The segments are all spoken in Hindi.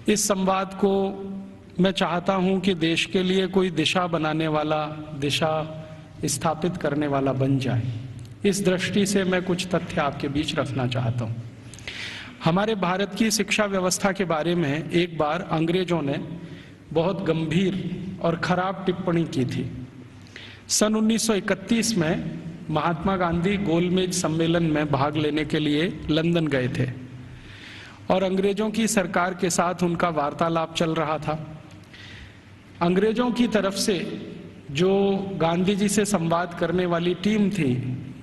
इस संवाद को मैं चाहता हूं कि देश के लिए कोई दिशा बनाने वाला, दिशा स्थापित करने वाला बन जाए। इस दृष्टि से मैं कुछ तथ्य आपके बीच रखना चाहता हूं। हमारे भारत की शिक्षा व्यवस्था के बारे में एक बार अंग्रेजों ने बहुत गंभीर और खराब टिप्पणी की थी। सन 1931 में महात्मा गांधी गोलमेज सम्मेलन में भाग लेने के लिए लंदन गए थे और अंग्रेजों की सरकार के साथ उनका वार्तालाप चल रहा था। अंग्रेजों की तरफ से जो गांधी जी से संवाद करने वाली टीम थी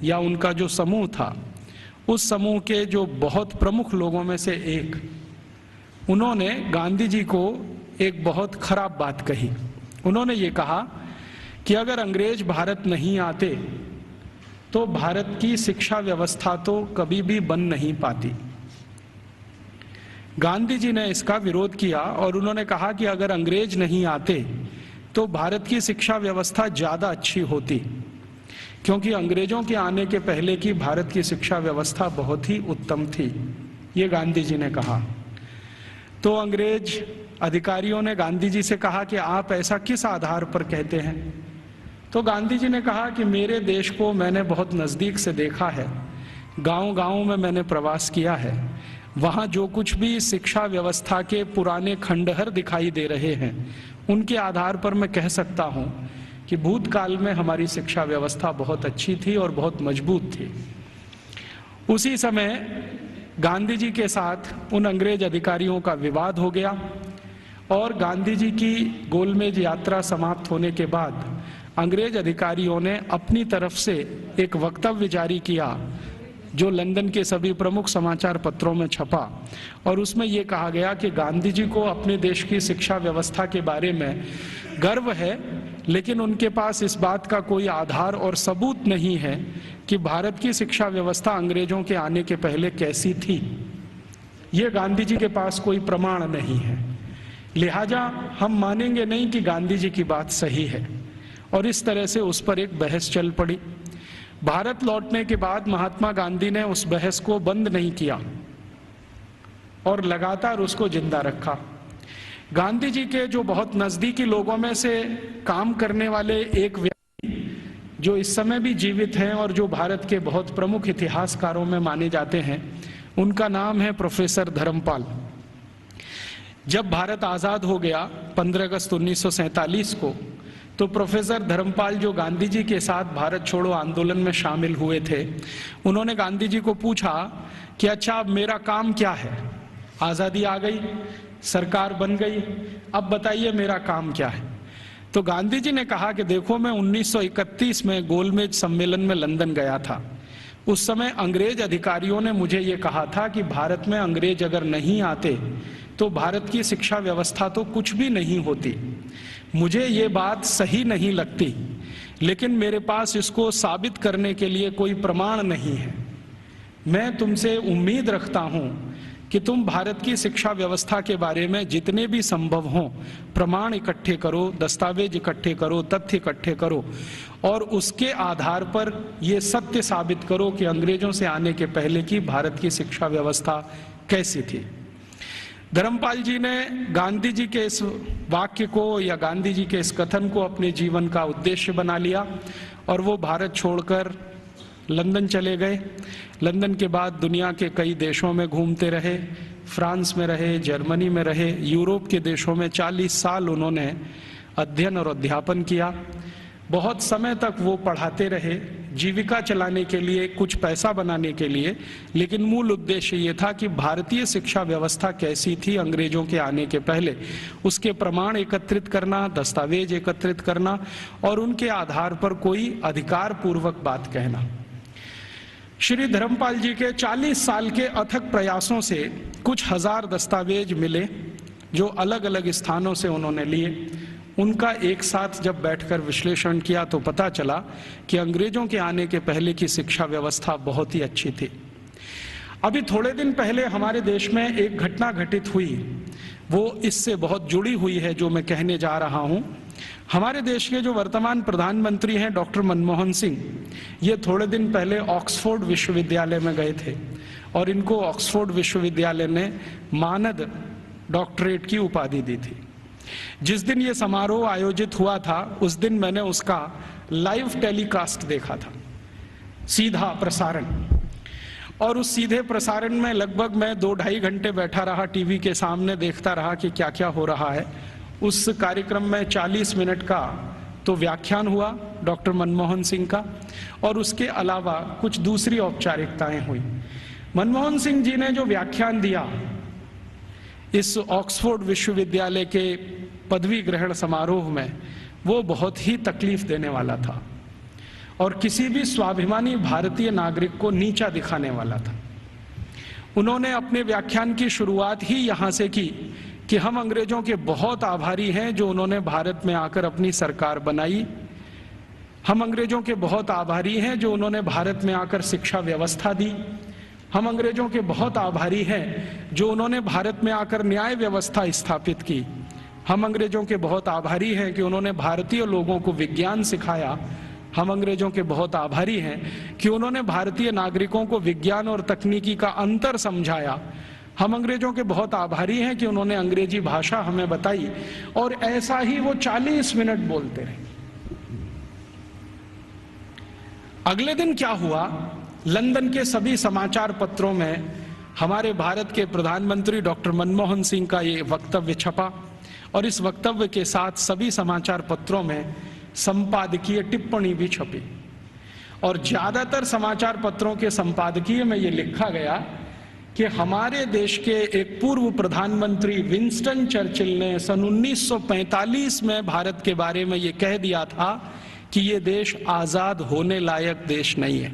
या उनका जो समूह था, उस समूह के जो बहुत प्रमुख लोगों में से एक, उन्होंने गांधी जी को एक बहुत खराब बात कही। उन्होंने ये कहा कि अगर अंग्रेज भारत नहीं आते तो भारत की शिक्षा व्यवस्था तो कभी भी बन नहीं पाती। गांधी जी ने इसका विरोध किया और उन्होंने कहा कि अगर अंग्रेज नहीं आते तो भारत की शिक्षा व्यवस्था ज्यादा अच्छी होती, क्योंकि अंग्रेजों के आने के पहले की भारत की शिक्षा व्यवस्था बहुत ही उत्तम थी। ये गांधी जी ने कहा। तो अंग्रेज अधिकारियों ने गांधी जी से कहा कि आप ऐसा किस आधार पर कहते हैं? तो गांधी जी ने कहा कि मेरे देश को मैंने बहुत नज़दीक से देखा है, गांव-गांव में मैंने प्रवास किया है, वहाँ जो कुछ भी शिक्षा व्यवस्था के पुराने खंडहर दिखाई दे रहे हैं, उनके आधार पर मैं कह सकता हूँ कि भूतकाल में हमारी शिक्षा व्यवस्था बहुत अच्छी थी और बहुत मजबूत थी। उसी समय गांधी जी के साथ उन अंग्रेज अधिकारियों का विवाद हो गया और गांधी जी की गोलमेज यात्रा समाप्त होने के बाद अंग्रेज अधिकारियों ने अपनी तरफ से एक वक्तव्य जारी किया जो लंदन के सभी प्रमुख समाचार पत्रों में छपा और उसमें यह कहा गया कि गांधी जी को अपने देश की शिक्षा व्यवस्था के बारे में गर्व है, लेकिन उनके पास इस बात का कोई आधार और सबूत नहीं है कि भारत की शिक्षा व्यवस्था अंग्रेजों के आने के पहले कैसी थी। ये गांधी जी के पास कोई प्रमाण नहीं है, लिहाजा हम मानेंगे नहीं कि गांधी जी की बात सही है। और इस तरह से उस पर एक बहस चल पड़ी। भारत लौटने के बाद महात्मा गांधी ने उस बहस को बंद नहीं किया और लगातार उसको जिंदा रखा। गांधी जी के जो बहुत नजदीकी लोगों में से काम करने वाले एक व्यक्ति जो इस समय भी जीवित हैं और जो भारत के बहुत प्रमुख इतिहासकारों में माने जाते हैं, उनका नाम है प्रोफेसर धर्मपाल। जब भारत आजाद हो गया 15 अगस्त 1947 को, तो प्रोफेसर धर्मपाल जो गांधी जी के साथ भारत छोड़ो आंदोलन में शामिल हुए थे, उन्होंने गांधी जी को पूछा कि अच्छा अब मेरा काम क्या है? आज़ादी आ गई, सरकार बन गई, अब बताइए मेरा काम क्या है? तो गांधी जी ने कहा कि देखो, मैं 1931 में गोलमेज सम्मेलन में लंदन गया था। उस समय अंग्रेज अधिकारियों ने मुझे ये कहा था कि भारत में अंग्रेज अगर नहीं आते तो भारत की शिक्षा व्यवस्था तो कुछ भी नहीं होती। मुझे ये बात सही नहीं लगती, लेकिन मेरे पास इसको साबित करने के लिए कोई प्रमाण नहीं है। मैं तुमसे उम्मीद रखता हूं कि तुम भारत की शिक्षा व्यवस्था के बारे में जितने भी संभव हों प्रमाण इकट्ठे करो, दस्तावेज इकट्ठे करो, तथ्य इकट्ठे करो और उसके आधार पर ये सत्य साबित करो कि अंग्रेजों से आने के पहले की भारत की शिक्षा व्यवस्था कैसी थी। धर्मपाल जी ने गांधी जी के इस वाक्य को या गांधी जी के इस कथन को अपने जीवन का उद्देश्य बना लिया और वो भारत छोड़कर लंदन चले गए। लंदन के बाद दुनिया के कई देशों में घूमते रहे, फ्रांस में रहे, जर्मनी में रहे, यूरोप के देशों में 40 साल उन्होंने अध्ययन और अध्यापन किया। बहुत समय तक वो पढ़ाते रहे, जीविका चलाने के लिए, कुछ पैसा बनाने के लिए, लेकिन मूल उद्देश्य ये था कि भारतीय शिक्षा व्यवस्था कैसी थी अंग्रेजों के आने के पहले, उसके प्रमाण एकत्रित करना, दस्तावेज एकत्रित करना और उनके आधार पर कोई अधिकार पूर्वक बात कहना। श्री धर्मपाल जी के 40 साल के अथक प्रयासों से कुछ हजार दस्तावेज मिले जो अलग अलग स्थानों से उन्होंने लिए। उनका एक साथ जब बैठकर विश्लेषण किया तो पता चला कि अंग्रेजों के आने के पहले की शिक्षा व्यवस्था बहुत ही अच्छी थी। अभी थोड़े दिन पहले हमारे देश में एक घटना घटित हुई, वो इससे बहुत जुड़ी हुई है जो मैं कहने जा रहा हूं। हमारे देश के जो वर्तमान प्रधानमंत्री हैं डॉक्टर मनमोहन सिंह, ये थोड़े दिन पहले ऑक्सफोर्ड विश्वविद्यालय में गए थे और इनको ऑक्सफोर्ड विश्वविद्यालय ने मानद डॉक्टरेट की उपाधि दी थी। जिस दिन ये समारोह आयोजित हुआ था उस दिन मैंने उसका लाइव टेलीकास्ट देखा था, सीधा प्रसारण। और उस सीधे प्रसारण में लगभग मैं 2-2.5 घंटे बैठा रहा टीवी के सामने, देखता रहा कि क्या क्या हो रहा है। उस कार्यक्रम में 40 मिनट का तो व्याख्यान हुआ डॉक्टर मनमोहन सिंह का, और उसके अलावा कुछ दूसरी औपचारिकताएं हुई। मनमोहन सिंह जी ने जो व्याख्यान दिया इस ऑक्सफोर्ड विश्वविद्यालय के पदवी ग्रहण समारोह में, वो बहुत ही तकलीफ देने वाला था और किसी भी स्वाभिमानी भारतीय नागरिक को नीचा दिखाने वाला था। उन्होंने अपने व्याख्यान की शुरुआत ही यहाँ से की कि हम अंग्रेजों के बहुत आभारी हैं जो उन्होंने भारत में आकर अपनी सरकार बनाई। हम अंग्रेजों के बहुत आभारी हैं जो उन्होंने भारत में आकर शिक्षा व्यवस्था दी। हम अंग्रेजों के बहुत आभारी हैं जो उन्होंने भारत में आकर न्याय व्यवस्था स्थापित की। हम अंग्रेजों के बहुत आभारी हैं कि उन्होंने भारतीय लोगों को विज्ञान सिखाया। हम अंग्रेजों के बहुत आभारी हैं कि उन्होंने भारतीय नागरिकों को विज्ञान और तकनीकी का अंतर समझाया। हम अंग्रेजों के बहुत आभारी हैं कि उन्होंने अंग्रेजी भाषा हमें बताई। और ऐसा ही वो 40 मिनट बोलते रहे। अगले दिन क्या हुआ, लंदन के सभी समाचार पत्रों में हमारे भारत के प्रधानमंत्री डॉक्टर मनमोहन सिंह का ये वक्तव्य छपा, और इस वक्तव्य के साथ सभी समाचार पत्रों में संपादकीय टिप्पणी भी छपी। और ज्यादातर समाचार पत्रों के संपादकीय में ये लिखा गया कि हमारे देश के एक पूर्व प्रधानमंत्री विंस्टन चर्चिल ने सन 1945 में भारत के बारे में ये कह दिया था कि ये देश आजाद होने लायक देश नहीं है।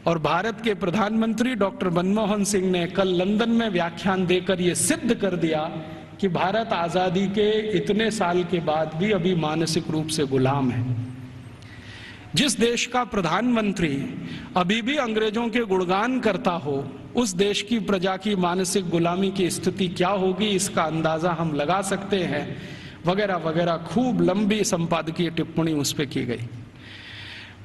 और भारत के प्रधानमंत्री डॉक्टर मनमोहन सिंह ने कल लंदन में व्याख्यान देकर ये सिद्ध कर दिया कि भारत आजादी के इतने साल के बाद भी अभी मानसिक रूप से गुलाम है। जिस देश का प्रधानमंत्री अभी भी अंग्रेजों के गुणगान करता हो, उस देश की प्रजा की मानसिक गुलामी की स्थिति क्या होगी इसका अंदाजा हम लगा सकते हैं, वगैरह वगैरह। खूब लंबी संपादकीय टिप्पणी उस पर की गई।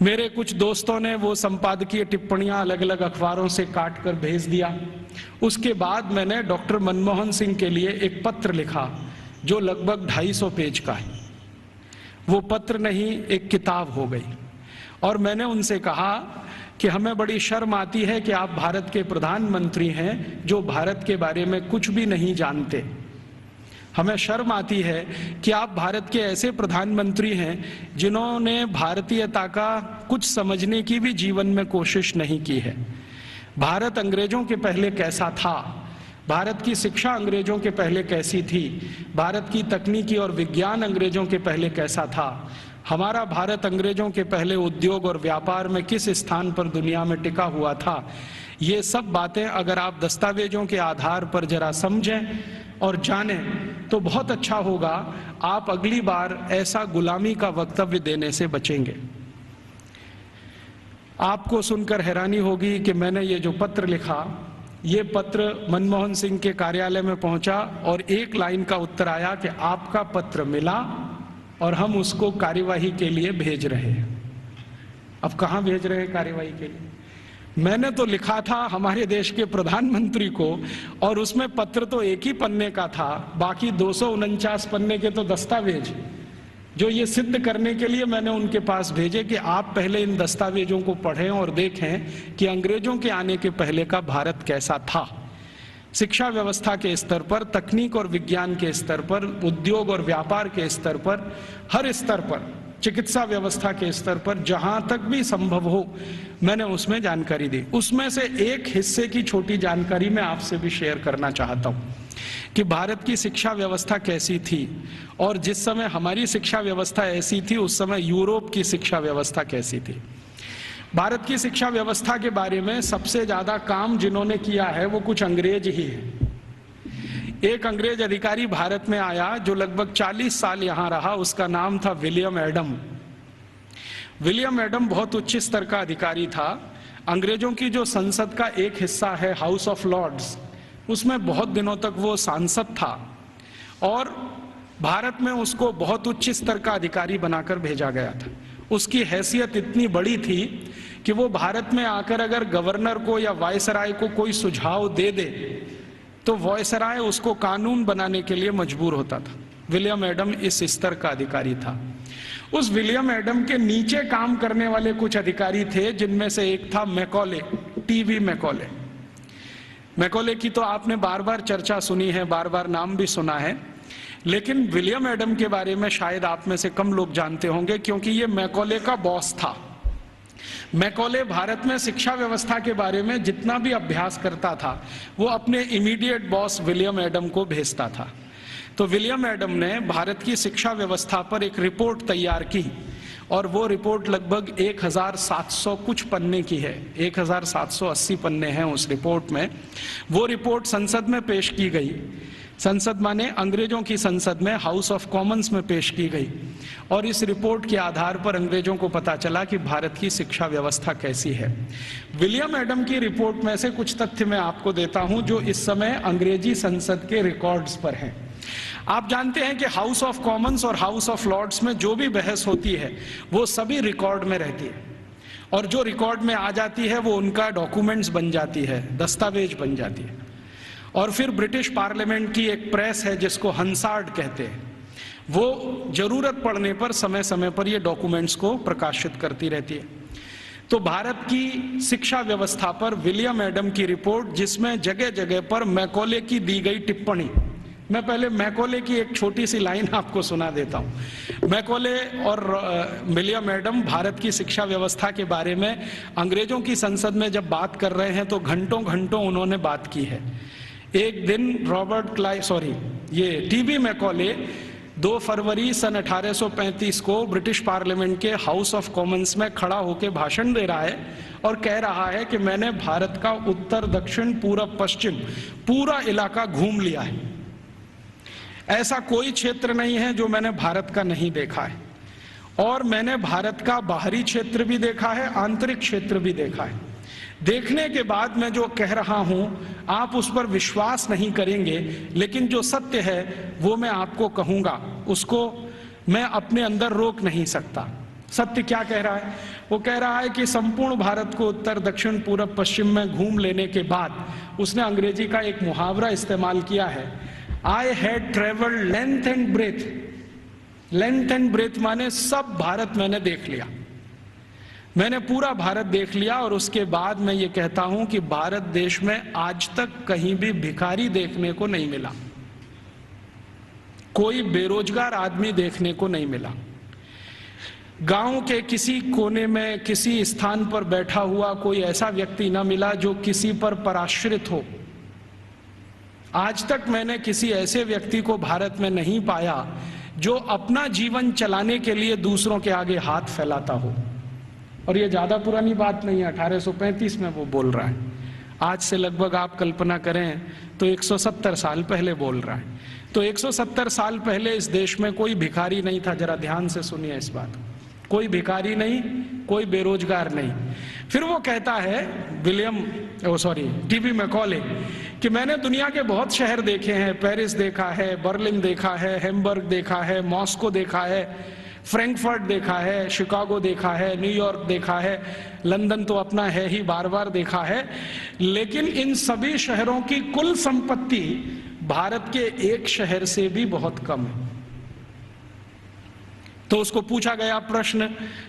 मेरे कुछ दोस्तों ने वो संपादकीय टिप्पणियां अलग अलग अखबारों से काट कर भेज दिया। उसके बाद मैंने डॉक्टर मनमोहन सिंह के लिए एक पत्र लिखा जो लगभग 250 पेज का है। वो पत्र नहीं, एक किताब हो गई। और मैंने उनसे कहा कि हमें बड़ी शर्म आती है कि आप भारत के प्रधानमंत्री हैं जो भारत के बारे में कुछ भी नहीं जानते। हमें शर्म आती है कि आप भारत के ऐसे प्रधानमंत्री हैं जिन्होंने भारतीयता का कुछ समझने की भी जीवन में कोशिश नहीं की है। भारत अंग्रेजों के पहले कैसा था, भारत की शिक्षा अंग्रेजों के पहले कैसी थी, भारत की तकनीकी और विज्ञान अंग्रेजों के पहले कैसा था, हमारा भारत अंग्रेजों के पहले उद्योग और व्यापार में किस स्थान पर दुनिया में टिका हुआ था, ये सब बातें अगर आप दस्तावेजों के आधार पर जरा समझें और जानें तो बहुत अच्छा होगा। आप अगली बार ऐसा गुलामी का वक्तव्य देने से बचेंगे। आपको सुनकर हैरानी होगी कि मैंने ये जो पत्र लिखा, ये पत्र मनमोहन सिंह के कार्यालय में पहुंचा और एक लाइन का उत्तर आया कि आपका पत्र मिला और हम उसको कार्यवाही के लिए भेज रहे हैं। अब कहां भेज रहे हैं कार्यवाही के लिए? मैंने तो लिखा था हमारे देश के प्रधानमंत्री को, और उसमें पत्र तो एक ही पन्ने का था, बाकी 249 पन्ने के तो दस्तावेज जो ये सिद्ध करने के लिए मैंने उनके पास भेजे कि आप पहले इन दस्तावेजों को पढ़ें और देखें कि अंग्रेजों के आने के पहले का भारत कैसा था। शिक्षा व्यवस्था के स्तर पर, तकनीक और विज्ञान के स्तर पर, उद्योग और व्यापार के स्तर पर, हर स्तर पर, चिकित्सा व्यवस्था के स्तर पर, जहां तक भी संभव हो मैंने उसमें जानकारी दी। उसमें से एक हिस्से की छोटी जानकारी मैं आपसे भी शेयर करना चाहता हूं कि भारत की शिक्षा व्यवस्था कैसी थी, और जिस समय हमारी शिक्षा व्यवस्था ऐसी थी उस समय यूरोप की शिक्षा व्यवस्था कैसी थी। भारत की शिक्षा व्यवस्था के बारे में सबसे ज्यादा काम जिन्होंने किया है वो कुछ अंग्रेज ही है। एक अंग्रेज अधिकारी भारत में आया जो लगभग 40 साल यहां रहा, उसका नाम था विलियम एडम। विलियम एडम बहुत उच्च स्तर का अधिकारी था। अंग्रेजों की जो संसद का एक हिस्सा है हाउस ऑफ लॉर्ड्स, उसमें बहुत दिनों तक वो सांसद था, और भारत में उसको बहुत उच्च स्तर का अधिकारी बनाकर भेजा गया था। उसकी हैसियत इतनी बड़ी थी कि वो भारत में आकर अगर गवर्नर को या वायसराय को कोई सुझाव दे दे तो वॉयसराय उसको कानून बनाने के लिए मजबूर होता था। विलियम एडम इस स्तर का अधिकारी था। उस विलियम एडम के नीचे काम करने वाले कुछ अधिकारी थे, जिनमें से एक था मैकॉले, टीवी मैकॉले। मैकॉले की तो आपने बार बार चर्चा सुनी है, बार बार नाम भी सुना है, लेकिन विलियम एडम के बारे में शायद आप में से कम लोग जानते होंगे, क्योंकि ये मैकॉले का बॉस था। मैकॉले भारत में शिक्षा व्यवस्था के बारे में जितना भी अभ्यास करता था, वो अपने इमीडिएट बॉस विलियम एडम को भेजता था। तो विलियम एडम ने भारत की शिक्षा व्यवस्था पर एक रिपोर्ट तैयार की, और वो रिपोर्ट लगभग 1700 कुछ पन्ने की है, 1780 पन्ने हैं उस रिपोर्ट में। वो रिपोर्ट संसद में पेश की गई। संसद माने अंग्रेजों की संसद में, हाउस ऑफ कॉमन्स में पेश की गई, और इस रिपोर्ट के आधार पर अंग्रेजों को पता चला कि भारत की शिक्षा व्यवस्था कैसी है। विलियम एडम की रिपोर्ट में से कुछ तथ्य मैं आपको देता हूं, जो इस समय अंग्रेजी संसद के रिकॉर्ड्स पर हैं। आप जानते हैं कि हाउस ऑफ कॉमन्स और हाउस ऑफ लॉर्ड्स में जो भी बहस होती है, वो सभी रिकॉर्ड में रहती है, और जो रिकॉर्ड में आ जाती है वो उनका डॉक्यूमेंट्स बन जाती है, दस्तावेज बन जाती है। और फिर ब्रिटिश पार्लियामेंट की एक प्रेस है जिसको हंसार्ड कहते हैं, वो जरूरत पड़ने पर समय समय पर ये डॉक्यूमेंट्स को प्रकाशित करती रहती है। तो भारत की शिक्षा व्यवस्था पर विलियम एडम की रिपोर्ट, जिसमें जगह जगह पर मैकॉले की दी गई टिप्पणी, मैं पहले मैकॉले की एक छोटी सी लाइन आपको सुना देता हूं। मैकॉले और विलियम एडम भारत की शिक्षा व्यवस्था के बारे में अंग्रेजों की संसद में जब बात कर रहे हैं, तो घंटों घंटों उन्होंने बात की है। एक दिन ये टीवी मैकॉले 2 फरवरी सन 1835 को ब्रिटिश पार्लियामेंट के हाउस ऑफ कॉमन्स में खड़ा होकर भाषण दे रहा है और कह रहा है कि मैंने भारत का उत्तर, दक्षिण, पूरब, पश्चिम पूरा इलाका घूम लिया है। ऐसा कोई क्षेत्र नहीं है जो मैंने भारत का नहीं देखा है, और मैंने भारत का बाहरी क्षेत्र भी देखा है, आंतरिक क्षेत्र भी देखा है। देखने के बाद मैं जो कह रहा हूं, आप उस पर विश्वास नहीं करेंगे, लेकिन जो सत्य है वो मैं आपको कहूंगा, उसको मैं अपने अंदर रोक नहीं सकता। सत्य क्या कह रहा है? वो कह रहा है कि संपूर्ण भारत को उत्तर, दक्षिण, पूरब, पश्चिम में घूम लेने के बाद उसने अंग्रेजी का एक मुहावरा इस्तेमाल किया है, I had travelled length and breadth. Length and breadth माने सब भारत मैंने देख लिया, मैंने पूरा भारत देख लिया। और उसके बाद मैं ये कहता हूं कि भारत देश में आज तक कहीं भी भिखारी देखने को नहीं मिला, कोई बेरोजगार आदमी देखने को नहीं मिला, गांव के किसी कोने में किसी स्थान पर बैठा हुआ कोई ऐसा व्यक्ति ना मिला जो किसी पर पराश्रित हो। आज तक मैंने किसी ऐसे व्यक्ति को भारत में नहीं पाया जो अपना जीवन चलाने के लिए दूसरों के आगे हाथ फैलाता हो। और ये ज्यादा पुरानी बात नहीं है, 1835 में वो बोल रहा है। आज से लगभग आप कल्पना करें तो 170 साल पहले बोल रहा है। तो 170 साल पहले इस देश में कोई भिखारी नहीं था। जरा ध्यान से सुनिए इस बात को, कोई भिखारी नहीं, कोई बेरोजगार नहीं। फिर वो कहता है टीवी मैकॉले कि मैंने दुनिया के बहुत शहर देखे हैं, पेरिस देखा है, बर्लिन देखा है, हैम्बर्ग देखा है, मॉस्को देखा है, फ्रैंकफर्ट देखा है, शिकागो देखा है, न्यूयॉर्क देखा है, लंदन तो अपना है ही, बार बार देखा है, लेकिन इन सभी शहरों की कुल संपत्ति भारत के एक शहर से भी बहुत कम है। तो उसको पूछा गया प्रश्न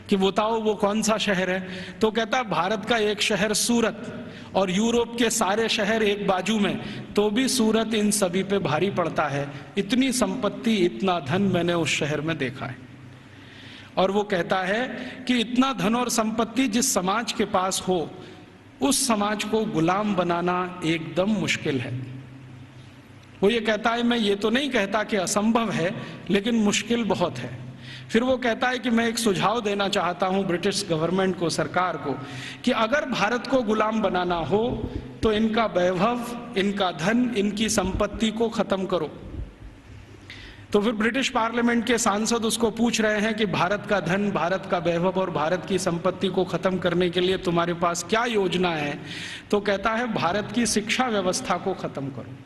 कि बताओ वो कौन सा शहर है? तो कहता भारत का एक शहर सूरत, और यूरोप के सारे शहर एक बाजू में, तो भी सूरत इन सभी पे भारी पड़ता है। इतनी संपत्ति, इतना धन मैंने उस शहर में देखा है। और वो कहता है कि इतना धन और संपत्ति जिस समाज के पास हो, उस समाज को गुलाम बनाना एकदम मुश्किल है। वो ये कहता है, मैं ये तो नहीं कहता कि असंभव है, लेकिन मुश्किल बहुत है। फिर वो कहता है कि मैं एक सुझाव देना चाहता हूं ब्रिटिश गवर्नमेंट को, सरकार को, कि अगर भारत को गुलाम बनाना हो तो इनका वैभव, इनका धन, इनकी संपत्ति को खत्म करो। तो फिर ब्रिटिश पार्लियामेंट के सांसद उसको पूछ रहे हैं कि भारत का धन, भारत का वैभव और भारत की संपत्ति को खत्म करने के लिए तुम्हारे पास क्या योजना है? तो कहता है भारत की शिक्षा व्यवस्था को खत्म करो।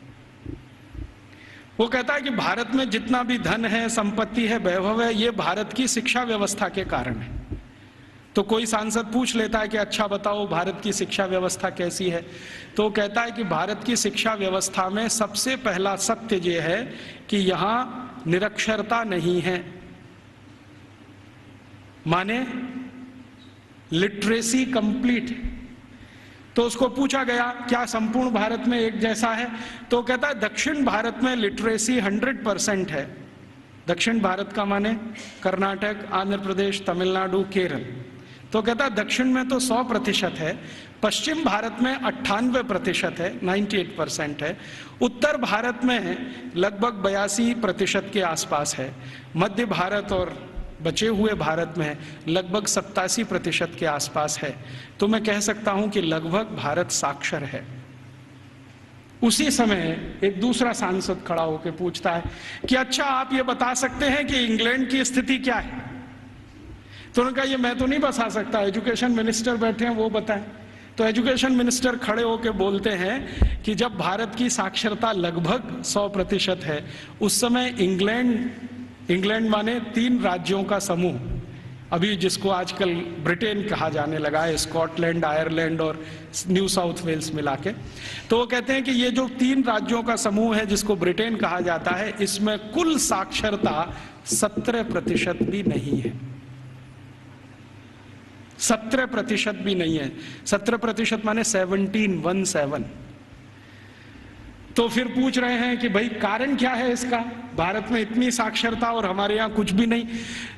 वो कहता है कि भारत में जितना भी धन है, संपत्ति है, वैभव है, ये भारत की शिक्षा व्यवस्था के कारण है। तो कोई सांसद पूछ लेता है कि अच्छा बताओ भारत की शिक्षा व्यवस्था कैसी है, तो कहता है कि भारत की शिक्षा व्यवस्था में सबसे पहला सत्य ये है कि यहां निरक्षरता नहीं है, माने लिटरेसी कंप्लीट। तो उसको पूछा गया क्या संपूर्ण भारत में एक जैसा है, तो कहता है दक्षिण भारत में लिटरेसी 100% है। दक्षिण भारत का माने कर्नाटक, आंध्र प्रदेश, तमिलनाडु, केरल। तो कहता है दक्षिण में तो 100% है, पश्चिम भारत में 98% है, 98% है, उत्तर भारत में लगभग 82% के आसपास है, मध्य भारत और बचे हुए भारत में लगभग 87% के आसपास है। तो मैं कह सकता हूं कि लगभग भारत साक्षर है। उसी समय एक दूसरा सांसद खड़ा होकर पूछता है कि अच्छा आप ये बता सकते हैं कि इंग्लैंड की स्थिति क्या है। तो उन्होंने कहा ये मैं तो नहीं बता सकता, एजुकेशन मिनिस्टर बैठे हैं वो बताएं। तो एजुकेशन मिनिस्टर खड़े होकर बोलते हैं कि जब भारत की साक्षरता लगभग 100% है, उस समय इंग्लैंड माने 3 राज्यों का समूह, अभी जिसको आजकल ब्रिटेन कहा जाने लगा है, स्कॉटलैंड, आयरलैंड और न्यू साउथ वेल्स मिला के। तो वो कहते हैं कि ये जो 3 राज्यों का समूह है जिसको ब्रिटेन कहा जाता है, इसमें कुल साक्षरता 17% भी नहीं है। 17% भी नहीं है। 17% माने 17। तो फिर पूछ रहे हैं कि भाई कारण क्या है इसका, भारत में इतनी साक्षरता और हमारे यहाँ कुछ भी नहीं।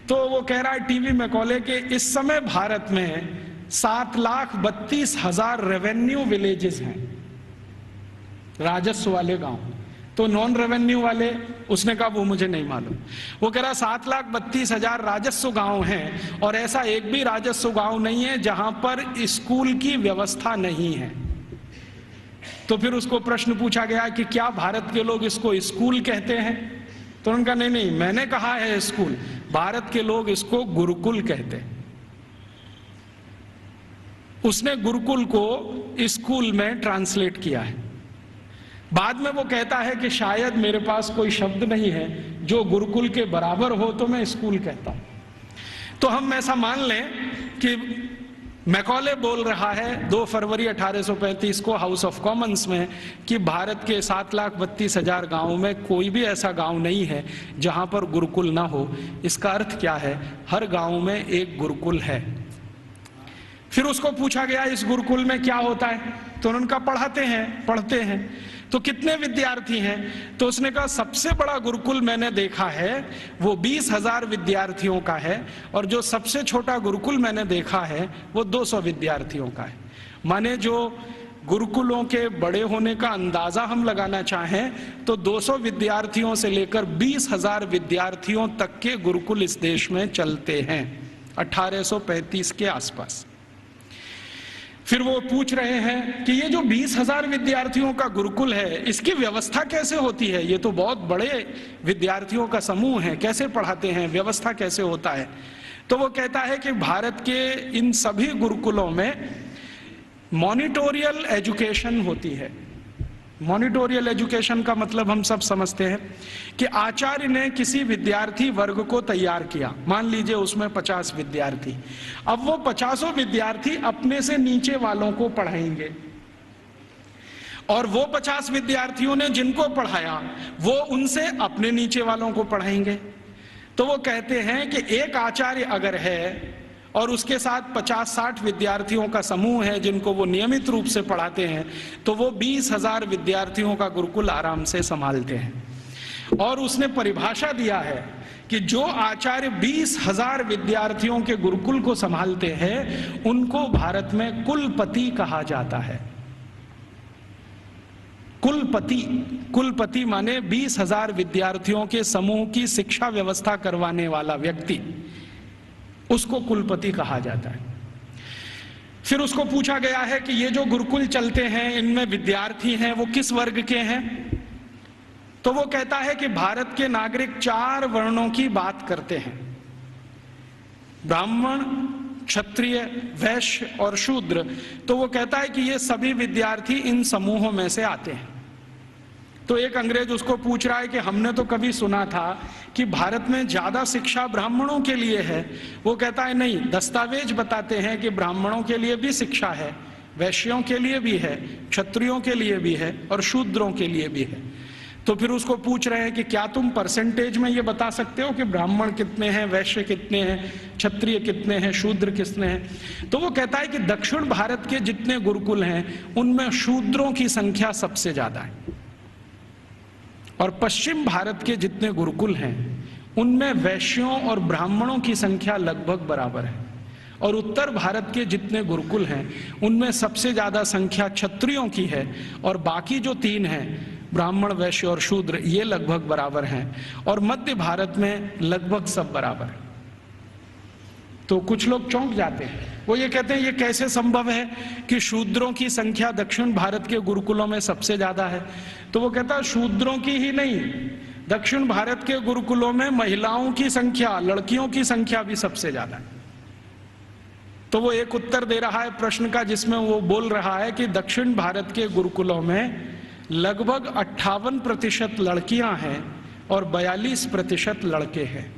तो वो कह रहा है टीवी मैकॉले के इस समय भारत में 7,32,000 रेवेन्यू विलेजेस हैं, राजस्व वाले गांव। तो नॉन रेवेन्यू वाले, उसने कहा वो मुझे नहीं मालूम। वो कह रहा 7,32,000 राजस्व गांव हैं और ऐसा एक भी राजस्व गांव नहीं है जहां पर स्कूल की व्यवस्था नहीं है। तो फिर उसको प्रश्न पूछा गया कि क्या भारत के लोग इसको स्कूल कहते हैं, तो उनका नहीं, मैंने कहा है स्कूल, भारत के लोग इसको गुरुकुल कहते हैं। उसने गुरुकुल को स्कूल में ट्रांसलेट किया है। बाद में वो कहता है कि शायद मेरे पास कोई शब्द नहीं है जो गुरुकुल के बराबर हो तो मैं स्कूल कहता हूं। तो हम ऐसा मान लें कि मैकॉले बोल रहा है 2 फरवरी 1835 को हाउस ऑफ कॉमन्स में कि भारत के 7,32,000 गांवों में कोई भी ऐसा गांव नहीं है जहां पर गुरुकुल ना हो। इसका अर्थ क्या है, हर गांव में एक गुरुकुल है। फिर उसको पूछा गया इस गुरुकुल में क्या होता है, तो उन्होंने कहा पढ़ते हैं। तो कितने विद्यार्थी हैं, तो उसने कहा सबसे बड़ा गुरुकुल मैंने देखा है वो 20,000 विद्यार्थियों का है, और जो सबसे छोटा गुरुकुल मैंने देखा है वो 200 विद्यार्थियों का है। माने जो गुरुकुलों के बड़े होने का अंदाजा हम लगाना चाहें तो 200 विद्यार्थियों से लेकर 20,000 विद्यार्थियों तक के गुरुकुल इस देश में चलते हैं 1835 के आसपास। फिर वो पूछ रहे हैं कि ये जो 20,000 विद्यार्थियों का गुरुकुल है इसकी व्यवस्था कैसे होती है, ये तो बहुत बड़े विद्यार्थियों का समूह है, कैसे पढ़ाते हैं, व्यवस्था कैसे होता है। तो वो कहता है कि भारत के इन सभी गुरुकुलों में मॉनिटोरियल एजुकेशन होती है। मॉनिटोरियल एजुकेशन का मतलब हम सब समझते हैं कि आचार्य ने किसी विद्यार्थी वर्ग को तैयार किया, मान लीजिए उसमें 50 विद्यार्थी, अब वो 50 विद्यार्थी अपने से नीचे वालों को पढ़ाएंगे और वो 50 विद्यार्थियों ने जिनको पढ़ाया वो उनसे अपने नीचे वालों को पढ़ाएंगे। तो वो कहते हैं कि एक आचार्य अगर है और उसके साथ 50-60 विद्यार्थियों का समूह है जिनको वो नियमित रूप से पढ़ाते हैं तो वो 20,000 विद्यार्थियों का गुरुकुल आराम से संभालते हैं। और उसने परिभाषा दिया है कि जो आचार्य 20,000 विद्यार्थियों के गुरुकुल को संभालते हैं उनको भारत में कुलपति कहा जाता है। कुलपति माने 20,000 विद्यार्थियों के समूह की शिक्षा व्यवस्था करवाने वाला व्यक्ति, उसको कुलपति कहा जाता है। फिर उसको पूछा गया है कि ये जो गुरुकुल चलते हैं इनमें विद्यार्थी हैं वो किस वर्ग के हैं, तो वो कहता है कि भारत के नागरिक 4 वर्णों की बात करते हैं, ब्राह्मण, क्षत्रिय, वैश्य और शूद्र। तो वो कहता है कि ये सभी विद्यार्थी इन समूहों में से आते हैं। तो एक अंग्रेज उसको पूछ रहा है कि हमने तो कभी सुना था कि भारत में ज्यादा शिक्षा ब्राह्मणों के लिए है। वो कहता है नहीं, दस्तावेज बताते हैं कि ब्राह्मणों के लिए भी शिक्षा है, वैश्यों के लिए भी है, क्षत्रियों के लिए भी है और शूद्रों के लिए भी है। तो फिर उसको पूछ रहे हैं कि क्या तुम परसेंटेज में ये बता सकते हो कि ब्राह्मण कितने हैं, वैश्य कितने हैं, क्षत्रिय कितने हैं, शूद्र कितने हैं। तो वो कहता है कि दक्षिण भारत के जितने गुरुकुल हैं उनमें शूद्रों की संख्या सबसे ज्यादा है, और पश्चिम भारत के जितने गुरुकुल हैं उनमें वैश्यों और ब्राह्मणों की संख्या लगभग बराबर है, और उत्तर भारत के जितने गुरुकुल हैं उनमें सबसे ज्यादा संख्या क्षत्रियों की है, और बाकी जो 3 हैं ब्राह्मण, वैश्य और शूद्र, ये लगभग बराबर हैं, और मध्य भारत में लगभग सब बराबर है। तो कुछ लोग चौंक जाते हैं, वो ये कहते हैं ये कैसे संभव है कि शूद्रों की संख्या दक्षिण भारत के गुरुकुलों में सबसे ज्यादा है। तो वो कहता है शूद्रों की ही नहीं, दक्षिण भारत के गुरुकुलों में महिलाओं की संख्या, लड़कियों की संख्या भी सबसे ज्यादा है। तो वो एक उत्तर दे रहा है प्रश्न का जिसमें वो बोल रहा है कि दक्षिण भारत के गुरुकुलों में लगभग 58% लड़कियां हैं और 42% लड़के हैं।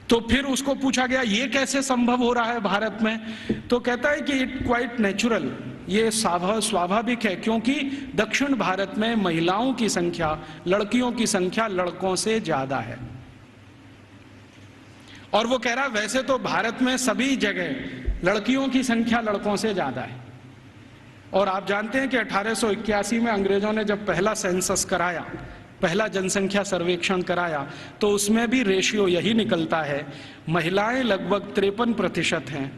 तो फिर उसको पूछा गया ये कैसे संभव हो रहा है भारत में। तो कहता है कि इट क्वाइट नेचुरल, ये स्वाभाविक है, क्योंकि दक्षिण भारत में महिलाओं की संख्या, लड़कियों की संख्या लड़कों से ज्यादा है। और वो कह रहा है वैसे तो भारत में सभी जगह लड़कियों की संख्या लड़कों से ज्यादा है, और आप जानते हैं कि 1881 में अंग्रेजों ने जब पहला सेंसस कराया, पहला जनसंख्या सर्वेक्षण कराया, तो उसमें भी रेशियो यही निकलता है, महिलाएं लगभग 53% हैं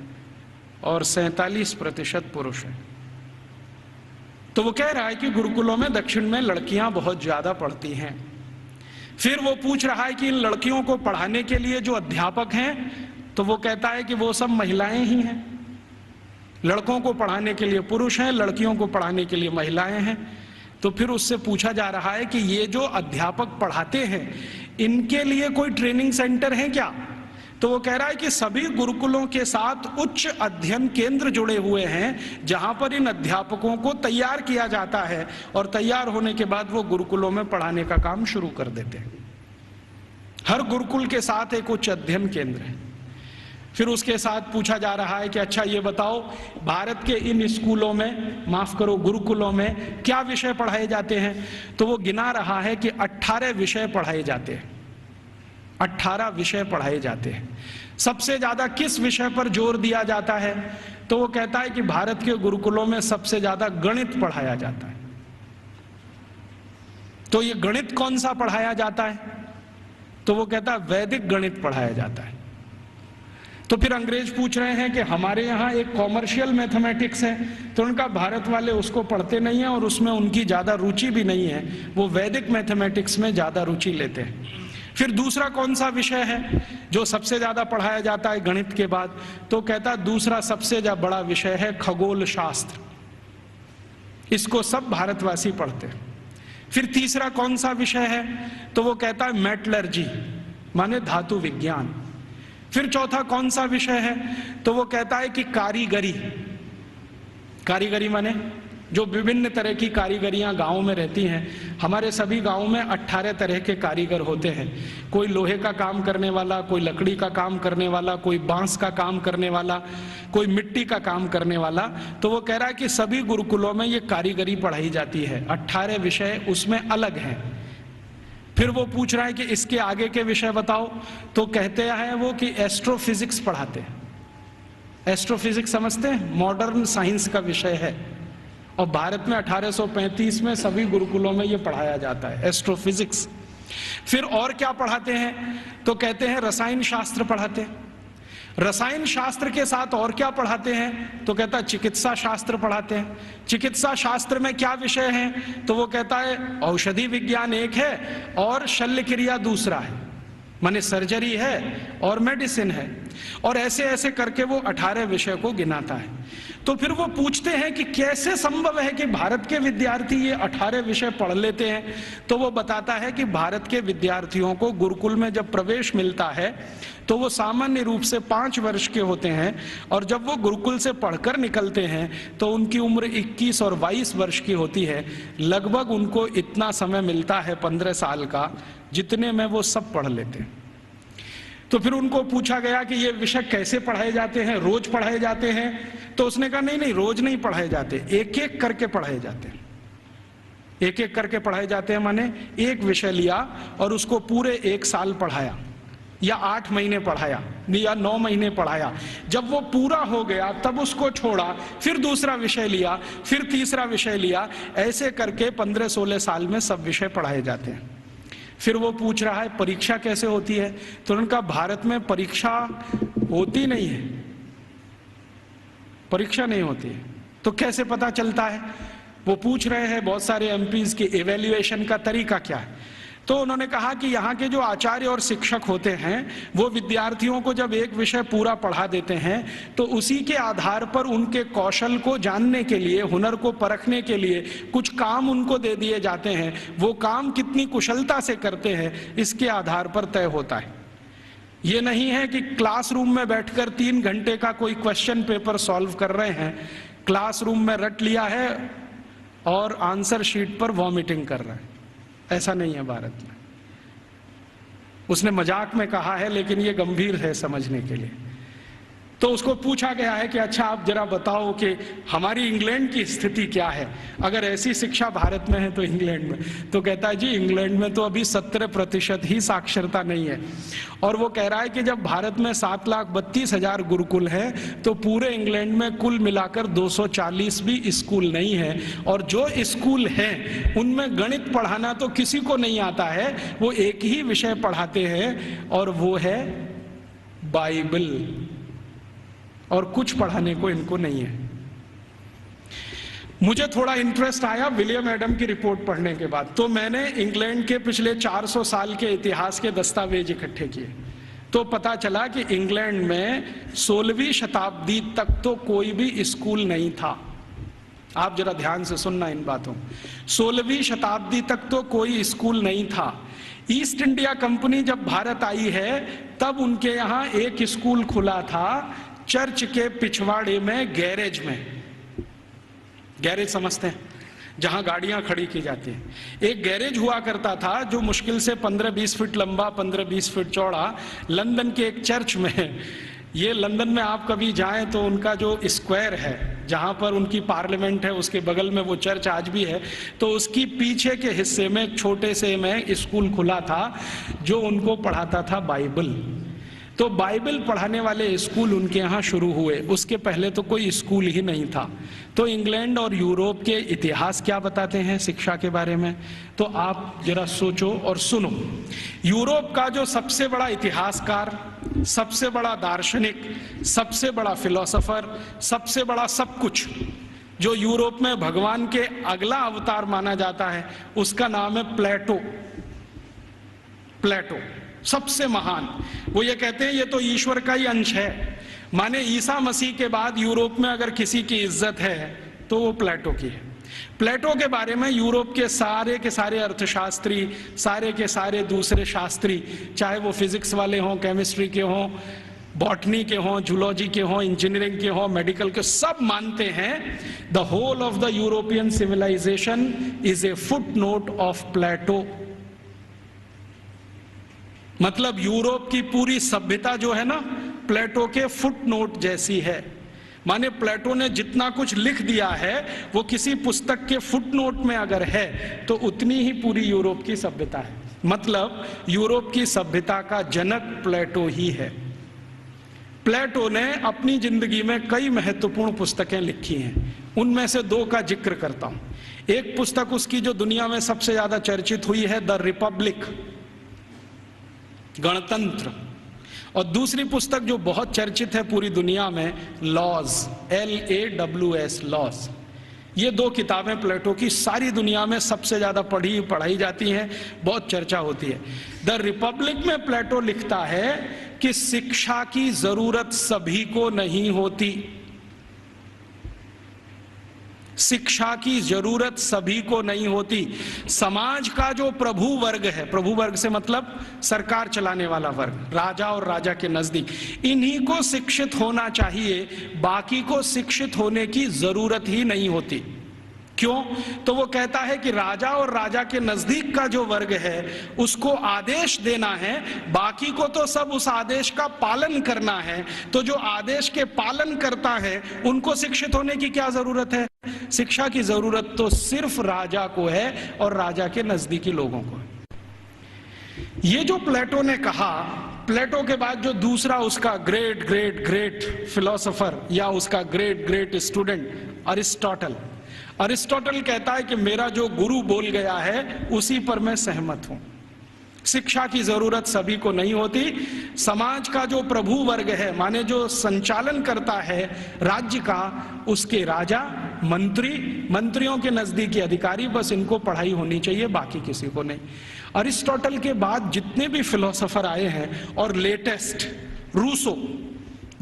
और 47% पुरुष हैं। तो वो कह रहा है कि गुरुकुलों में दक्षिण में लड़कियां बहुत ज्यादा पढ़ती हैं। फिर वो पूछ रहा है कि इन लड़कियों को पढ़ाने के लिए जो अध्यापक हैं, तो वो कहता है कि वो सब महिलाएं ही हैं। लड़कों को पढ़ाने के लिए पुरुष हैं, लड़कियों को पढ़ाने के लिए महिलाएं हैं। तो फिर उससे पूछा जा रहा है कि ये जो अध्यापक पढ़ाते हैं इनके लिए कोई ट्रेनिंग सेंटर है क्या। तो वो कह रहा है कि सभी गुरुकुलों के साथ उच्च अध्ययन केंद्र जुड़े हुए हैं जहां पर इन अध्यापकों को तैयार किया जाता है, और तैयार होने के बाद वो गुरुकुलों में पढ़ाने का काम शुरू कर देते हैं। हर गुरुकुल के साथ एक उच्च अध्ययन केंद्र है। फिर उसके साथ पूछा जा रहा है कि अच्छा ये बताओ भारत के इन स्कूलों में, माफ करो गुरुकुलों में क्या विषय पढ़ाए जाते हैं। तो वो गिना रहा है कि 18 विषय पढ़ाए जाते हैं, 18 विषय पढ़ाए जाते हैं। सबसे ज्यादा किस विषय पर जोर दिया जाता है। तो वो कहता है कि भारत के गुरुकुलों में सबसे ज्यादा गणित पढ़ाया जाता है। तो ये गणित कौन सा पढ़ाया जाता है। तो वो कहता है वैदिक गणित पढ़ाया जाता है। तो फिर अंग्रेज पूछ रहे हैं कि हमारे यहाँ एक कॉमर्शियल मैथमेटिक्स है, तो उनका भारत वाले उसको पढ़ते नहीं है और उसमें उनकी ज्यादा रुचि भी नहीं है, वो वैदिक मैथमेटिक्स में ज्यादा रुचि लेते हैं। फिर दूसरा कौन सा विषय है जो सबसे ज्यादा पढ़ाया जाता है गणित के बाद। तो कहता है दूसरा सबसे बड़ा विषय है खगोल शास्त्र, इसको सब भारतवासी पढ़ते हैं। फिर तीसरा कौन सा विषय है। तो वो कहता है मेटलर्जी, माने धातु विज्ञान। फिर चौथा कौन सा विषय है। तो वो कहता है कि कारीगरी, कारीगरी माने जो विभिन्न तरह की कारीगरियां गांवों में रहती हैं। हमारे सभी गांवों में 18 तरह के कारीगर होते हैं। कोई लोहे का काम करने वाला, कोई लकड़ी का काम करने वाला, कोई बांस का काम करने वाला, कोई मिट्टी का काम करने वाला। तो वो कह रहा है कि सभी गुरुकुलों में ये कारीगरी पढ़ाई जाती है, 18 विषय उसमें अलग हैं। फिर वो पूछ रहा है कि इसके आगे के विषय बताओ। तो कहते हैं वो कि एस्ट्रोफिजिक्स पढ़ाते हैं। एस्ट्रोफिजिक्स समझते हैं, मॉडर्न साइंस का विषय है, और भारत में 1835 में सभी गुरुकुलों में ये पढ़ाया जाता है, एस्ट्रोफिजिक्स। फिर और क्या पढ़ाते हैं। तो कहते हैं रसायन शास्त्र पढ़ाते हैं। रसायन शास्त्र के साथ और क्या पढ़ाते हैं। तो कहता है चिकित्सा शास्त्र पढ़ाते हैं। चिकित्सा शास्त्र में क्या विषय हैं। तो वो कहता है औषधि विज्ञान एक है और शल्य क्रिया दूसरा है, माने सर्जरी है और मेडिसिन है। और ऐसे ऐसे करके वो 18 विषय को गिनाता है। तो फिर वो पूछते हैं कि कैसे संभव है कि भारत के विद्यार्थी ये 18 विषय पढ़ लेते हैं। तो वो बताता है कि भारत के विद्यार्थियों को गुरुकुल में जब प्रवेश मिलता है तो वो सामान्य रूप से 5 वर्ष के होते हैं, और जब वो गुरुकुल से पढ़कर निकलते हैं तो उनकी उम्र 21 और 22 वर्ष की होती है। लगभग उनको इतना समय मिलता है 15 साल का, जितने में वो सब पढ़ लेते हैं। तो फिर उनको पूछा गया कि ये विषय कैसे पढ़ाए जाते हैं, रोज पढ़ाए जाते हैं? तो उसने कहा नहीं नहीं, रोज नहीं पढ़ाए जाते, एक एक करके पढ़ाए जाते हैं। एक एक करके पढ़ाए जाते हैं माने एक विषय लिया और उसको पूरे 1 साल पढ़ाया, या 8 महीने पढ़ाया, या 9 महीने पढ़ाया। जब वो पूरा हो गया तब उसको छोड़ा, फिर दूसरा विषय लिया, फिर तीसरा विषय लिया। ऐसे करके 15-16 साल में सब विषय पढ़ाए जाते हैं। फिर वो पूछ रहा है परीक्षा कैसे होती है? तो उनका भारत में परीक्षा होती नहीं है, परीक्षा नहीं होती है। तो कैसे पता चलता है? वो पूछ रहे हैं बहुत सारे एमपीज की इवैल्यूएशन का तरीका क्या है। तो उन्होंने कहा कि यहाँ के जो आचार्य और शिक्षक होते हैं वो विद्यार्थियों को जब एक विषय पूरा पढ़ा देते हैं तो उसी के आधार पर उनके कौशल को जानने के लिए, हुनर को परखने के लिए कुछ काम उनको दे दिए जाते हैं। वो काम कितनी कुशलता से करते हैं इसके आधार पर तय होता है। ये नहीं है कि क्लासरूम में बैठकर 3 घंटे का कोई क्वेश्चन पेपर सॉल्व कर रहे हैं, क्लासरूम में रट लिया है और आंसर शीट पर वॉमिटिंग कर रहे हैं। ऐसा नहीं है भारत में। उसने मजाक में कहा है लेकिन ये गंभीर है समझने के लिए। तो उसको पूछा गया है कि अच्छा आप जरा बताओ कि हमारी इंग्लैंड की स्थिति क्या है, अगर ऐसी शिक्षा भारत में है तो इंग्लैंड में। तो कहता है जी इंग्लैंड में तो अभी 17% ही साक्षरता नहीं है। और वो कह रहा है कि जब भारत में 7,32,000 गुरुकुल है तो पूरे इंग्लैंड में कुल मिलाकर 240 भी स्कूल नहीं है, और जो स्कूल हैं उनमें गणित पढ़ाना तो किसी को नहीं आता है। वो एक ही विषय पढ़ाते हैं और वो है बाइबल, और कुछ पढ़ाने को इनको नहीं है। मुझे थोड़ा इंटरेस्ट आया विलियम एडम की रिपोर्ट पढ़ने के बाद, तो मैंने इंग्लैंड के पिछले 400 साल के इतिहास के दस्तावेज इकट्ठे किए। तो पता चला कि इंग्लैंड में 16वीं शताब्दी तक तो कोई भी स्कूल नहीं था। आप जरा ध्यान से सुनना इन बातों। 16वीं शताब्दी तक तो कोई स्कूल नहीं था। ईस्ट इंडिया कंपनी जब भारत आई है तब उनके यहाँ एक स्कूल खुला था, चर्च के पिछवाड़े में, गैरेज में। गैरेज समझते हैं, जहां गाड़ियां खड़ी की जाती हैं। एक गैरेज हुआ करता था जो मुश्किल से 15-20 फीट लंबा, 15-20 फीट चौड़ा, लंदन के एक चर्च में। ये लंदन में आप कभी जाएं तो उनका जो स्क्वायर है जहां पर उनकी पार्लियामेंट है उसके बगल में वो चर्च आज भी है। तो उसकी पीछे के हिस्से में एक छोटे से में स्कूल खुला था जो उनको पढ़ाता था बाइबल। तो बाइबल पढ़ाने वाले स्कूल उनके यहाँ शुरू हुए, उसके पहले तो कोई स्कूल ही नहीं था। तो इंग्लैंड और यूरोप के इतिहास क्या बताते हैं शिक्षा के बारे में, तो आप जरा सोचो और सुनो। यूरोप का जो सबसे बड़ा इतिहासकार, सबसे बड़ा दार्शनिक, सबसे बड़ा फिलोसोफर, सबसे बड़ा सब कुछ, जो यूरोप में भगवान के अगला अवतार माना जाता है, उसका नाम है प्लेटो। प्लेटो सबसे महान। वो ये कहते हैं ये तो ईश्वर का ही अंश है, माने ईसा मसीह के बाद यूरोप में अगर किसी की इज्जत है तो वो प्लेटो की है। प्लेटो के बारे में यूरोप के सारे अर्थशास्त्री, सारे के सारे दूसरे शास्त्री, चाहे वो फिजिक्स वाले हों, केमिस्ट्री के हों, बॉटनी के हों, जूलॉजी के हों, इंजीनियरिंग के हों, मेडिकल के, सब मानते हैं the whole of the European civilisation is a footnote of Plato. मतलब यूरोप की पूरी सभ्यता जो है ना प्लेटो के फुट नोट जैसी है। माने प्लेटो ने जितना कुछ लिख दिया है वो किसी पुस्तक के फुट नोट में अगर है तो उतनी ही पूरी यूरोप की सभ्यता है। मतलब यूरोप की सभ्यता का जनक प्लेटो ही है। प्लेटो ने अपनी जिंदगी में कई महत्वपूर्ण पुस्तकें लिखी हैं, उनमें से 2 का जिक्र करता हूं। एक पुस्तक उसकी जो दुनिया में सबसे ज्यादा चर्चित हुई है, द रिपब्लिक, गणतंत्र, और दूसरी पुस्तक जो बहुत चर्चित है पूरी दुनिया में, लॉज, LAWS, लॉज। ये 2 किताबें प्लेटो की सारी दुनिया में सबसे ज्यादा पढ़ाई जाती हैं, बहुत चर्चा होती है। द रिपब्लिक में प्लेटो लिखता है कि शिक्षा की जरूरत सभी को नहीं होती। शिक्षा की जरूरत सभी को नहीं होती। समाज का जो प्रभु वर्ग है, प्रभु वर्ग से मतलब सरकार चलाने वाला वर्ग, राजा और राजा के नजदीक, इन्हीं को शिक्षित होना चाहिए, बाकी को शिक्षित होने की जरूरत ही नहीं होती। क्यों? तो वो कहता है कि राजा और राजा के नजदीक का जो वर्ग है उसको आदेश देना है, बाकी को तो सब उस आदेश का पालन करना है। तो जो आदेश के पालन करता है उनको शिक्षित होने की क्या जरूरत है? शिक्षा की जरूरत तो सिर्फ राजा को है और राजा के नजदीकी लोगों को है। ये जो प्लेटो ने कहा, प्लेटो के बाद जो दूसरा उसका ग्रेट ग्रेट ग्रेट फिलोसोफर या उसका ग्रेट ग्रेट स्टूडेंट अरिस्टोटल कहता है कि मेरा जो गुरु बोल गया है उसी पर मैं सहमत हूं। शिक्षा की जरूरत सभी को नहीं होती। समाज का जो प्रभु वर्ग है, माने जो संचालन करता है राज्य का, उसके राजा, मंत्रियों के नजदीकी अधिकारी, बस इनको पढ़ाई होनी चाहिए, बाकी किसी को नहीं। अरिस्टोटल के बाद जितने भी फिलोसोफर आए हैं और लेटेस्ट रूसो,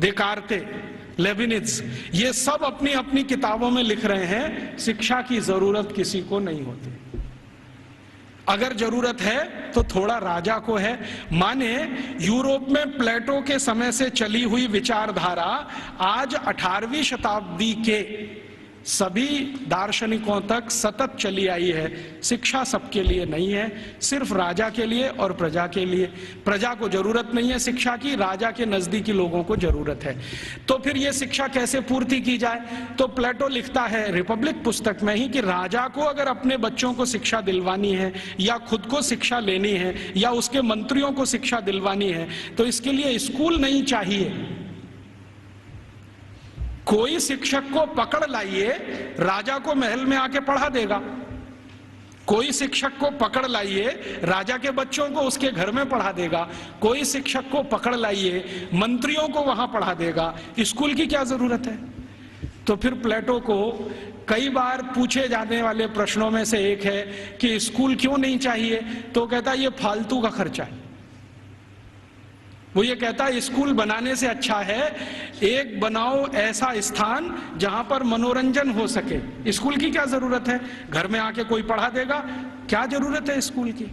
देकार्ते, लेविनिज, ये सब अपनी अपनी किताबों में लिख रहे हैं शिक्षा की जरूरत किसी को नहीं होती। अगर जरूरत है तो थोड़ा राजा को है। माने यूरोप में प्लेटो के समय से चली हुई विचारधारा आज 18वीं शताब्दी के सभी दार्शनिकों तक सतत चली आई है। शिक्षा सबके लिए नहीं है, सिर्फ राजा के लिए और प्रजा के लिए। प्रजा को जरूरत नहीं है शिक्षा की, राजा के नजदीकी लोगों को जरूरत है। तो फिर यह शिक्षा कैसे पूर्ति की जाए? तो प्लेटो लिखता है रिपब्लिक पुस्तक में ही कि राजा को अगर अपने बच्चों को शिक्षा दिलवानी है या खुद को शिक्षा लेनी है या उसके मंत्रियों को शिक्षा दिलवानी है तो इसके लिए स्कूल नहीं चाहिए। कोई शिक्षक को पकड़ लाइए, राजा को महल में आके पढ़ा देगा। कोई शिक्षक को पकड़ लाइए, राजा के बच्चों को उसके घर में पढ़ा देगा। कोई शिक्षक को पकड़ लाइए, मंत्रियों को वहां पढ़ा देगा। स्कूल की क्या जरूरत है? तो फिर प्लेटो को कई बार पूछे जाने वाले प्रश्नों में से एक है कि स्कूल क्यों नहीं चाहिए? तो कहता है ये फालतू का खर्चा है। वो ये कहता है स्कूल बनाने से अच्छा है एक बनाओ ऐसा स्थान जहां पर मनोरंजन हो सके। स्कूल की क्या जरूरत है? घर में आके कोई पढ़ा देगा, क्या जरूरत है स्कूल की?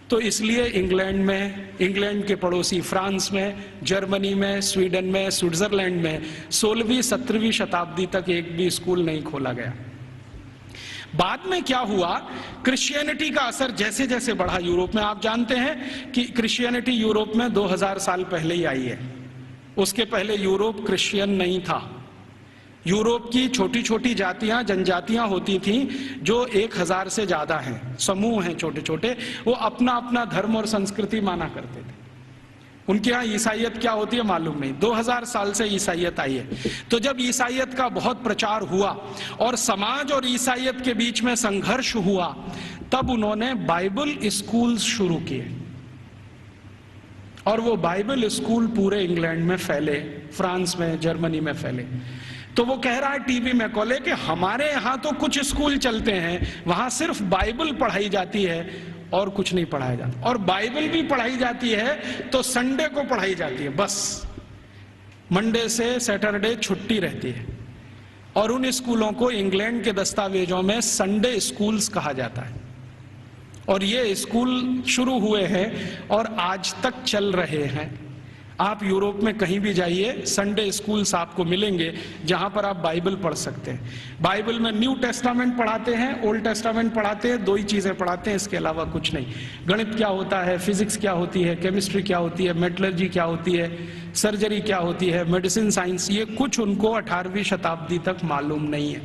तो इसलिए इंग्लैंड में, इंग्लैंड के पड़ोसी फ्रांस में, जर्मनी में, स्वीडन में, स्विट्जरलैंड में 16वीं 17वीं शताब्दी तक एक भी स्कूल नहीं खोला गया। बाद में क्या हुआ, क्रिश्चियनिटी का असर जैसे जैसे बढ़ा यूरोप में, आप जानते हैं कि क्रिश्चियनिटी यूरोप में 2000 साल पहले ही आई है। उसके पहले यूरोप क्रिश्चियन नहीं था। यूरोप की छोटी छोटी जातियां, जनजातियां होती थीं जो 1000 से ज्यादा हैं, समूह हैं छोटे छोटे, वो अपना अपना धर्म और संस्कृति माना करते थे। उनके यहाँ ईसाइयत क्या होती है मालूम नहीं। 2000 साल से ईसाइयत आई है। तो जब ईसाइयत का बहुत प्रचार हुआ और समाज और ईसाइयत के बीच में संघर्ष हुआ, तब उन्होंने बाइबल स्कूल शुरू किए और वो बाइबल स्कूल पूरे इंग्लैंड में फैले, फ्रांस में, जर्मनी में फैले। तो वो कह रहा है टीवी में कोले कि हमारे यहाँ तो कुछ स्कूल चलते हैं, वहां सिर्फ बाइबल पढ़ाई जाती है और कुछ नहीं पढ़ाया जाता, और बाइबल भी पढ़ाई जाती है तो संडे को पढ़ाई जाती है, बस मंडे से सैटरडे छुट्टी रहती है। और उन स्कूलों को इंग्लैंड के दस्तावेजों में संडे स्कूल्स कहा जाता है। और ये स्कूल शुरू हुए हैं और आज तक चल रहे हैं। आप यूरोप में कहीं भी जाइए, संडे स्कूल्स आपको मिलेंगे जहां पर आप बाइबल पढ़ सकते हैं। बाइबल में न्यू टेस्टामेंट पढ़ाते हैं, ओल्ड टेस्टामेंट पढ़ाते हैं, दो ही चीजें पढ़ाते हैं, इसके अलावा कुछ नहीं। गणित क्या होता है, फिजिक्स क्या होती है, केमिस्ट्री क्या होती है, मेटलर्जी क्या होती है, सर्जरी क्या होती है, मेडिसिन साइंस, ये कुछ उनको 18वीं शताब्दी तक मालूम नहीं है।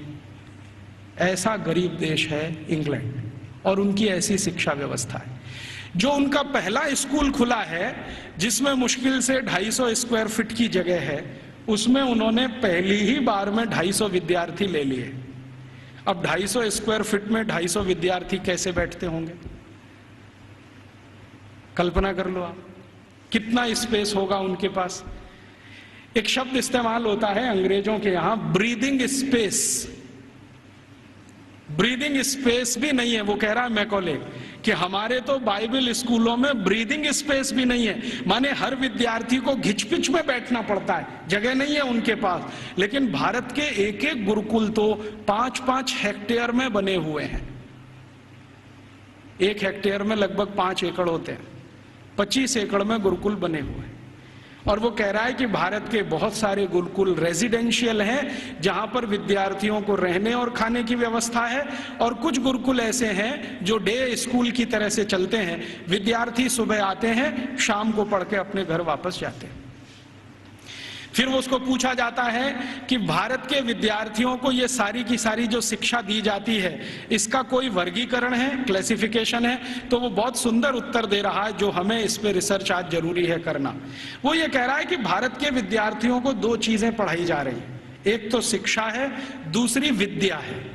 ऐसा गरीब देश है इंग्लैंड और उनकी ऐसी शिक्षा व्यवस्था है। जो उनका पहला स्कूल खुला है जिसमें मुश्किल से 250 स्क्वायर फीट की जगह है, उसमें उन्होंने पहली ही बार में 250 विद्यार्थी ले लिए। अब 250 स्क्वायर फीट में 250 विद्यार्थी कैसे बैठते होंगे, कल्पना कर लो आप, कितना स्पेस होगा उनके पास। एक शब्द इस्तेमाल होता है अंग्रेजों के यहां, ब्रीदिंग स्पेस। ब्रीदिंग स्पेस भी नहीं है। वो कह रहा है मैकॉले कि हमारे तो बाइबल स्कूलों में ब्रीदिंग स्पेस भी नहीं है, माने हर विद्यार्थी को घिचपिच में बैठना पड़ता है, जगह नहीं है उनके पास। लेकिन भारत के एक एक गुरुकुल तो 5-5 हेक्टेयर में बने हुए हैं। 1 हेक्टेयर में लगभग 5 एकड़ होते हैं, 25 एकड़ में गुरुकुल बने हुए हैं। और वो कह रहा है कि भारत के बहुत सारे गुरुकुल रेजिडेंशियल हैं, जहां पर विद्यार्थियों को रहने और खाने की व्यवस्था है, और कुछ गुरुकुल ऐसे हैं जो डे स्कूल की तरह से चलते हैं। विद्यार्थी सुबह आते हैं, शाम को पढ़ के अपने घर वापस जाते हैं। फिर उसको पूछा जाता है कि भारत के विद्यार्थियों को ये सारी की सारी जो शिक्षा दी जाती है, इसका कोई वर्गीकरण है, क्लासिफिकेशन है? तो वो बहुत सुंदर उत्तर दे रहा है, जो हमें इस पे रिसर्च आज जरूरी है करना। वो ये कह रहा है कि भारत के विद्यार्थियों को 2 चीजें पढ़ाई जा रही है, एक तो शिक्षा है, दूसरी विद्या है।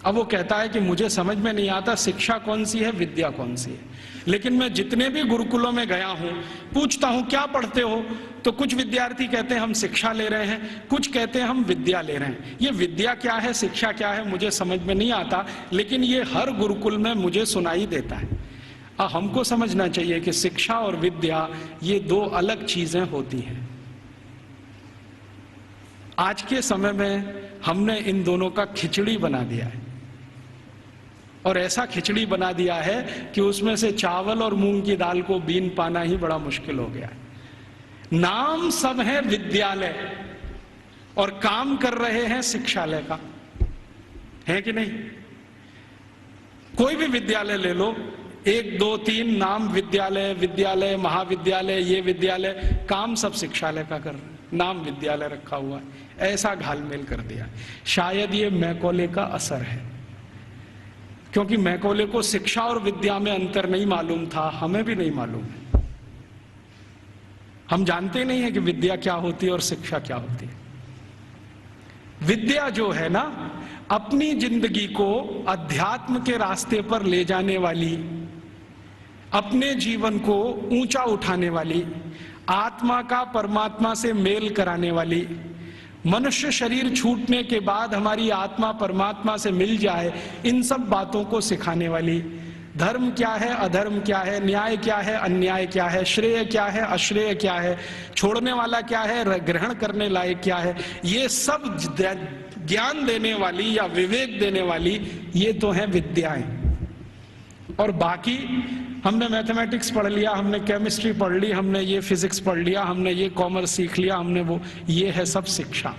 अब वो कहता है कि मुझे समझ में नहीं आता शिक्षा कौन सी है, विद्या कौन सी है। लेकिन मैं जितने भी गुरुकुलों में गया हूं, पूछता हूं क्या पढ़ते हो, तो कुछ विद्यार्थी कहते हैं हम शिक्षा ले रहे हैं, कुछ कहते हैं हम विद्या ले रहे हैं। ये विद्या क्या है, शिक्षा क्या है, मुझे समझ में नहीं आता, लेकिन ये हर गुरुकुल में मुझे सुनाई देता है। हमको समझना चाहिए कि शिक्षा और विद्या ये 2 अलग चीजें होती हैं। आज के समय में हमने इन दोनों का खिचड़ी बना दिया है, और ऐसा खिचड़ी बना दिया है कि उसमें से चावल और मूंग की दाल को बीन पाना ही बड़ा मुश्किल हो गया है। नाम सब है विद्यालय और काम कर रहे हैं शिक्षालय का, है कि नहीं? कोई भी विद्यालय ले लो, 1 2 3 नाम विद्यालय, विद्यालय, महाविद्यालय, ये विद्यालय, काम सब शिक्षालय का कर रहे हैं, नाम विद्यालय रखा हुआ है। ऐसा घालमेल कर दिया। शायद ये मैकॉले का असर है, क्योंकि मैकॉले को शिक्षा और विद्या में अंतर नहीं मालूम था, हमें भी नहीं मालूम है। हम जानते नहीं है कि विद्या क्या होती है और शिक्षा क्या होती है। विद्या जो है ना, अपनी जिंदगी को अध्यात्म के रास्ते पर ले जाने वाली, अपने जीवन को ऊंचा उठाने वाली, आत्मा का परमात्मा से मेल कराने वाली, मनुष्य शरीर छूटने के बाद हमारी आत्मा परमात्मा से मिल जाए, इन सब बातों को सिखाने वाली, धर्म क्या है, अधर्म क्या है, न्याय क्या है, अन्याय क्या है, श्रेय क्या है, अश्रेय क्या है, छोड़ने वाला क्या है, ग्रहण करने लायक क्या है, ये सब ज्ञान देने वाली या विवेक देने वाली ये तो है विद्याएं। और बाकी हमने मैथमेटिक्स पढ़ लिया, हमने केमिस्ट्री पढ़ ली, हमने ये फिजिक्स पढ़ लिया, हमने ये कॉमर्स सीख लिया, हमने वो, ये है सब शिक्षा।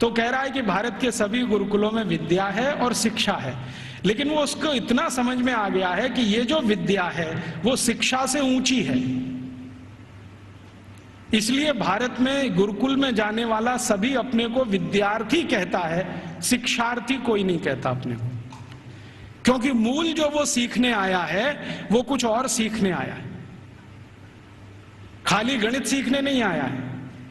तो कह रहा है कि भारत के सभी गुरुकुलों में विद्या है और शिक्षा है, लेकिन वो उसको इतना समझ में आ गया है कि ये जो विद्या है वो शिक्षा से ऊंची है। इसलिए भारत में गुरुकुल में जाने वाला सभी अपने को विद्यार्थी कहता है, शिक्षार्थी कोई नहीं कहता अपने को, क्योंकि मूल जो वो सीखने आया है वो कुछ और सीखने आया है। खाली गणित सीखने नहीं आया है,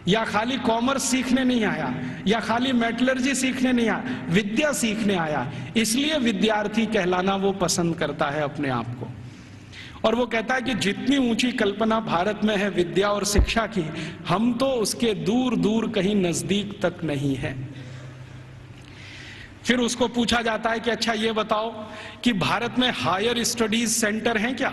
या खाली कॉमर्स सीखने नहीं आया, या खाली मेटलर्जी सीखने नहीं आया, विद्या सीखने आया। इसलिए विद्यार्थी कहलाना वो पसंद करता है अपने आप को। और वो कहता है कि जितनी ऊंची कल्पना भारत में है विद्या और शिक्षा की, हम तो उसके दूर दूर कहीं नजदीक तक नहीं है। फिर उसको पूछा जाता है कि अच्छा ये बताओ कि भारत में हायर स्टडीज सेंटर हैं क्या?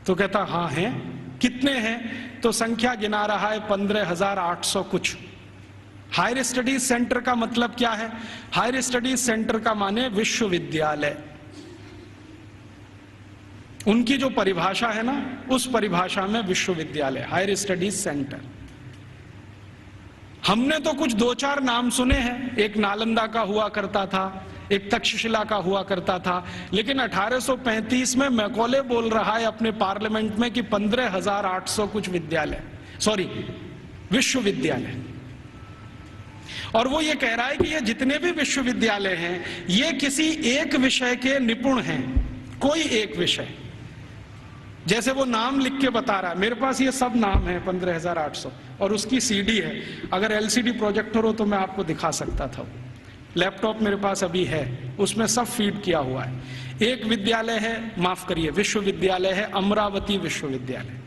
तो कहता हाँ हैं। कितने हैं? तो संख्या गिना रहा है 15,800 कुछ। हायर स्टडीज सेंटर का मतलब क्या है? हायर स्टडीज सेंटर का माने विश्वविद्यालय। उनकी जो परिभाषा है ना, उस परिभाषा में विश्वविद्यालय, हायर स्टडीज सेंटर। हमने तो कुछ 2-4 नाम सुने हैं, एक नालंदा का हुआ करता था, एक तक्षशिला का हुआ करता था, लेकिन 1835 में मैकॉले बोल रहा है अपने पार्लियामेंट में कि 15,800 कुछ विद्यालय, सॉरी विश्वविद्यालय। और वो ये कह रहा है कि ये जितने भी विश्वविद्यालय हैं ये किसी एक विषय के निपुण हैं, कोई एक विषय। जैसे वो नाम लिख के बता रहा है, मेरे पास ये सब नाम है 15,800, और उसकी सीडी है। अगर एलसीडी प्रोजेक्टर हो तो मैं आपको दिखा सकता था। लैपटॉप मेरे पास अभी है, उसमें सब फीड किया हुआ है। एक विद्यालय है, माफ करिए, विश्वविद्यालय है अमरावती विश्वविद्यालय।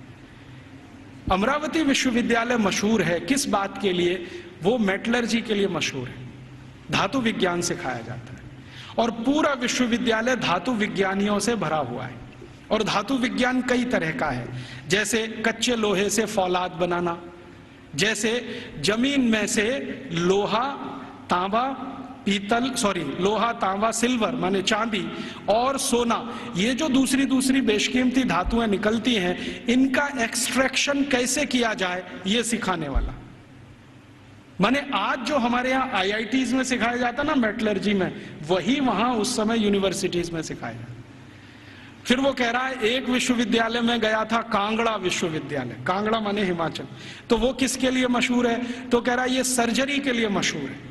अमरावती विश्वविद्यालय मशहूर है किस बात के लिए? वो मेटलर्जी के लिए मशहूर है, धातु विज्ञान सिखाया जाता है। और पूरा विश्वविद्यालय धातु विज्ञानियों से भरा हुआ है। और धातु विज्ञान कई तरह का है, जैसे कच्चे लोहे से फौलाद बनाना, जैसे जमीन में से लोहा तांबा लोहा तांबा सिल्वर माने चांदी और सोना, ये जो दूसरी दूसरी बेशकीमती धातुएं निकलती हैं, इनका एक्सट्रैक्शन कैसे किया जाए ये सिखाने वाला। माने आज जो हमारे यहाँ आईआईटीज में सिखाया जाता ना मेटलर्जी में, वही वहां उस समय यूनिवर्सिटीज में सिखाया। फिर वो कह रहा है एक विश्वविद्यालय में गया था, कांगड़ा विश्वविद्यालय, कांगड़ा माने हिमाचल, तो वो किसके लिए मशहूर है? तो कह रहा है ये सर्जरी के लिए मशहूर है।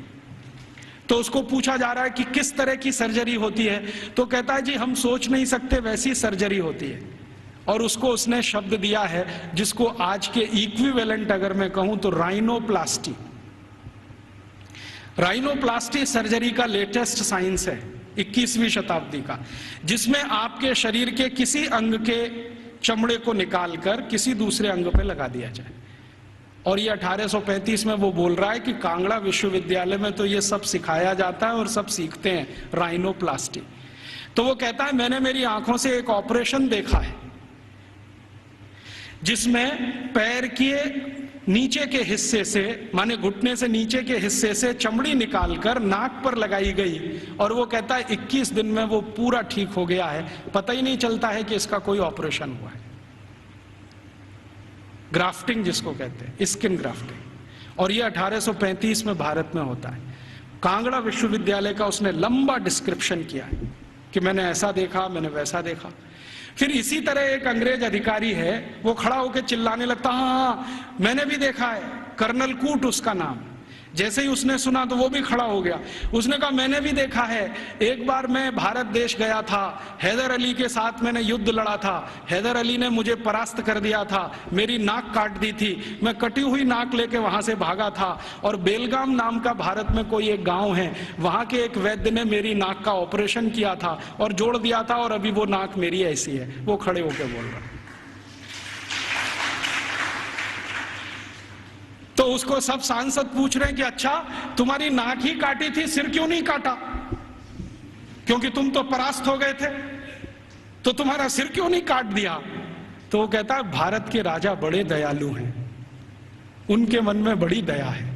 तो उसको पूछा जा रहा है कि किस तरह की सर्जरी होती है, तो कहता है जी हम सोच नहीं सकते वैसी सर्जरी होती है। और उसको उसने शब्द दिया है जिसको आज के इक्विवेलेंट अगर मैं कहूं तो राइनोप्लास्टी। राइनोप्लास्टी सर्जरी का लेटेस्ट साइंस है 21वीं शताब्दी का, जिसमें आपके शरीर के किसी अंग के चमड़े को निकालकर किसी दूसरे अंग पे लगा दिया जाए। और ये 1835 में वो बोल रहा है कि कांगड़ा विश्वविद्यालय में तो ये सब सिखाया जाता है और सब सीखते हैं राइनोप्लास्टी। तो वो कहता है मैंने मेरी आंखों से एक ऑपरेशन देखा है जिसमें पैर के नीचे के हिस्से से माने घुटने से नीचे के हिस्से से चमड़ी निकालकर नाक पर लगाई गई, और वो कहता है 21 दिन में वो पूरा ठीक हो गया है, पता ही नहीं चलता है कि इसका कोई ऑपरेशन हुआ है। ग्राफ्टिंग जिसको कहते हैं, स्किन ग्राफ्टिंग। और ये 1835 में भारत में होता है। कांगड़ा विश्वविद्यालय का उसने लंबा डिस्क्रिप्शन किया है कि मैंने ऐसा देखा, मैंने वैसा देखा। फिर इसी तरह एक अंग्रेज अधिकारी है, वो खड़ा होकर चिल्लाने लगता, हाँ मैंने भी देखा है, कर्नल कूट उसका नाम। जैसे ही उसने सुना तो वो भी खड़ा हो गया, उसने कहा मैंने भी देखा है, एक बार मैं भारत देश गया था, हैदर अली के साथ मैंने युद्ध लड़ा था, हैदर अली ने मुझे परास्त कर दिया था, मेरी नाक काट दी थी, मैं कटी हुई नाक लेके वहां से भागा था, और बेलगाम नाम का भारत में कोई एक गांव है, वहां के एक वैद्य ने मेरी नाक का ऑपरेशन किया था और जोड़ दिया था, और अभी वो नाक मेरी ऐसी है। वो खड़े होकर बोल रहा। तो उसको सब सांसद पूछ रहे हैं कि अच्छा तुम्हारी नाक ही काटी थी, सिर क्यों नहीं काटा? क्योंकि तुम तो परास्त हो गए थे, तो तुम्हारा सिर क्यों नहीं काट दिया? तो वो कहता है भारत के राजा बड़े दयालु हैं, उनके मन में बड़ी दया है,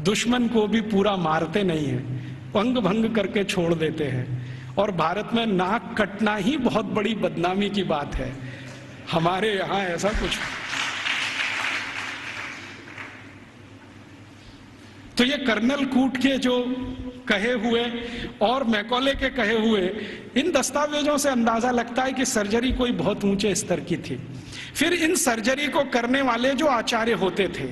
दुश्मन को भी पूरा मारते नहीं है, अंग भंग करके छोड़ देते हैं, और भारत में नाक कटना ही बहुत बड़ी बदनामी की बात है, हमारे यहां ऐसा कुछ। तो ये कर्नल कूट के जो कहे हुए और मैकॉले के कहे हुए इन दस्तावेजों से अंदाजा लगता है कि सर्जरी कोई बहुत ऊंचे स्तर की थी। फिर इन सर्जरी को करने वाले जो आचार्य होते थे,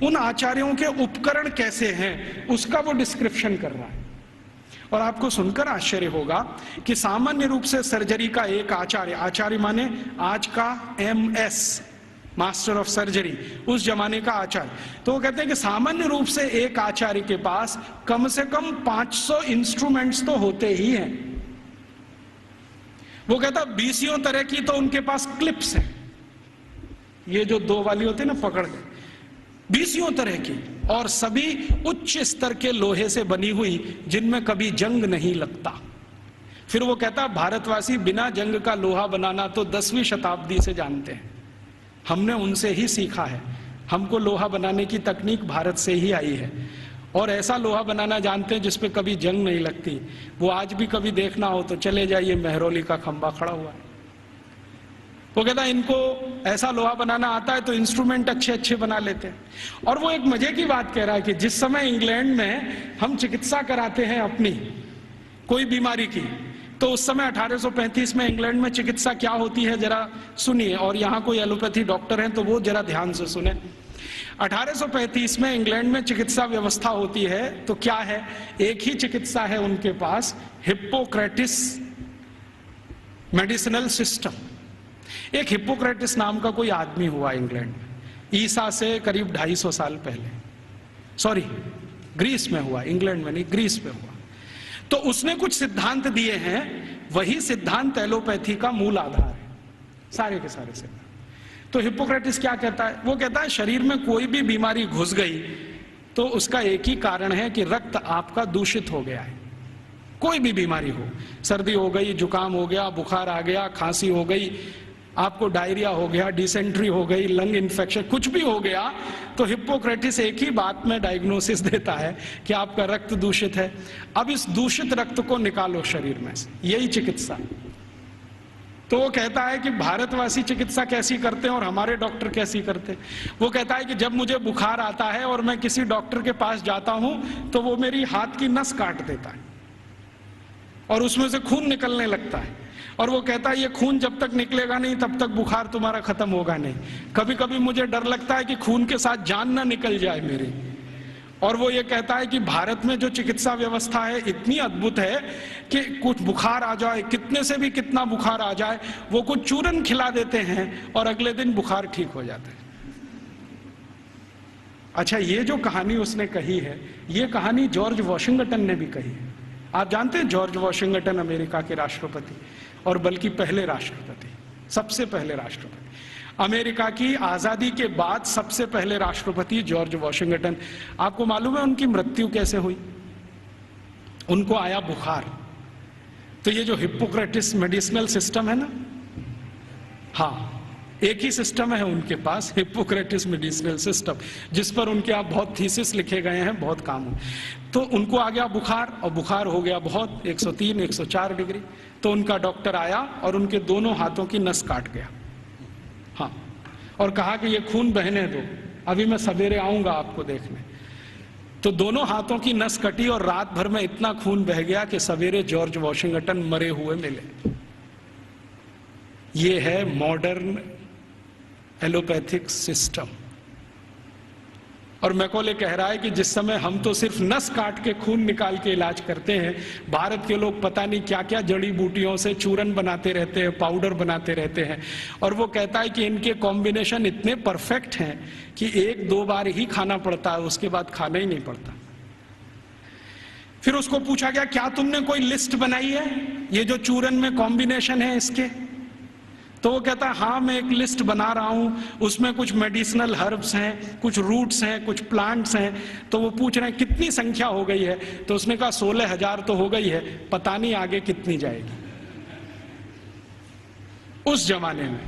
उन आचार्यों के उपकरण कैसे हैं उसका वो डिस्क्रिप्शन कर रहा है। और आपको सुनकर आश्चर्य होगा कि सामान्य रूप से सर्जरी का एक आचार्य माने आज का MS मास्टर ऑफ सर्जरी, उस जमाने का आचार्य, तो वो कहते हैं कि सामान्य रूप से एक आचार्य के पास कम से कम 500 इंस्ट्रूमेंट्स तो होते ही हैं। वो कहता 20 तरह की तो उनके पास क्लिप्स हैं, ये जो 2 वाली होती है ना पकड़ के, 20 तरह की, और सभी उच्च स्तर के लोहे से बनी हुई, जिनमें कभी जंग नहीं लगता। फिर वो कहता भारतवासी बिना जंग का लोहा बनाना तो 10वीं शताब्दी से जानते हैं, हमने उनसे ही सीखा है, हमको लोहा बनाने की तकनीक भारत से ही आई है, और ऐसा लोहा बनाना जानते हैं जिसपे कभी जंग नहीं लगती। वो आज भी कभी देखना हो तो चले जाइए, मेहरौली का खंबा खड़ा हुआ है। वो कहता इनको ऐसा लोहा बनाना आता है तो इंस्ट्रूमेंट अच्छे अच्छे बना लेते हैं। और वो एक मजे की बात कह रहा है कि जिस समय इंग्लैंड में हम चिकित्सा कराते हैं अपनी कोई बीमारी की, तो उस समय 1835 में इंग्लैंड में चिकित्सा क्या होती है जरा सुनिए, और यहाँ कोई एलोपैथी डॉक्टर हैं तो वो जरा ध्यान से सुने। 1835 में इंग्लैंड में चिकित्सा व्यवस्था होती है तो क्या है, एक ही चिकित्सा है उनके पास, हिप्पोक्रेटिस मेडिसिनल सिस्टम। एक हिप्पोक्रेटिस नाम का कोई आदमी हुआ इंग्लैंड में, ईसा से करीब 250 साल पहले, सॉरी ग्रीस में हुआ, इंग्लैंड में नहीं, ग्रीस में हुआ। तो उसने कुछ सिद्धांत दिए हैं, वही सिद्धांत एलोपैथी का मूल आधार है, सारे के सारे सिद्धांत। तो हिप्पोक्रेटिस क्या कहता है, वो कहता है शरीर में कोई भी बीमारी घुस गई तो उसका एक ही कारण है कि रक्त आपका दूषित हो गया है, कोई भी बीमारी हो, सर्दी हो गई, जुकाम हो गया, बुखार आ गया, खांसी हो गई, आपको डायरिया हो गया, डिसेंट्री हो गई, लंग इन्फेक्शन, कुछ भी हो गया, तो हिप्पोक्रेटिस एक ही बात में डायग्नोसिस देता है कि आपका रक्त दूषित है। अब इस दूषित रक्त को निकालो शरीर में से, यही चिकित्सा। तो वो कहता है कि भारतवासी चिकित्सा कैसी करते हैं और हमारे डॉक्टर कैसी करते हैं। वो कहता है कि जब मुझे बुखार आता है और मैं किसी डॉक्टर के पास जाता हूं तो वो मेरी हाथ की नस काट देता है और उसमें से खून निकलने लगता है, और वो कहता है ये खून जब तक निकलेगा नहीं तब तक बुखार तुम्हारा खत्म होगा नहीं। कभी कभी मुझे डर लगता है कि खून के साथ जान ना निकल जाए मेरी। और वो ये कहता है कि भारत में जो चिकित्सा व्यवस्था है इतनी अद्भुत है कि कुछ बुखार आ जाए, कितने से भी कितना बुखार आ जाए, वो कुछ चूरन खिला देते हैं और अगले दिन बुखार ठीक हो जाता है। अच्छा, ये जो कहानी उसने कही है, ये कहानी जॉर्ज वॉशिंगटन ने भी कही है। आप जानते हैं जॉर्ज वॉशिंगटन अमेरिका के राष्ट्रपति, और बल्कि पहले राष्ट्रपति, सबसे पहले राष्ट्रपति, अमेरिका की आजादी के बाद सबसे पहले राष्ट्रपति जॉर्ज वॉशिंगटन। आपको मालूम है उनकी मृत्यु कैसे हुई? उनको आया बुखार। तो ये जो हिप्पोक्रेटिस मेडिसिनल सिस्टम है ना, हाँ, एक ही सिस्टम है उनके पास, हिप्पोक्रेटिस मेडिसिनल सिस्टम, जिस पर उनके आप बहुत थीसिस लिखे गए हैं, बहुत काम हो। तो उनको आ गया बुखार, और बुखार हो गया बहुत, 103 104 डिग्री। तो उनका डॉक्टर आया और उनके दोनों हाथों की नस काट गया, हाँ, और कहा कि ये खून बहने दो, अभी मैं सवेरे आऊंगा आपको देखने। तो दोनों हाथों की नस कटी और रात भर में इतना खून बह गया कि सवेरे जॉर्ज वॉशिंगटन मरे हुए मिले। ये है मॉडर्न एलोपैथिक सिस्टम। और मैकॉले कह रहा है कि जिस समय हम तो सिर्फ नस काट के खून निकाल के इलाज करते हैं, भारत के लोग पता नहीं क्या क्या जड़ी बूटियों से चूरन बनाते रहते हैं, पाउडर बनाते रहते हैं। और वो कहता है कि इनके कॉम्बिनेशन इतने परफेक्ट हैं कि 1-2 बार ही खाना पड़ता है, उसके बाद खाना ही नहीं पड़ता। फिर उसको पूछा गया, क्या तुमने कोई लिस्ट बनाई है ये जो चूरन में कॉम्बिनेशन है इसके? तो वो कहता है हाँ, मैं एक लिस्ट बना रहा हूं, उसमें कुछ मेडिसिनल हर्ब्स हैं, कुछ रूट्स हैं, कुछ प्लांट्स हैं। तो वो पूछ रहे हैं कितनी संख्या हो गई है? तो उसने कहा 16,000 तो हो गई है, पता नहीं आगे कितनी जाएगी। उस जमाने में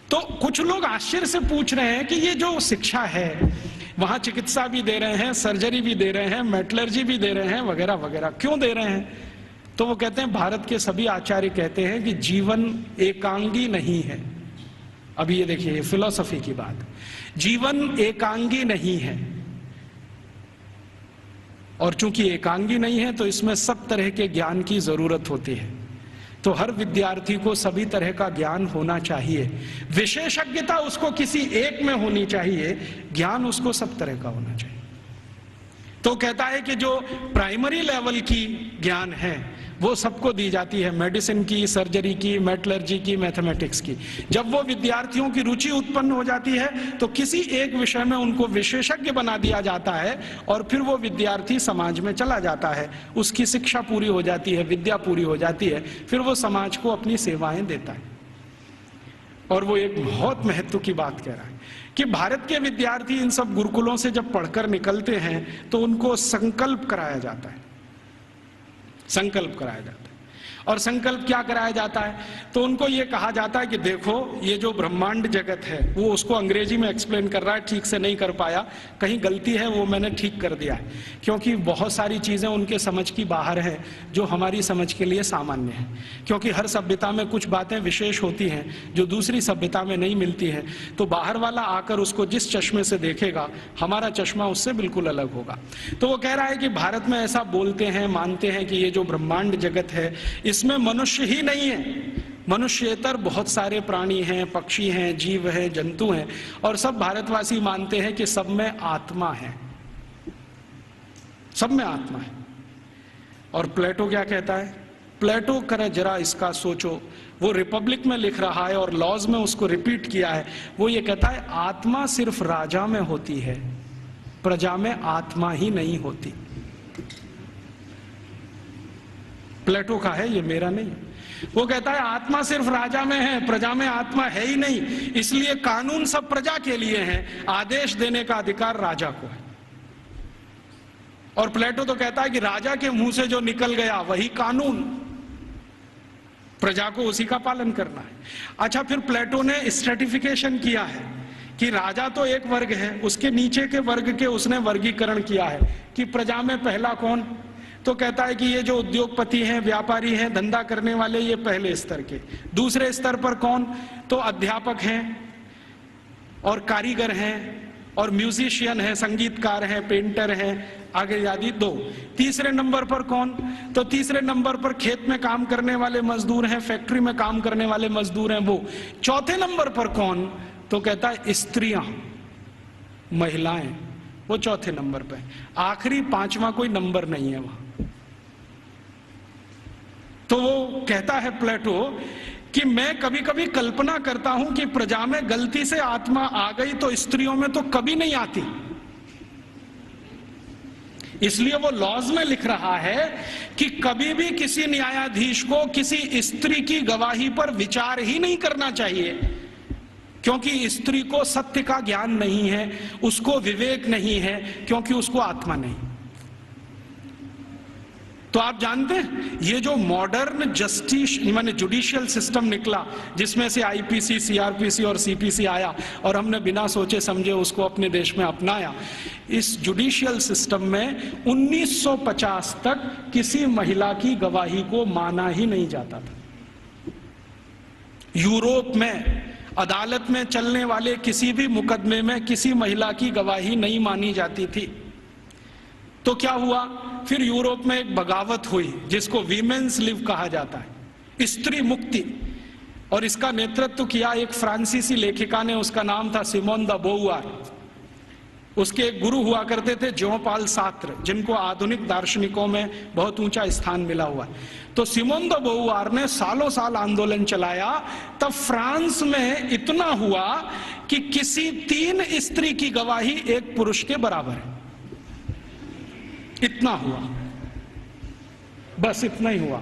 तो कुछ लोग आश्चर्य से पूछ रहे हैं कि ये जो शिक्षा है, वहां चिकित्सा भी दे रहे हैं, सर्जरी भी दे रहे हैं, मेटलर्जी भी दे रहे हैं, वगैरह वगैरह, क्यों दे रहे हैं? तो वो कहते हैं, भारत के सभी आचार्य कहते हैं कि जीवन एकांगी नहीं है। अभी ये देखिए, फिलॉसफी की बात, जीवन एकांगी नहीं है, और चूंकि एकांगी नहीं है तो इसमें सब तरह के ज्ञान की जरूरत होती है। तो हर विद्यार्थी को सभी तरह का ज्ञान होना चाहिए, विशेषज्ञता उसको किसी एक में होनी चाहिए, ज्ञान उसको सब तरह का होना चाहिए। तो कहता है कि जो प्राइमरी लेवल की ज्ञान है वो सबको दी जाती है, मेडिसिन की, सर्जरी की, मेटलर्जी की, मैथमेटिक्स की। जब वो विद्यार्थियों की रुचि उत्पन्न हो जाती है तो किसी एक विषय में उनको विशेषज्ञ बना दिया जाता है, और फिर वो विद्यार्थी समाज में चला जाता है, उसकी शिक्षा पूरी हो जाती है, विद्या पूरी हो जाती है, फिर वो समाज को अपनी सेवाएं देता है। और वो एक बहुत महत्व की बात कह रहा है कि भारत के विद्यार्थी इन सब गुरुकुलों से जब पढ़कर निकलते हैं तो उनको संकल्प कराया जाता है, संकल्प कराया जाता है। और संकल्प क्या कराया जाता है? तो उनको ये कहा जाता है कि देखो, ये जो ब्रह्मांड जगत है, वो उसको अंग्रेजी में एक्सप्लेन कर रहा है, ठीक से नहीं कर पाया, कहीं गलती है वो मैंने ठीक कर दिया है, क्योंकि बहुत सारी चीजें उनके समझ की बाहर है जो हमारी समझ के लिए सामान्य है। क्योंकि हर सभ्यता में कुछ बातें विशेष होती हैं जो दूसरी सभ्यता में नहीं मिलती है, तो बाहर वाला आकर उसको जिस चश्मे से देखेगा, हमारा चश्मा उससे बिल्कुल अलग होगा। तो वो कह रहा है कि भारत में ऐसा बोलते हैं, मानते हैं कि ये जो ब्रह्मांड जगत है इसमें मनुष्य ही नहीं है, मनुष्येतर बहुत सारे प्राणी हैं, पक्षी हैं, जीव हैं, जंतु हैं, और सब भारतवासी मानते हैं कि सब में आत्मा है, सब में आत्मा है। और प्लेटो क्या कहता है? प्लेटो करे जरा इसका सोचो, वो रिपब्लिक में लिख रहा है और लॉज में उसको रिपीट किया है। वो ये कहता है आत्मा सिर्फ राजा में होती है, प्रजा में आत्मा ही नहीं होती। प्लेटो का है, ये मेरा नहीं। वो कहता है आत्मा सिर्फ राजा में है, प्रजा में आत्मा है ही नहीं, इसलिए कानून सब प्रजा के लिए हैं, आदेश देने का अधिकार राजा को है। और प्लेटो तो कहता है कि राजा के मुंह से जो निकल गया वही कानून, प्रजा को उसी का पालन करना है। अच्छा, फिर प्लेटो ने स्ट्रेटिफिकेशन किया है कि राजा तो एक वर्ग है, उसके नीचे के वर्ग के उसने वर्गीकरण किया है कि प्रजा में पहला कौन, तो कहता है कि ये जो उद्योगपति हैं, व्यापारी हैं, धंधा करने वाले, ये पहले स्तर के। दूसरे स्तर पर कौन, तो अध्यापक हैं और कारीगर हैं और म्यूजिशियन हैं, संगीतकार हैं, पेंटर हैं, आगे आदि दो। तीसरे नंबर पर कौन, तो तीसरे नंबर पर खेत में काम करने वाले मजदूर हैं, फैक्ट्री में काम करने वाले मजदूर हैं वो। चौथे नंबर पर कौन, तो कहता है स्त्रियां, महिलाएं, वो चौथे नंबर पे। आखिरी पांचवा कोई नंबर नहीं है वहां। तो वो कहता है प्लेटो कि मैं कभी कभी कल्पना करता हूं कि प्रजा में गलती से आत्मा आ गई तो स्त्रियों में तो कभी नहीं आती। इसलिए वो लॉज में लिख रहा है कि कभी भी किसी न्यायाधीश को किसी स्त्री की गवाही पर विचार ही नहीं करना चाहिए, क्योंकि स्त्री को सत्य का ज्ञान नहीं है, उसको विवेक नहीं है, क्योंकि उसको आत्मा नहीं। तो आप जानते हैं ये जो मॉडर्न जस्टिस माने जुडिशियल सिस्टम निकला, जिसमें से आईपीसी, सीआरपीसी और सीपीसी आया और हमने बिना सोचे समझे उसको अपने देश में अपनाया, इस जुडिशियल सिस्टम में 1950 तक किसी महिला की गवाही को माना ही नहीं जाता था। यूरोप में अदालत में चलने वाले किसी भी मुकदमे में किसी महिला की गवाही नहीं मानी जाती थी। तो क्या हुआ, फिर यूरोप में एक बगावत हुई जिसको वीमेन्स लिव कहा जाता है, स्त्री मुक्ति, और इसका नेतृत्व किया एक फ्रांसीसी लेखिका ने, उसका नाम था सिमोन द बोउआर। उसके एक गुरु हुआ करते थे ज्यों पाल सार्त्र, जिनको आधुनिक दार्शनिकों में बहुत ऊंचा स्थान मिला हुआ है। तो सिमोन द बोउआर ने सालों साल आंदोलन चलाया, तब फ्रांस में इतना हुआ कि किसी 3 स्त्री की गवाही एक पुरुष के बराबर है। इतना हुआ, बस इतना ही हुआ।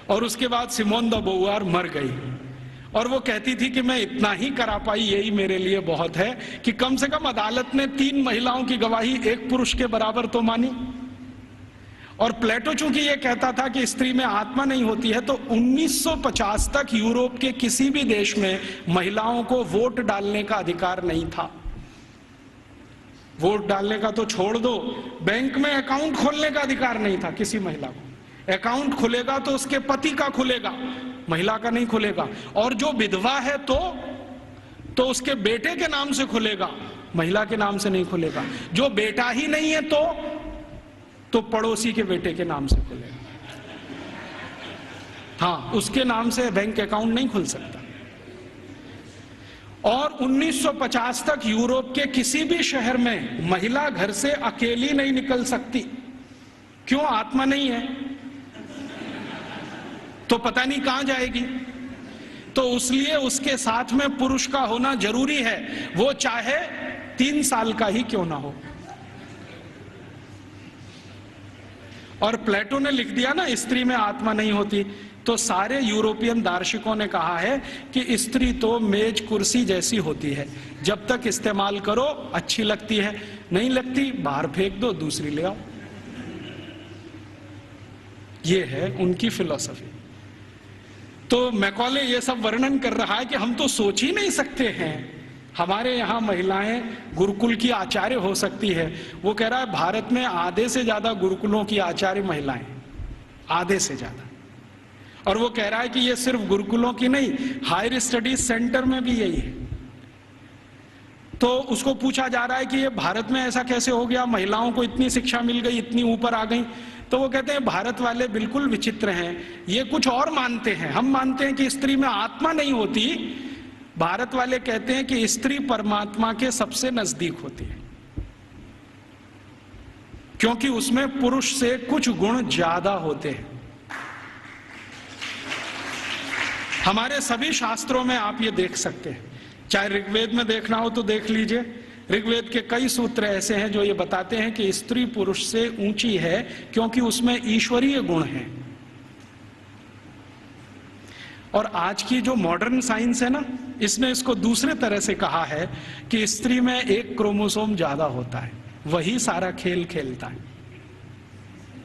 और उसके बाद सिमोन द बोउआर मर गई और वो कहती थी कि मैं इतना ही करा पाई, यही मेरे लिए बहुत है कि कम से कम अदालत ने 3 महिलाओं की गवाही एक पुरुष के बराबर तो मानी। और प्लेटो चूंकि ये कहता था कि स्त्री में आत्मा नहीं होती है, तो 1950 तक यूरोप के किसी भी देश में महिलाओं को वोट डालने का अधिकार नहीं था। वोट डालने का तो छोड़ दो, बैंक में अकाउंट खोलने का अधिकार नहीं था किसी महिला को। अकाउंट खुलेगा तो उसके पति का खुलेगा, महिला का नहीं खुलेगा। और जो विधवा है तो उसके बेटे के नाम से खुलेगा, महिला के नाम से नहीं खुलेगा। जो बेटा ही नहीं है तो पड़ोसी के बेटे के नाम से खुलेगा। हाँ, उसके नाम से बैंक अकाउंट नहीं खुल सकता। और 1950 तक यूरोप के किसी भी शहर में महिला घर से अकेली नहीं निकल सकती। क्यों? आत्मा नहीं है तो पता नहीं कहां जाएगी। तो इसलिए उसके साथ में पुरुष का होना जरूरी है, वो चाहे 3 साल का ही क्यों ना हो। और प्लेटो ने लिख दिया ना स्त्री में आत्मा नहीं होती, तो सारे यूरोपियन दार्शनिकों ने कहा है कि स्त्री तो मेज कुर्सी जैसी होती है, जब तक इस्तेमाल करो अच्छी लगती है, नहीं लगती बाहर फेंक दो, दूसरी ले आओ। ये है उनकी फिलॉसफी। तो मैकॉले ये सब वर्णन कर रहा है कि हम तो सोच ही नहीं सकते हैं हमारे यहाँ महिलाएं गुरुकुल की आचार्य हो सकती है। वो कह रहा है भारत में आधे से ज्यादा गुरुकुलों की आचार्य महिलाएं, आधे से ज्यादा। और वो कह रहा है कि ये सिर्फ गुरुकुलों की नहीं, हायर स्टडीज सेंटर में भी यही है। तो उसको पूछा जा रहा है कि ये भारत में ऐसा कैसे हो गया, महिलाओं को इतनी शिक्षा मिल गई, इतनी ऊपर आ गई। तो वो कहते हैं भारत वाले बिल्कुल विचित्र हैं, ये कुछ और मानते हैं। हम मानते हैं कि स्त्री में आत्मा नहीं होती, भारत वाले कहते हैं कि स्त्री परमात्मा के सबसे नजदीक होती है, क्योंकि उसमें पुरुष से कुछ गुण ज्यादा होते हैं। हमारे सभी शास्त्रों में आप ये देख सकते हैं, चाहे ऋग्वेद में देखना हो तो देख लीजिए। ऋग्वेद के कई सूत्र ऐसे हैं जो ये बताते हैं कि स्त्री पुरुष से ऊंची है, क्योंकि उसमें ईश्वरीय गुण हैं। और आज की जो मॉडर्न साइंस है ना, इसने इसको दूसरे तरह से कहा है कि स्त्री में एक क्रोमोसोम ज्यादा होता है, वही सारा खेल खेलता है।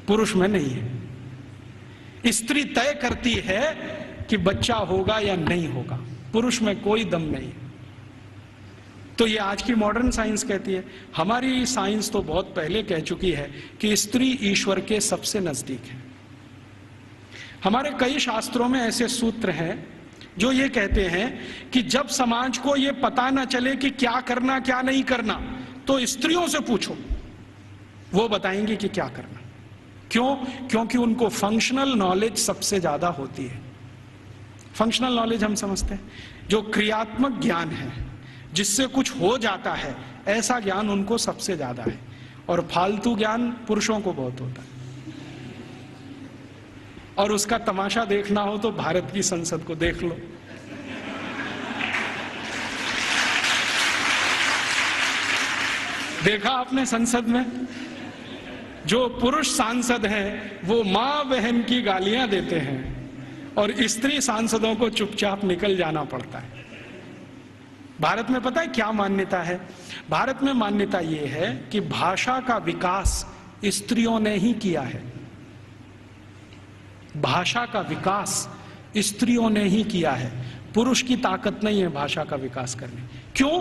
पुरुष में नहीं है। स्त्री तय करती है कि बच्चा होगा या नहीं होगा, पुरुष में कोई दम नहीं है। तो ये आज की मॉडर्न साइंस कहती है। हमारी साइंस तो बहुत पहले कह चुकी है कि स्त्री ईश्वर के सबसे नजदीक है। हमारे कई शास्त्रों में ऐसे सूत्र हैं जो ये कहते हैं कि जब समाज को ये पता ना चले कि क्या करना क्या नहीं करना, तो स्त्रियों से पूछो, वो बताएंगी कि क्या करना। क्यों? क्योंकि उनको फंक्शनल नॉलेज सबसे ज्यादा होती है। फंक्शनल नॉलेज हम समझते हैं, जो क्रियात्मक ज्ञान है, जिससे कुछ हो जाता है, ऐसा ज्ञान उनको सबसे ज्यादा है। और फालतू ज्ञान पुरुषों को बहुत होता है। और उसका तमाशा देखना हो तो भारत की संसद को देख लो। देखा आपने संसद में जो पुरुष सांसद हैं वो मां बहन की गालियां देते हैं और स्त्री सांसदों को चुपचाप निकल जाना पड़ता है। भारत में पता है क्या मान्यता है? भारत में मान्यता यह है कि भाषा का विकास स्त्रियों ने ही किया है। भाषा का विकास स्त्रियों ने ही किया है, पुरुष की ताकत नहीं है भाषा का विकास करने। क्यों?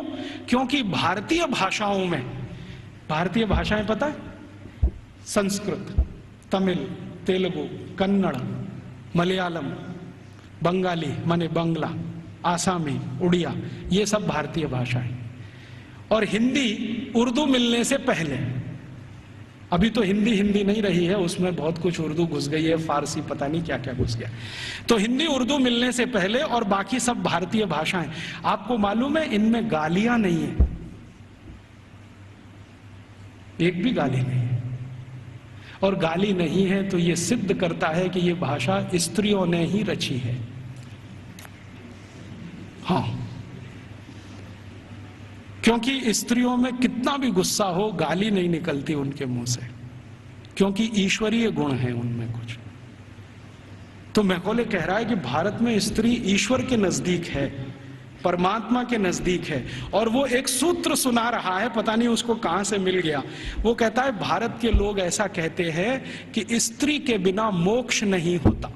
क्योंकि भारतीय भाषाओं में, भारतीय भाषाएं पता है, संस्कृत, तमिल, तेलुगु, कन्नड़, मलयालम, बंगाली माने बंगला, आसामी, उड़िया, ये सब भारतीय भाषाएं। और हिंदी उर्दू मिलने से पहले, अभी तो हिंदी नहीं रही है, उसमें बहुत कुछ उर्दू घुस गई है, फारसी पता नहीं क्या क्या घुस गया। तो हिंदी उर्दू मिलने से पहले और बाकी सब भारतीय भाषाएं। आपको मालूम है इनमें गालियां नहीं है, एक भी गाली नहीं है। और गाली नहीं है तो यह सिद्ध करता है कि यह भाषा स्त्रियों ने ही रची है। हाँ, क्योंकि स्त्रियों में कितना भी गुस्सा हो, गाली नहीं निकलती उनके मुंह से, क्योंकि ईश्वरीय गुण है उनमें कुछ। तो मैकॉले कह रहा है कि भारत में स्त्री ईश्वर के नजदीक है, परमात्मा के नजदीक है। और वो एक सूत्र सुना रहा है, पता नहीं उसको कहां से मिल गया। वो कहता है भारत के लोग ऐसा कहते हैं कि स्त्री के बिना मोक्ष नहीं होता।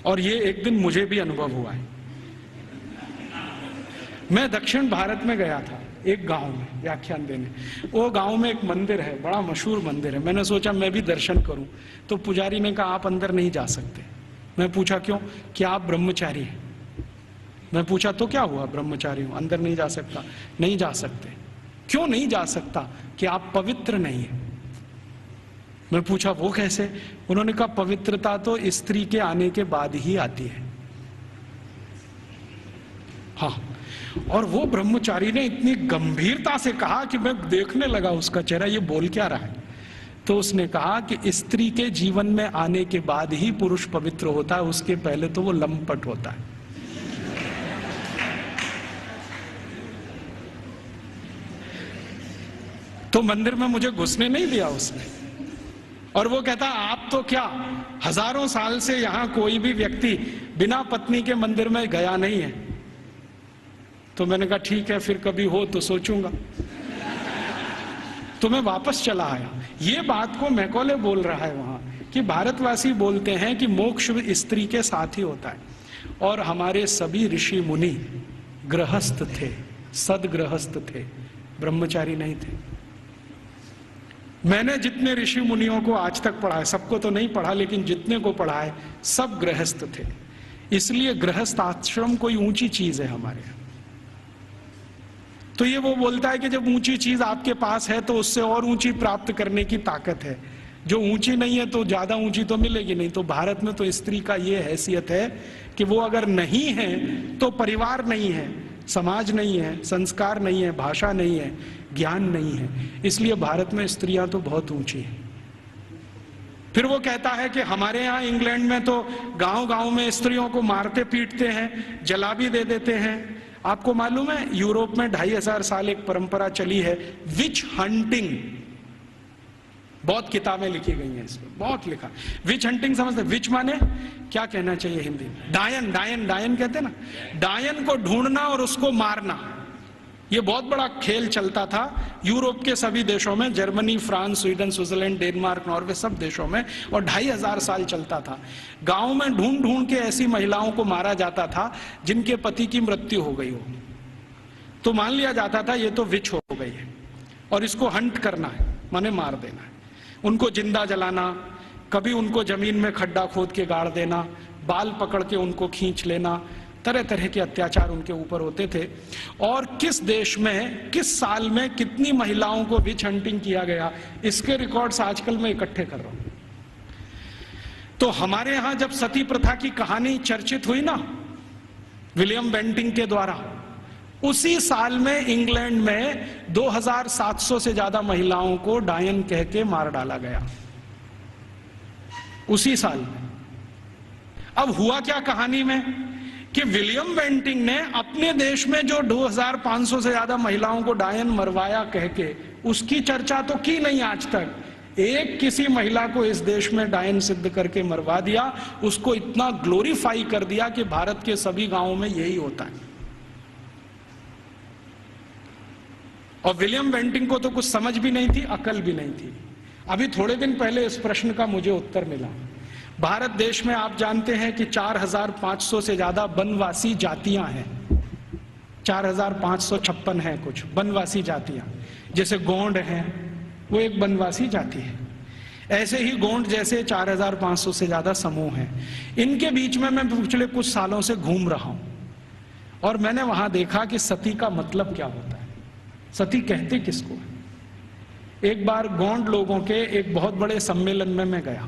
और ये एक दिन मुझे भी अनुभव हुआ है। मैं दक्षिण भारत में गया था, एक गांव में व्याख्यान देने। वो गांव में एक मंदिर है, बड़ा मशहूर मंदिर है। मैंने सोचा मैं भी दर्शन करूं, तो पुजारी ने कहा आप अंदर नहीं जा सकते। मैं पूछा क्यों? कि आप ब्रह्मचारी हैं। मैं पूछा तो क्या हुआ, ब्रह्मचारी हूं, अंदर नहीं जा सकता। नहीं जा सकते। क्यों नहीं जा सकता? कि आप पवित्र नहीं है। मैं पूछा वो कैसे? उन्होंने कहा पवित्रता तो स्त्री के आने के बाद ही आती है। हाँ, और वो ब्रह्मचारी ने इतनी गंभीरता से कहा कि मैं देखने लगा उसका चेहरा, ये बोल क्या रहा है। तो उसने कहा कि स्त्री के जीवन में आने के बाद ही पुरुष पवित्र होता है, उसके पहले तो वो लंपट होता है। तो मंदिर में मुझे घुसने नहीं दिया उसने। और वो कहता आप तो क्या, हजारों साल से यहां कोई भी व्यक्ति बिना पत्नी के मंदिर में गया नहीं है। तो मैंने कहा ठीक है, फिर कभी हो तो सोचूंगा। तो मैं वापस चला आया। ये बात को मैकॉले बोल रहा है वहां कि भारतवासी बोलते हैं कि मोक्ष स्त्री के साथ ही होता है। और हमारे सभी ऋषि मुनि गृहस्थ थे, सदगृहस्थ थे, ब्रह्मचारी नहीं थे। मैंने जितने ऋषि मुनियों को आज तक पढ़ा है, सबको तो नहीं पढ़ा, लेकिन जितने को पढ़ा है सब गृहस्थ थे। इसलिए गृहस्थ आश्रम कोई ऊंची चीज है हमारे यहाँ। तो ये वो बोलता है कि जब ऊंची चीज आपके पास है तो उससे और ऊंची प्राप्त करने की ताकत है। जो ऊंची नहीं है तो ज्यादा ऊंची तो मिलेगी नहीं। तो भारत में तो स्त्री का ये हैसियत है कि वो अगर नहीं है तो परिवार नहीं है, समाज नहीं है, संस्कार नहीं है, भाषा नहीं है, ज्ञान नहीं है। इसलिए भारत में स्त्रियां तो बहुत ऊंची हैं। फिर वो कहता है कि हमारे यहाँ इंग्लैंड में तो गांव-गांव में स्त्रियों को मारते पीटते हैं, जला भी दे देते हैं। आपको मालूम है यूरोप में 2500 साल एक परंपरा चली है, विच हंटिंग। बहुत किताबें लिखी गई हैं इस पर, बहुत लिखा। विच हंटिंग समझते? विच माने क्या कहना चाहिए हिंदी में? डायन। डायन कहते हैं ना, डायन को ढूंढना और उसको मारना। ये बहुत बड़ा खेल चलता था यूरोप के सभी देशों में, Germany, France, Sweden, Switzerland, Denmark, Norway, सब देशों में, और 2500 साल चलता था। गांव में ढूंढ ढूंढ के ऐसी महिलाओं को मारा जाता था जिनके पति की मृत्यु हो गई हो, तो मान लिया जाता था ये तो विच हो गई है और इसको हंट करना है, माने मार देना है। उनको जिंदा जलाना, कभी उनको जमीन में खड्डा खोद के गाड़ देना, बाल पकड़ के उनको खींच लेना, तरह तरह के अत्याचार उनके ऊपर होते थे। और किस देश में किस साल में कितनी महिलाओं को विच हंटिंग किया गया, इसके रिकॉर्ड्स आजकल मैं इकट्ठे कर रहा हूं। तो हमारे यहां जब सती प्रथा की कहानी चर्चित हुई ना विलियम बेंटिंक के द्वारा, उसी साल में इंग्लैंड में 2700 से ज्यादा महिलाओं को डायन कह के मार डाला गया, उसी साल में। अब हुआ क्या कहानी में कि विलियम बेंटिंक ने अपने देश में जो 2500 से ज्यादा महिलाओं को डायन मरवाया कह के, उसकी चर्चा तो की नहीं आज तक। एक किसी महिला को इस देश में डायन सिद्ध करके मरवा दिया, उसको इतना ग्लोरीफाई कर दिया कि भारत के सभी गांवों में यही होता है। और विलियम बेंटिंक को तो कुछ समझ भी नहीं थी, अकल भी नहीं थी। अभी थोड़े दिन पहले इस प्रश्न का मुझे उत्तर मिला। भारत देश में आप जानते हैं कि 4500 से ज्यादा वनवासी जातियां हैं, 4556 हैं कुछ वनवासी जातियां। जैसे गोंड हैं, वो एक वनवासी जाति है। ऐसे ही गोंड जैसे 4500 से ज्यादा समूह हैं। इनके बीच में मैं पिछले कुछ सालों से घूम रहा हूं और मैंने वहां देखा कि सती का मतलब क्या होता है, सती कहते किसको है। एक बार गोंड लोगों के एक बहुत बड़े सम्मेलन में मैं गया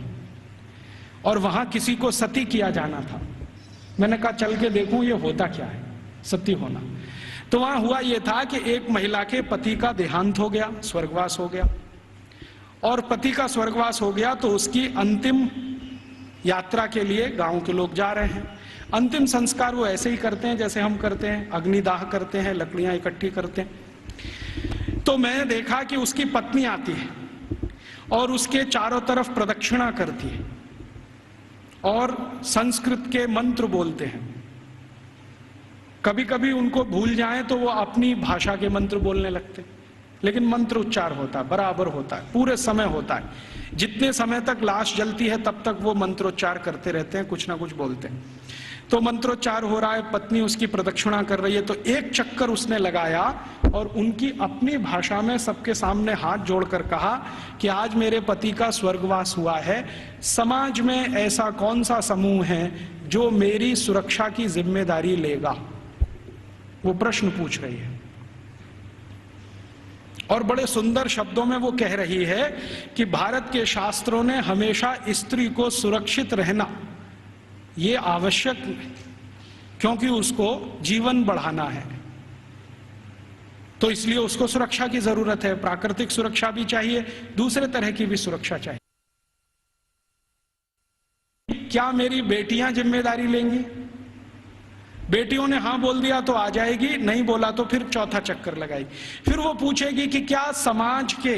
और वहां किसी को सती किया जाना था। मैंने कहा चल के देखूं ये होता क्या है सती होना। तो वहां हुआ ये था कि एक महिला के पति का देहांत हो गया, स्वर्गवास हो गया, और पति का स्वर्गवास हो गया तो उसकी अंतिम यात्रा के लिए गांव के लोग जा रहे हैं। अंतिम संस्कार वो ऐसे ही करते हैं जैसे हम करते हैं, अग्निदाह करते हैं, लकड़ियां इकट्ठी करते हैं। तो मैंने देखा कि उसकी पत्नी आती है और उसके चारों तरफ प्रदक्षिणा करती है और संस्कृत के मंत्र बोलते हैं। कभी कभी उनको भूल जाएं तो वो अपनी भाषा के मंत्र बोलने लगते, लेकिन मंत्र उच्चार होता है, बराबर होता है, पूरे समय होता है। जितने समय तक लाश जलती है तब तक वो मंत्रोच्चार करते रहते हैं, कुछ ना कुछ बोलते हैं। तो मंत्रोच्चार हो रहा है, पत्नी उसकी प्रदक्षिणा कर रही है, तो एक चक्कर उसने लगाया और उनकी अपनी भाषा में सबके सामने हाथ जोड़कर कहा कि आज मेरे पति का स्वर्गवास हुआ है, समाज में ऐसा कौन सा समूह है जो मेरी सुरक्षा की जिम्मेदारी लेगा। वो प्रश्न पूछ रही है और बड़े सुंदर शब्दों में वो कह रही है कि भारत के शास्त्रों ने हमेशा स्त्री को सुरक्षित रहना ये आवश्यक, क्योंकि उसको जीवन बढ़ाना है, तो इसलिए उसको सुरक्षा की जरूरत है। प्राकृतिक सुरक्षा भी चाहिए, दूसरे तरह की भी सुरक्षा चाहिए। क्या मेरी बेटियां जिम्मेदारी लेंगी? बेटियों ने हां बोल दिया तो आ जाएगी, नहीं बोला तो फिर चौथा चक्कर लगाएगी। फिर वो पूछेगी कि क्या समाज के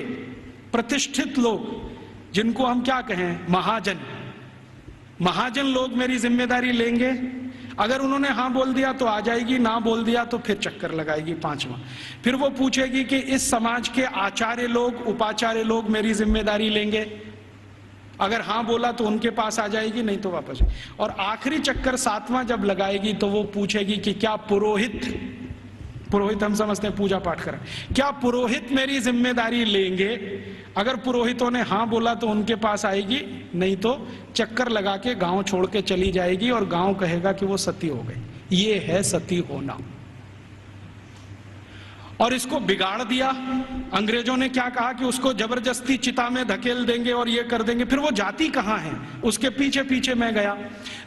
प्रतिष्ठित लोग, जिनको हम क्या कहें महाजन लोग मेरी जिम्मेदारी लेंगे? अगर उन्होंने हाँ बोल दिया तो आ जाएगी, ना बोल दिया तो फिर चक्कर लगाएगी पांचवा। फिर वो पूछेगी कि इस समाज के आचार्य लोग, उपाचार्य लोग मेरी जिम्मेदारी लेंगे? अगर हाँ बोला तो उनके पास आ जाएगी, नहीं तो वापस। और आखिरी चक्कर सातवां जब लगाएगी तो वो पूछेगी कि क्या पुरोहित हम समझते हैं पूजा पाठ करें, क्या पुरोहित मेरी जिम्मेदारी लेंगे? अगर पुरोहितों ने हाँ बोला तो उनके पास आएगी, नहीं तो चक्कर लगा के गांव छोड़ के चली जाएगी और गांव कहेगा कि वो सती हो गई। ये है सती होना। और इसको बिगाड़ दिया अंग्रेजों ने। क्या कहा कि उसको जबरदस्ती चिता में धकेल देंगे और ये कर देंगे। फिर वो जाती कहाँ है, उसके पीछे पीछे मैं गया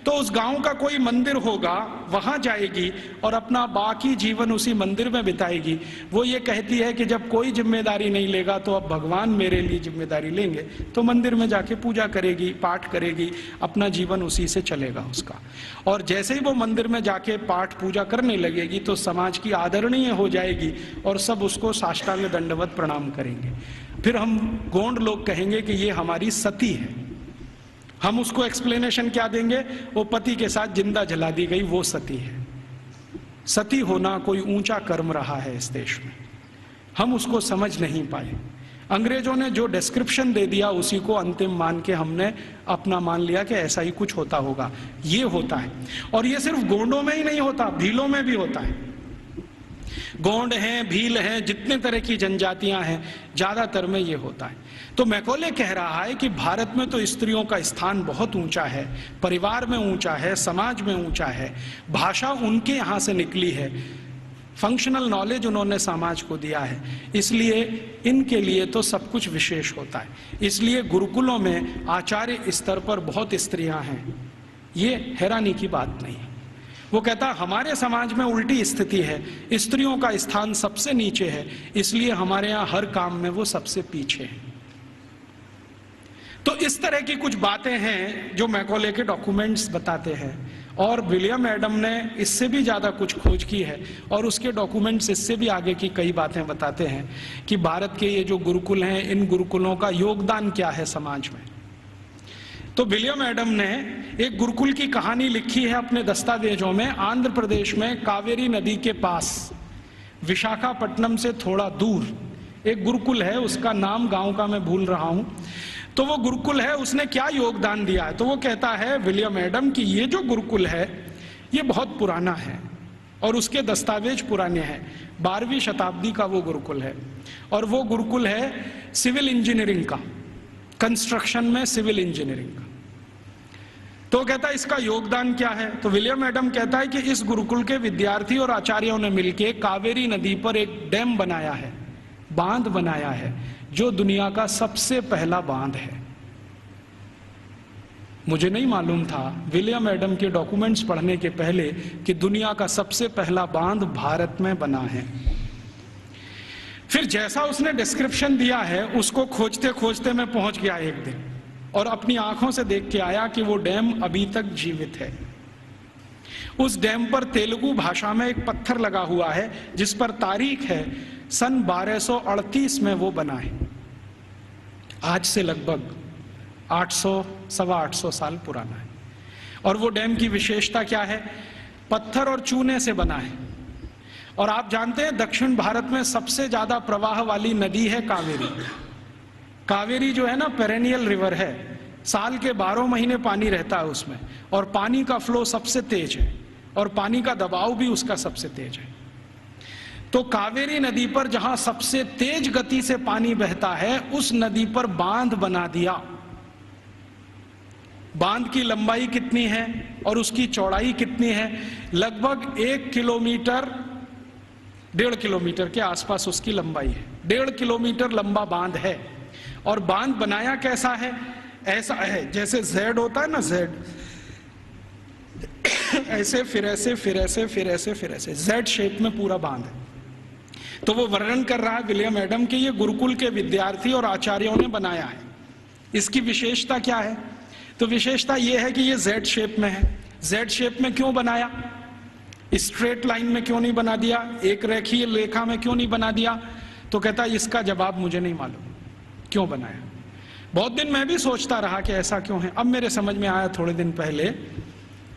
तो उस गांव का कोई मंदिर होगा, वहां जाएगी और अपना बाकी जीवन उसी मंदिर में बिताएगी। वो ये कहती है कि जब कोई जिम्मेदारी नहीं लेगा तो अब भगवान मेरे लिए जिम्मेदारी लेंगे, तो मंदिर में जाके पूजा करेगी, पाठ करेगी, अपना जीवन उसी से चलेगा उसका। और जैसे ही वो मंदिर में जाके पाठ पूजा करने लगेगी तो समाज की आदरणीय हो जाएगी और सब उसको साष्टांग दंडवत प्रणाम करेंगे। फिर हम गोंड लोग कहेंगे कि ये हमारी सती है। हम उसको एक्सप्लेनेशन क्या देंगे? वो पति के साथ जिंदा जला दी गई, वो सती है। सती होना कोई ऊंचा कर्म रहा है इस देश में, हम उसको समझ नहीं पाए। अंग्रेजों ने जो डिस्क्रिप्शन दे दिया उसी को अंतिम मान के हमने अपना मान लिया कि ऐसा ही कुछ होता होगा। ये होता है, और ये सिर्फ गोंडों में ही नहीं होता, भीलों में भी होता है। गोंड हैं, भील हैं, जितने तरह की जनजातियां हैं, ज्यादातर में ये होता है। तो मैकॉले कह रहा है कि भारत में तो स्त्रियों का स्थान बहुत ऊंचा है, परिवार में ऊंचा है, समाज में ऊंचा है, भाषा उनके यहां से निकली है, फंक्शनल नॉलेज उन्होंने समाज को दिया है, इसलिए इनके लिए तो सब कुछ विशेष होता है। इसलिए गुरुकुलों में आचार्य स्तर पर बहुत स्त्रियां हैं, ये हैरानी की बात नहीं है। वो कहता हमारे समाज में उल्टी स्थिति है, स्त्रियों का स्थान सबसे नीचे है, इसलिए हमारे यहाँ हर काम में वो सबसे पीछे है। तो इस तरह की कुछ बातें हैं जो मैकॉले के डॉक्यूमेंट्स बताते हैं, और विलियम एडम ने इससे भी ज़्यादा कुछ खोज की है, और उसके डॉक्यूमेंट्स इससे भी आगे की कई बातें बताते हैं कि भारत के ये जो गुरुकुल हैं, इन गुरुकुलों का योगदान क्या है समाज में। तो विलियम एडम ने एक गुरुकुल की कहानी लिखी है अपने दस्तावेजों में। आंध्र प्रदेश में कावेरी नदी के पास, विशाखापट्टनम से थोड़ा दूर एक गुरुकुल है, उसका नाम गांव का मैं भूल रहा हूं। तो वो गुरुकुल है, उसने क्या योगदान दिया है, तो वो कहता है विलियम एडम कि ये जो गुरुकुल है ये बहुत पुराना है, और उसके दस्तावेज पुराने हैं। 12वीं शताब्दी का वो गुरुकुल है, और वो गुरुकुल है सिविल इंजीनियरिंग का, कंस्ट्रक्शन में सिविल इंजीनियरिंग का। तो कहता है इसका योगदान क्या है, तो विलियम एडम कहता है कि इस गुरुकुल के विद्यार्थी और आचार्यों ने मिलकर कावेरी नदी पर एक डैम बनाया है, बांध बनाया है, जो दुनिया का सबसे पहला बांध है। मुझे नहीं मालूम था विलियम एडम के डॉक्यूमेंट्स पढ़ने के पहले कि दुनिया का सबसे पहला बांध भारत में बना है। फिर जैसा उसने डिस्क्रिप्शन दिया है उसको खोजते खोजते मैं पहुंच गया एक दिन, और अपनी आंखों से देख के आया कि वो डैम अभी तक जीवित है। उस डैम पर तेलुगु भाषा में एक पत्थर लगा हुआ है जिस पर तारीख है सन 1238 में वो बना है। आज से लगभग 800-825 साल पुराना है। और वो डैम की विशेषता क्या है, पत्थर और चूने से बना है। और आप जानते हैं दक्षिण भारत में सबसे ज्यादा प्रवाह वाली नदी है कावेरी। कावेरी जो है ना पेरेनियल रिवर है, साल के 12 महीने पानी रहता है उसमें, और पानी का फ्लो सबसे तेज है, और पानी का दबाव भी उसका सबसे तेज है। तो कावेरी नदी पर जहां सबसे तेज गति से पानी बहता है, उस नदी पर बांध बना दिया। बांध की लंबाई कितनी है और उसकी चौड़ाई कितनी है, लगभग 1 किलोमीटर 1.5 किलोमीटर के आसपास उसकी लंबाई है। 1.5 किलोमीटर लंबा बांध है। और बांध बनाया कैसा है, ऐसा है जैसे जेड होता है ना, जेड ऐसे फिर ऐसे फिर ऐसे फिर ऐसे फिर ऐसे जेड शेप में पूरा बांध है। तो वो वर्णन कर रहा है विलियम एडम कि ये गुरुकुल के विद्यार्थी और आचार्यों ने बनाया है। इसकी विशेषता क्या है, तो विशेषता ये है कि ये जेड शेप में है। जेड शेप में क्यों बनाया, स्ट्रेट लाइन में क्यों नहीं बना दिया, एक रेखीय रेखा में क्यों नहीं बना दिया, तो कहता है इसका जवाब मुझे नहीं मालूम क्यों बनाया। बहुत दिन मैं भी सोचता रहा कि ऐसा क्यों है। अब मेरे समझ में आया थोड़े दिन पहले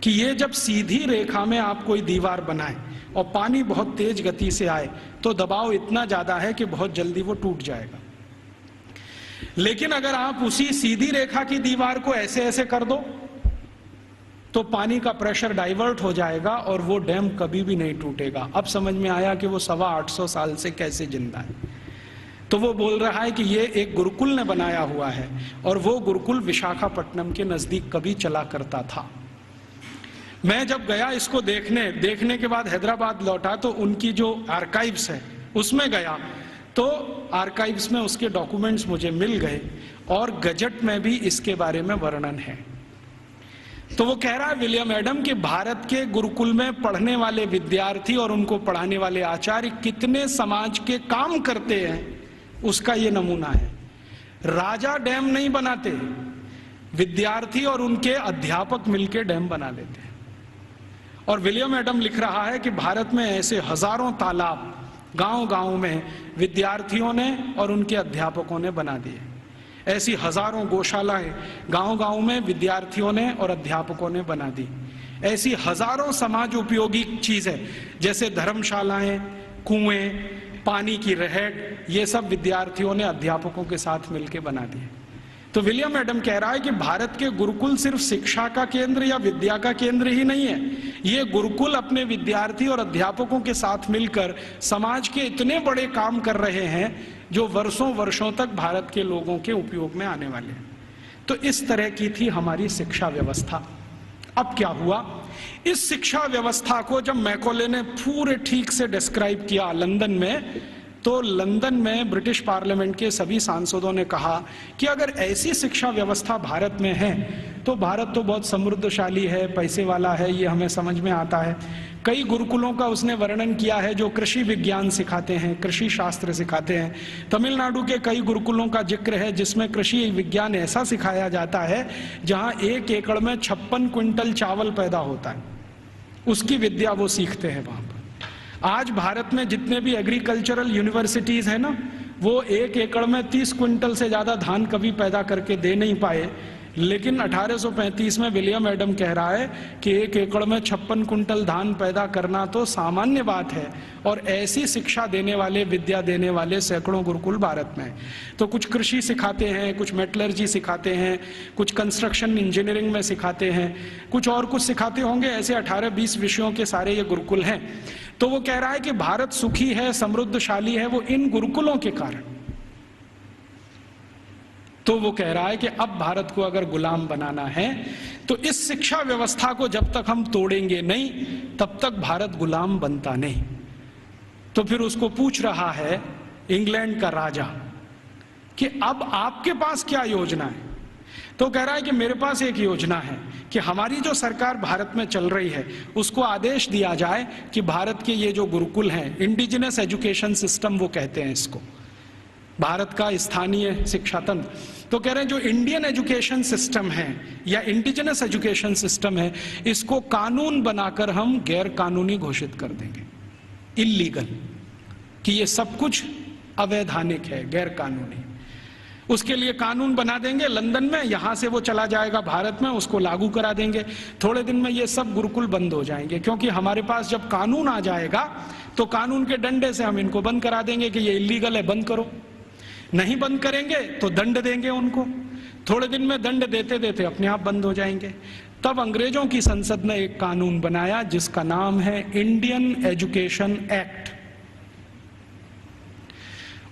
कि ये जब सीधी रेखा में आप कोई दीवार बनाए और पानी बहुत तेज गति से आए तो दबाव इतना ज्यादा है कि बहुत जल्दी वो टूट जाएगा। लेकिन अगर आप उसी सीधी रेखा की दीवार को ऐसे ऐसे कर दो तो पानी का प्रेशर डाइवर्ट हो जाएगा और वो डैम कभी भी नहीं टूटेगा। अब समझ में आया कि वो 825 साल से कैसे जिंदा है। तो वो बोल रहा है कि ये एक गुरुकुल ने बनाया हुआ है, और वो गुरुकुल विशाखापट्टनम के नजदीक कभी चला करता था। मैं जब गया इसको देखने के बाद हैदराबाद लौटा तो उनकी जो आर्काइव्स है उसमें गया, तो आर्काइव्स में उसके डॉक्यूमेंट्स मुझे मिल गए, और गजट में भी इसके बारे में वर्णन है। तो वो कह रहा है विलियम एडम कि भारत के गुरुकुल में पढ़ने वाले विद्यार्थी और उनको पढ़ाने वाले आचार्य कितने समाज के काम करते हैं, उसका ये नमूना है। राजा डैम नहीं बनाते, विद्यार्थी और उनके अध्यापक मिलकर डैम बना देते हैं। और विलियम एडम लिख रहा है कि भारत में ऐसे हजारों तालाब गांव-गांव में विद्यार्थियों ने और उनके अध्यापकों ने बना दिए। ऐसी हजारों गौशालाएं गांव-गांव में विद्यार्थियों ने और अध्यापकों ने बना दी। ऐसी हजारों समाज उपयोगी चीजें जैसे धर्मशालाएं, कुएं, पानी की रहट, ये सब विद्यार्थियों ने अध्यापकों के साथ मिलकर बना दिए। तो विलियम एडम कह रहा है कि भारत के गुरुकुल सिर्फ शिक्षा का केंद्र या विद्या का केंद्र ही नहीं है, ये गुरुकुल अपने विद्यार्थी और अध्यापकों के साथ मिलकर समाज के इतने बड़े काम कर रहे हैं जो वर्षों वर्षों तक भारत के लोगों के उपयोग में आने वाले हैं। तो इस तरह की थी हमारी शिक्षा व्यवस्था। अब क्या हुआ, इस शिक्षा व्यवस्था को जब मैकॉले ने पूरे ठीक से डिस्क्राइब किया लंदन में, तो लंदन में ब्रिटिश पार्लियामेंट के सभी सांसदों ने कहा कि अगर ऐसी शिक्षा व्यवस्था भारत में है तो भारत तो बहुत समृद्धशाली है, पैसे वाला है, ये हमें समझ में आता है। कई गुरुकुलों का उसने वर्णन किया है जो कृषि विज्ञान सिखाते हैं, कृषि शास्त्र सिखाते हैं। तमिलनाडु के कई गुरुकुलों का जिक्र है जिसमें कृषि विज्ञान ऐसा सिखाया जाता है जहां 1 एकड़ में 56 क्विंटल चावल पैदा होता है, उसकी विद्या वो सीखते हैं वहां पर। आज भारत में जितने भी एग्रीकल्चरल यूनिवर्सिटीज है ना, वो 1 एकड़ में 30 क्विंटल से ज्यादा धान कभी पैदा करके दे नहीं पाए, लेकिन 1835 में विलियम एडम कह रहा है कि 1 एकड़ में 56 कुंटल धान पैदा करना तो सामान्य बात है। और ऐसी शिक्षा देने वाले, विद्या देने वाले सैकड़ों गुरुकुल भारत में हैं। तो कुछ कृषि सिखाते हैं, कुछ मेटलर्जी सिखाते हैं, कुछ कंस्ट्रक्शन इंजीनियरिंग में सिखाते हैं, कुछ और कुछ सिखाते होंगे, ऐसे 18-20 विषयों के सारे ये गुरुकुल हैं। तो वो कह रहा है कि भारत सुखी है, समृद्धशाली है, वो इन गुरुकुलों के कारण। तो वो कह रहा है कि अब भारत को अगर गुलाम बनाना है तो इस शिक्षा व्यवस्था को जब तक हम तोड़ेंगे नहीं तब तक भारत गुलाम बनता नहीं। तो फिर उसको पूछ रहा है इंग्लैंड का राजा कि अब आपके पास क्या योजना है। तो कह रहा है कि मेरे पास एक योजना है कि हमारी जो सरकार भारत में चल रही है उसको आदेश दिया जाए कि भारत के ये जो गुरुकुल हैं, इंडिजिनस एजुकेशन सिस्टम वो कहते हैं इसको, भारत का स्थानीय शिक्षा तंत्र, तो कह रहे हैं जो इंडियन एजुकेशन सिस्टम है या इंडिजिनस एजुकेशन सिस्टम है, इसको कानून बनाकर हम गैर कानूनी घोषित कर देंगे, इल्लीगल, कि ये सब कुछ अवैधानिक है, गैर कानूनी। उसके लिए कानून बना देंगे लंदन में, यहां से वो चला जाएगा भारत में, उसको लागू करा देंगे। थोड़े दिन में ये सब गुरुकुल बंद हो जाएंगे, क्योंकि हमारे पास जब कानून आ जाएगा तो कानून के डंडे से हम इनको बंद करा देंगे कि ये इल्लीगल है, बंद करो। नहीं बंद करेंगे तो दंड देंगे उनको, थोड़े दिन में दंड देते देते अपने आप बंद हो जाएंगे। तब अंग्रेजों की संसद ने एक कानून बनाया जिसका नाम है इंडियन एजुकेशन एक्ट,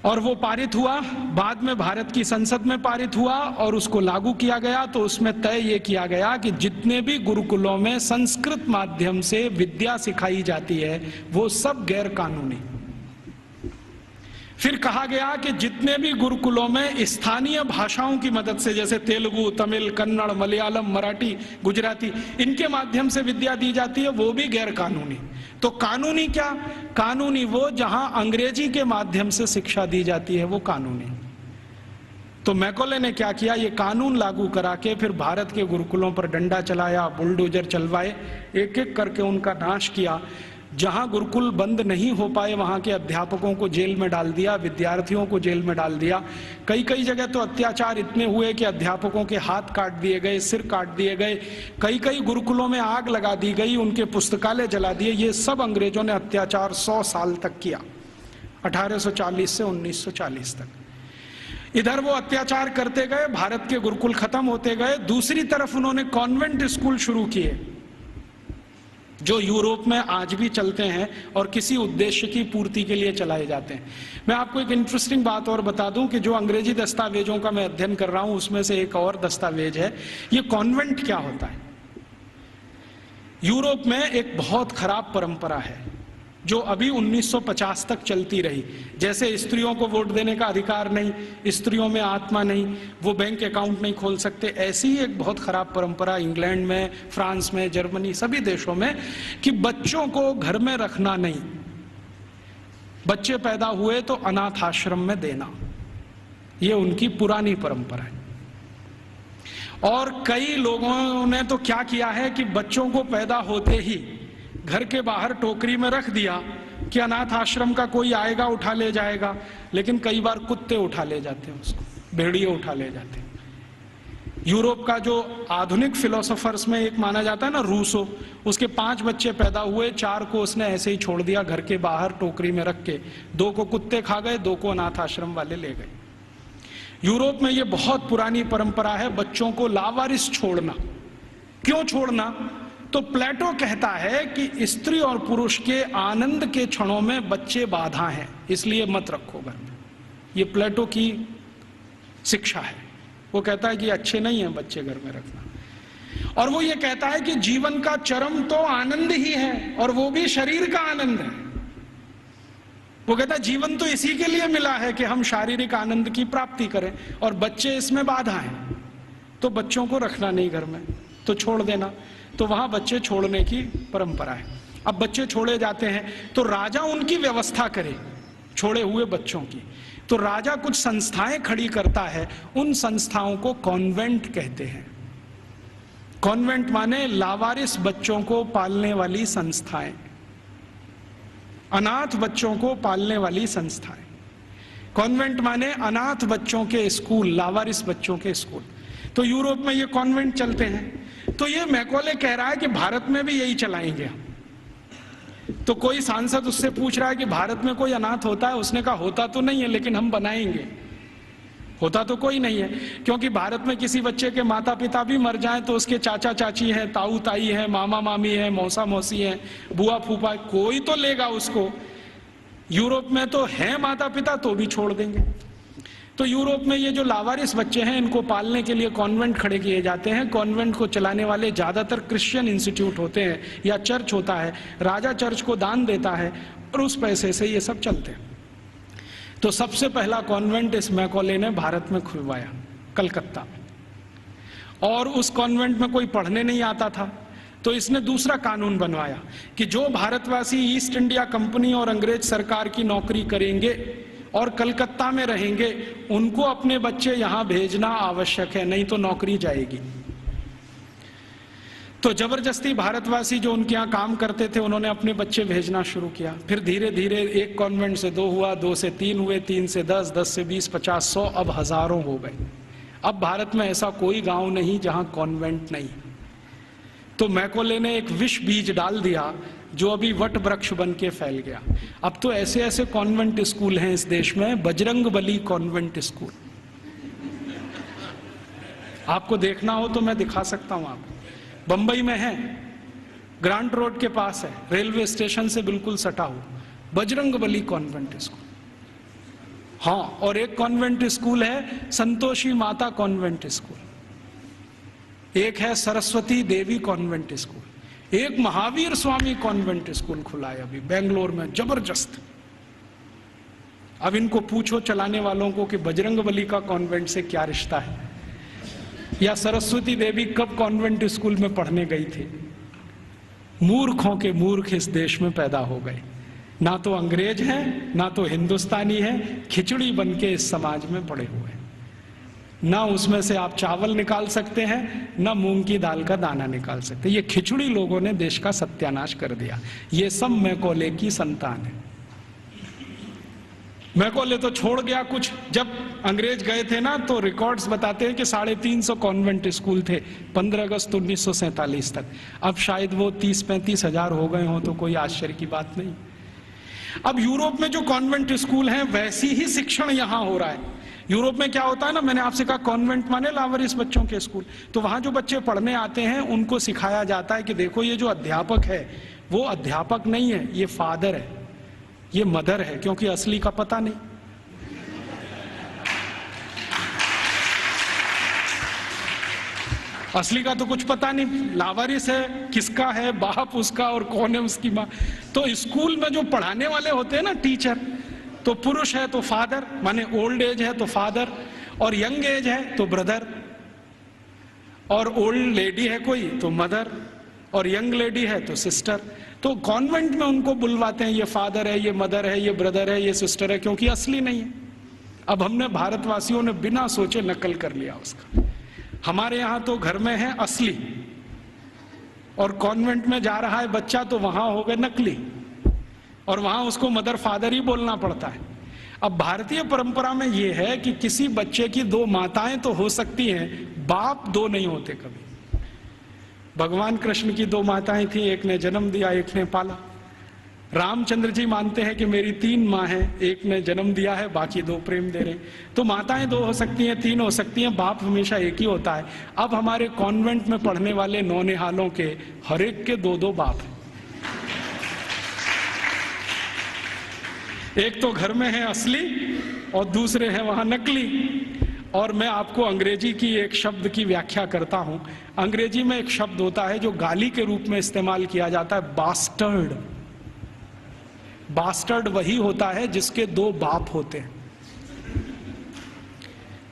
और वो पारित हुआ, बाद में भारत की संसद में पारित हुआ और उसको लागू किया गया। तो उसमें तय ये किया गया कि जितने भी गुरुकुलों में संस्कृत माध्यम से विद्या सिखाई जाती है वो सब गैर कानूनी। फिर कहा गया कि जितने भी गुरुकुलों में स्थानीय भाषाओं की मदद से, जैसे तेलुगु, तमिल, कन्नड़, मलयालम, मराठी, गुजराती, इनके माध्यम से विद्या दी जाती है, वो भी गैर कानूनी। तो कानूनी क्या? कानूनी वो जहां अंग्रेजी के माध्यम से शिक्षा दी जाती है, वो कानूनी। तो मैकॉले ने क्या किया, ये कानून लागू करा के फिर भारत के गुरुकुलों पर डंडा चलाया, बुलडोजर चलवाए, एक एक करके उनका नाश किया। जहां गुरुकुल बंद नहीं हो पाए वहां के अध्यापकों को जेल में डाल दिया, विद्यार्थियों को जेल में डाल दिया। कई कई जगह तो अत्याचार इतने हुए कि अध्यापकों के हाथ काट दिए गए, सिर काट दिए गए, कई कई गुरुकुलों में आग लगा दी गई, उनके पुस्तकालय जला दिए। ये सब अंग्रेजों ने अत्याचार 100 साल तक किया, 1840 से 1940 तक। इधर वो अत्याचार करते गए, भारत के गुरुकुल खत्म होते गए। दूसरी तरफ उन्होंने कॉन्वेंट स्कूल शुरू किए जो यूरोप में आज भी चलते हैं और किसी उद्देश्य की पूर्ति के लिए चलाए जाते हैं। मैं आपको एक इंटरेस्टिंग बात और बता दूं कि जो अंग्रेजी दस्तावेजों का मैं अध्ययन कर रहा हूं उसमें से एक और दस्तावेज है, ये कॉन्वेंट क्या होता है। यूरोप में एक बहुत खराब परंपरा है जो अभी 1950 तक चलती रही। जैसे स्त्रियों को वोट देने का अधिकार नहीं, स्त्रियों में आत्मा नहीं, वो बैंक अकाउंट नहीं खोल सकते, ऐसी ही एक बहुत खराब परंपरा इंग्लैंड में, फ्रांस में, जर्मनी, सभी देशों में, कि बच्चों को घर में रखना नहीं, बच्चे पैदा हुए तो अनाथ आश्रम में देना, ये उनकी पुरानी परंपरा है। और कई लोगों ने तो क्या किया है कि बच्चों को पैदा होते ही घर के बाहर टोकरी में रख दिया कि अनाथ आश्रम का कोई आएगा उठा ले जाएगा, लेकिन कई बार कुत्ते उठा ले जाते हैं उसको, भेड़िए उठा ले जाते हैं। यूरोप का जो आधुनिक फिलोसोफर्स में एक माना जाता है ना, रूसो, उसके 5 बच्चे पैदा हुए, 4 को उसने ऐसे ही छोड़ दिया घर के बाहर टोकरी में रख के, 2 को कुत्ते खा गए, 2 को अनाथ आश्रम वाले ले गए। यूरोप में ये बहुत पुरानी परंपरा है बच्चों को लावारिस छोड़ना। क्यों छोड़ना? तो प्लेटो कहता है कि स्त्री और पुरुष के आनंद के क्षणों में बच्चे बाधा हैं, इसलिए मत रखो घर में। ये प्लेटो की शिक्षा है। वो कहता है कि अच्छे नहीं है बच्चे घर में रखना। और वो ये कहता है कि जीवन का चरम तो आनंद ही है, और वो भी शरीर का आनंद है। वो कहता है जीवन तो इसी के लिए मिला है कि हम शारीरिक आनंद की प्राप्ति करें, और बच्चे इसमें बाधा हैं, तो बच्चों को रखना नहीं घर में, तो छोड़ देना। तो वहां बच्चे छोड़ने की परंपरा है। अब बच्चे छोड़े जाते हैं तो राजा उनकी व्यवस्था करे छोड़े हुए बच्चों की। तो राजा कुछ संस्थाएं खड़ी करता है, उन संस्थाओं को कॉन्वेंट कहते हैं। कॉन्वेंट माने लावारिस बच्चों को पालने वाली संस्थाएं, अनाथ बच्चों को पालने वाली संस्थाएं। कॉन्वेंट माने अनाथ बच्चों के स्कूल, लावारिस बच्चों के स्कूल। तो यूरोप में ये कॉन्वेंट चलते हैं। तो ये मैकॉले कह रहा है कि भारत में भी यही चलाएंगे। तो कोई सांसद उससे पूछ रहा है कि भारत में कोई अनाथ होता है? उसने कहा होता तो नहीं है, लेकिन हम बनाएंगे। होता तो कोई नहीं है, क्योंकि भारत में किसी बच्चे के माता पिता भी मर जाएं तो उसके चाचा चाची हैं, ताऊ ताई हैं, मामा मामी हैं, मौसा मौसी हैं, बुआ फूफा, कोई तो लेगा उसको। यूरोप में तो है माता पिता, तो भी छोड़ देंगे। तो यूरोप में ये जो लावारिस बच्चे हैं, इनको पालने के लिए कॉन्वेंट खड़े किए जाते हैं। कॉन्वेंट को चलाने वाले ज्यादातर क्रिश्चियन इंस्टीट्यूट होते हैं या चर्च होता है। राजा चर्च को दान देता है और उस पैसे से ये सब चलते हैं। तो सबसे पहला कॉन्वेंट इस मैकॉले ने भारत में खुलवाया, कलकत्ता में। और उस कॉन्वेंट में कोई पढ़ने नहीं आता था, तो इसने दूसरा कानून बनवाया कि जो भारतवासी ईस्ट इंडिया कंपनी और अंग्रेज सरकार की नौकरी करेंगे और कलकत्ता में रहेंगे, उनको अपने बच्चे यहां भेजना आवश्यक है, नहीं तो नौकरी जाएगी। तो जबरदस्ती भारतवासी जो उनके यहाँ काम करते थे, उन्होंने अपने बच्चे भेजना शुरू किया। फिर धीरे धीरे एक कॉन्वेंट से 2 हुआ, 2 से 3 हुए, 3 से 10, 10 से 20, 50, 100, अब हजारों हो गए। अब भारत में ऐसा कोई गांव नहीं जहां कॉन्वेंट नहीं। तो मैकॉले ने एक विष बीज डाल दिया जो अभी वट वृक्ष बन के फैल गया। अब तो ऐसे ऐसे कॉन्वेंट स्कूल हैं इस देश में, बजरंगबली कॉन्वेंट स्कूल। आपको देखना हो तो मैं दिखा सकता हूं आपको। बंबई में है, ग्रांट रोड के पास है, रेलवे स्टेशन से बिल्कुल सटा हुआ, बजरंगबली कॉन्वेंट स्कूल। हाँ, और एक कॉन्वेंट स्कूल है संतोषी माता कॉन्वेंट स्कूल, एक है सरस्वती देवी कॉन्वेंट स्कूल, एक महावीर स्वामी कॉन्वेंट स्कूल खुला है अभी बेंगलोर में, जबरदस्त। अब इनको पूछो चलाने वालों को कि बजरंगबली का कॉन्वेंट से क्या रिश्ता है, या सरस्वती देवी कब कॉन्वेंट स्कूल में पढ़ने गई थी। मूर्खों के मूर्ख इस देश में पैदा हो गए, ना तो अंग्रेज हैं ना तो हिंदुस्तानी हैं, खिचड़ी बन के इस समाज में पड़े हुए हैं। ना उसमें से आप चावल निकाल सकते हैं, ना मूंग की दाल का दाना निकाल सकते। ये खिचड़ी लोगों ने देश का सत्यानाश कर दिया। ये सब मैकॉले की संतान है। मैकॉले तो छोड़ गया कुछ। जब अंग्रेज गए थे ना, तो रिकॉर्ड्स बताते हैं कि 350 कॉन्वेंट स्कूल थे 15 अगस्त 1947 तक। अब शायद वो 30-35 हजार हो गए हों, तो कोई आश्चर्य की बात नहीं। अब यूरोप में जो कॉन्वेंट स्कूल हैं, वैसी ही शिक्षण यहां हो रहा है। यूरोप में क्या होता है ना, मैंने आपसे कहा कॉन्वेंट माने लावारिस बच्चों के स्कूल। तो वहां जो बच्चे पढ़ने आते हैं, उनको सिखाया जाता है कि देखो ये जो अध्यापक है वो अध्यापक नहीं है, ये फादर है, ये मदर है, क्योंकि असली का पता नहीं। असली का तो कुछ पता नहीं, लावारिस है, किसका है बाप उसका और कौन है उसकी माँ। तो स्कूल में जो पढ़ाने वाले होते हैं ना टीचर, तो पुरुष है तो फादर, माने ओल्ड एज है तो फादर, और यंग एज है तो ब्रदर, और ओल्ड लेडी है कोई तो मदर, और यंग लेडी है तो सिस्टर। तो कॉन्वेंट में उनको बुलवाते हैं, ये फादर है, ये मदर है, ये ब्रदर है, ये सिस्टर है, क्योंकि असली नहीं है। अब हमने भारतवासियों ने बिना सोचे नकल कर लिया उसका। हमारे यहां तो घर में है असली, और कॉन्वेंट में जा रहा है बच्चा तो वहां हो गए नकली, और वहां उसको मदर फादर ही बोलना पड़ता है। अब भारतीय परंपरा में यह है कि किसी बच्चे की 2 माताएं तो हो सकती हैं, बाप दो नहीं होते कभी। भगवान कृष्ण की दो माताएं थी, एक ने जन्म दिया, एक ने पाला। रामचंद्र जी मानते हैं कि मेरी 3 माँ हैं, एक ने जन्म दिया है, बाकी 2 प्रेम दे रहे हैं। तो माताएं 2 हो सकती हैं, 3 हो सकती हैं, बाप हमेशा एक ही होता है। अब हमारे कॉन्वेंट में पढ़ने वाले नौनिहालों के हर एक के 2-2 बाप हैं। एक तो घर में है असली और दूसरे हैं वहां नकली। और मैं आपको अंग्रेजी की एक शब्द की व्याख्या करता हूं। अंग्रेजी में एक शब्द होता है जो गाली के रूप में इस्तेमाल किया जाता है, बास्टर्ड। बास्टर्ड वही होता है जिसके 2 बाप होते हैं।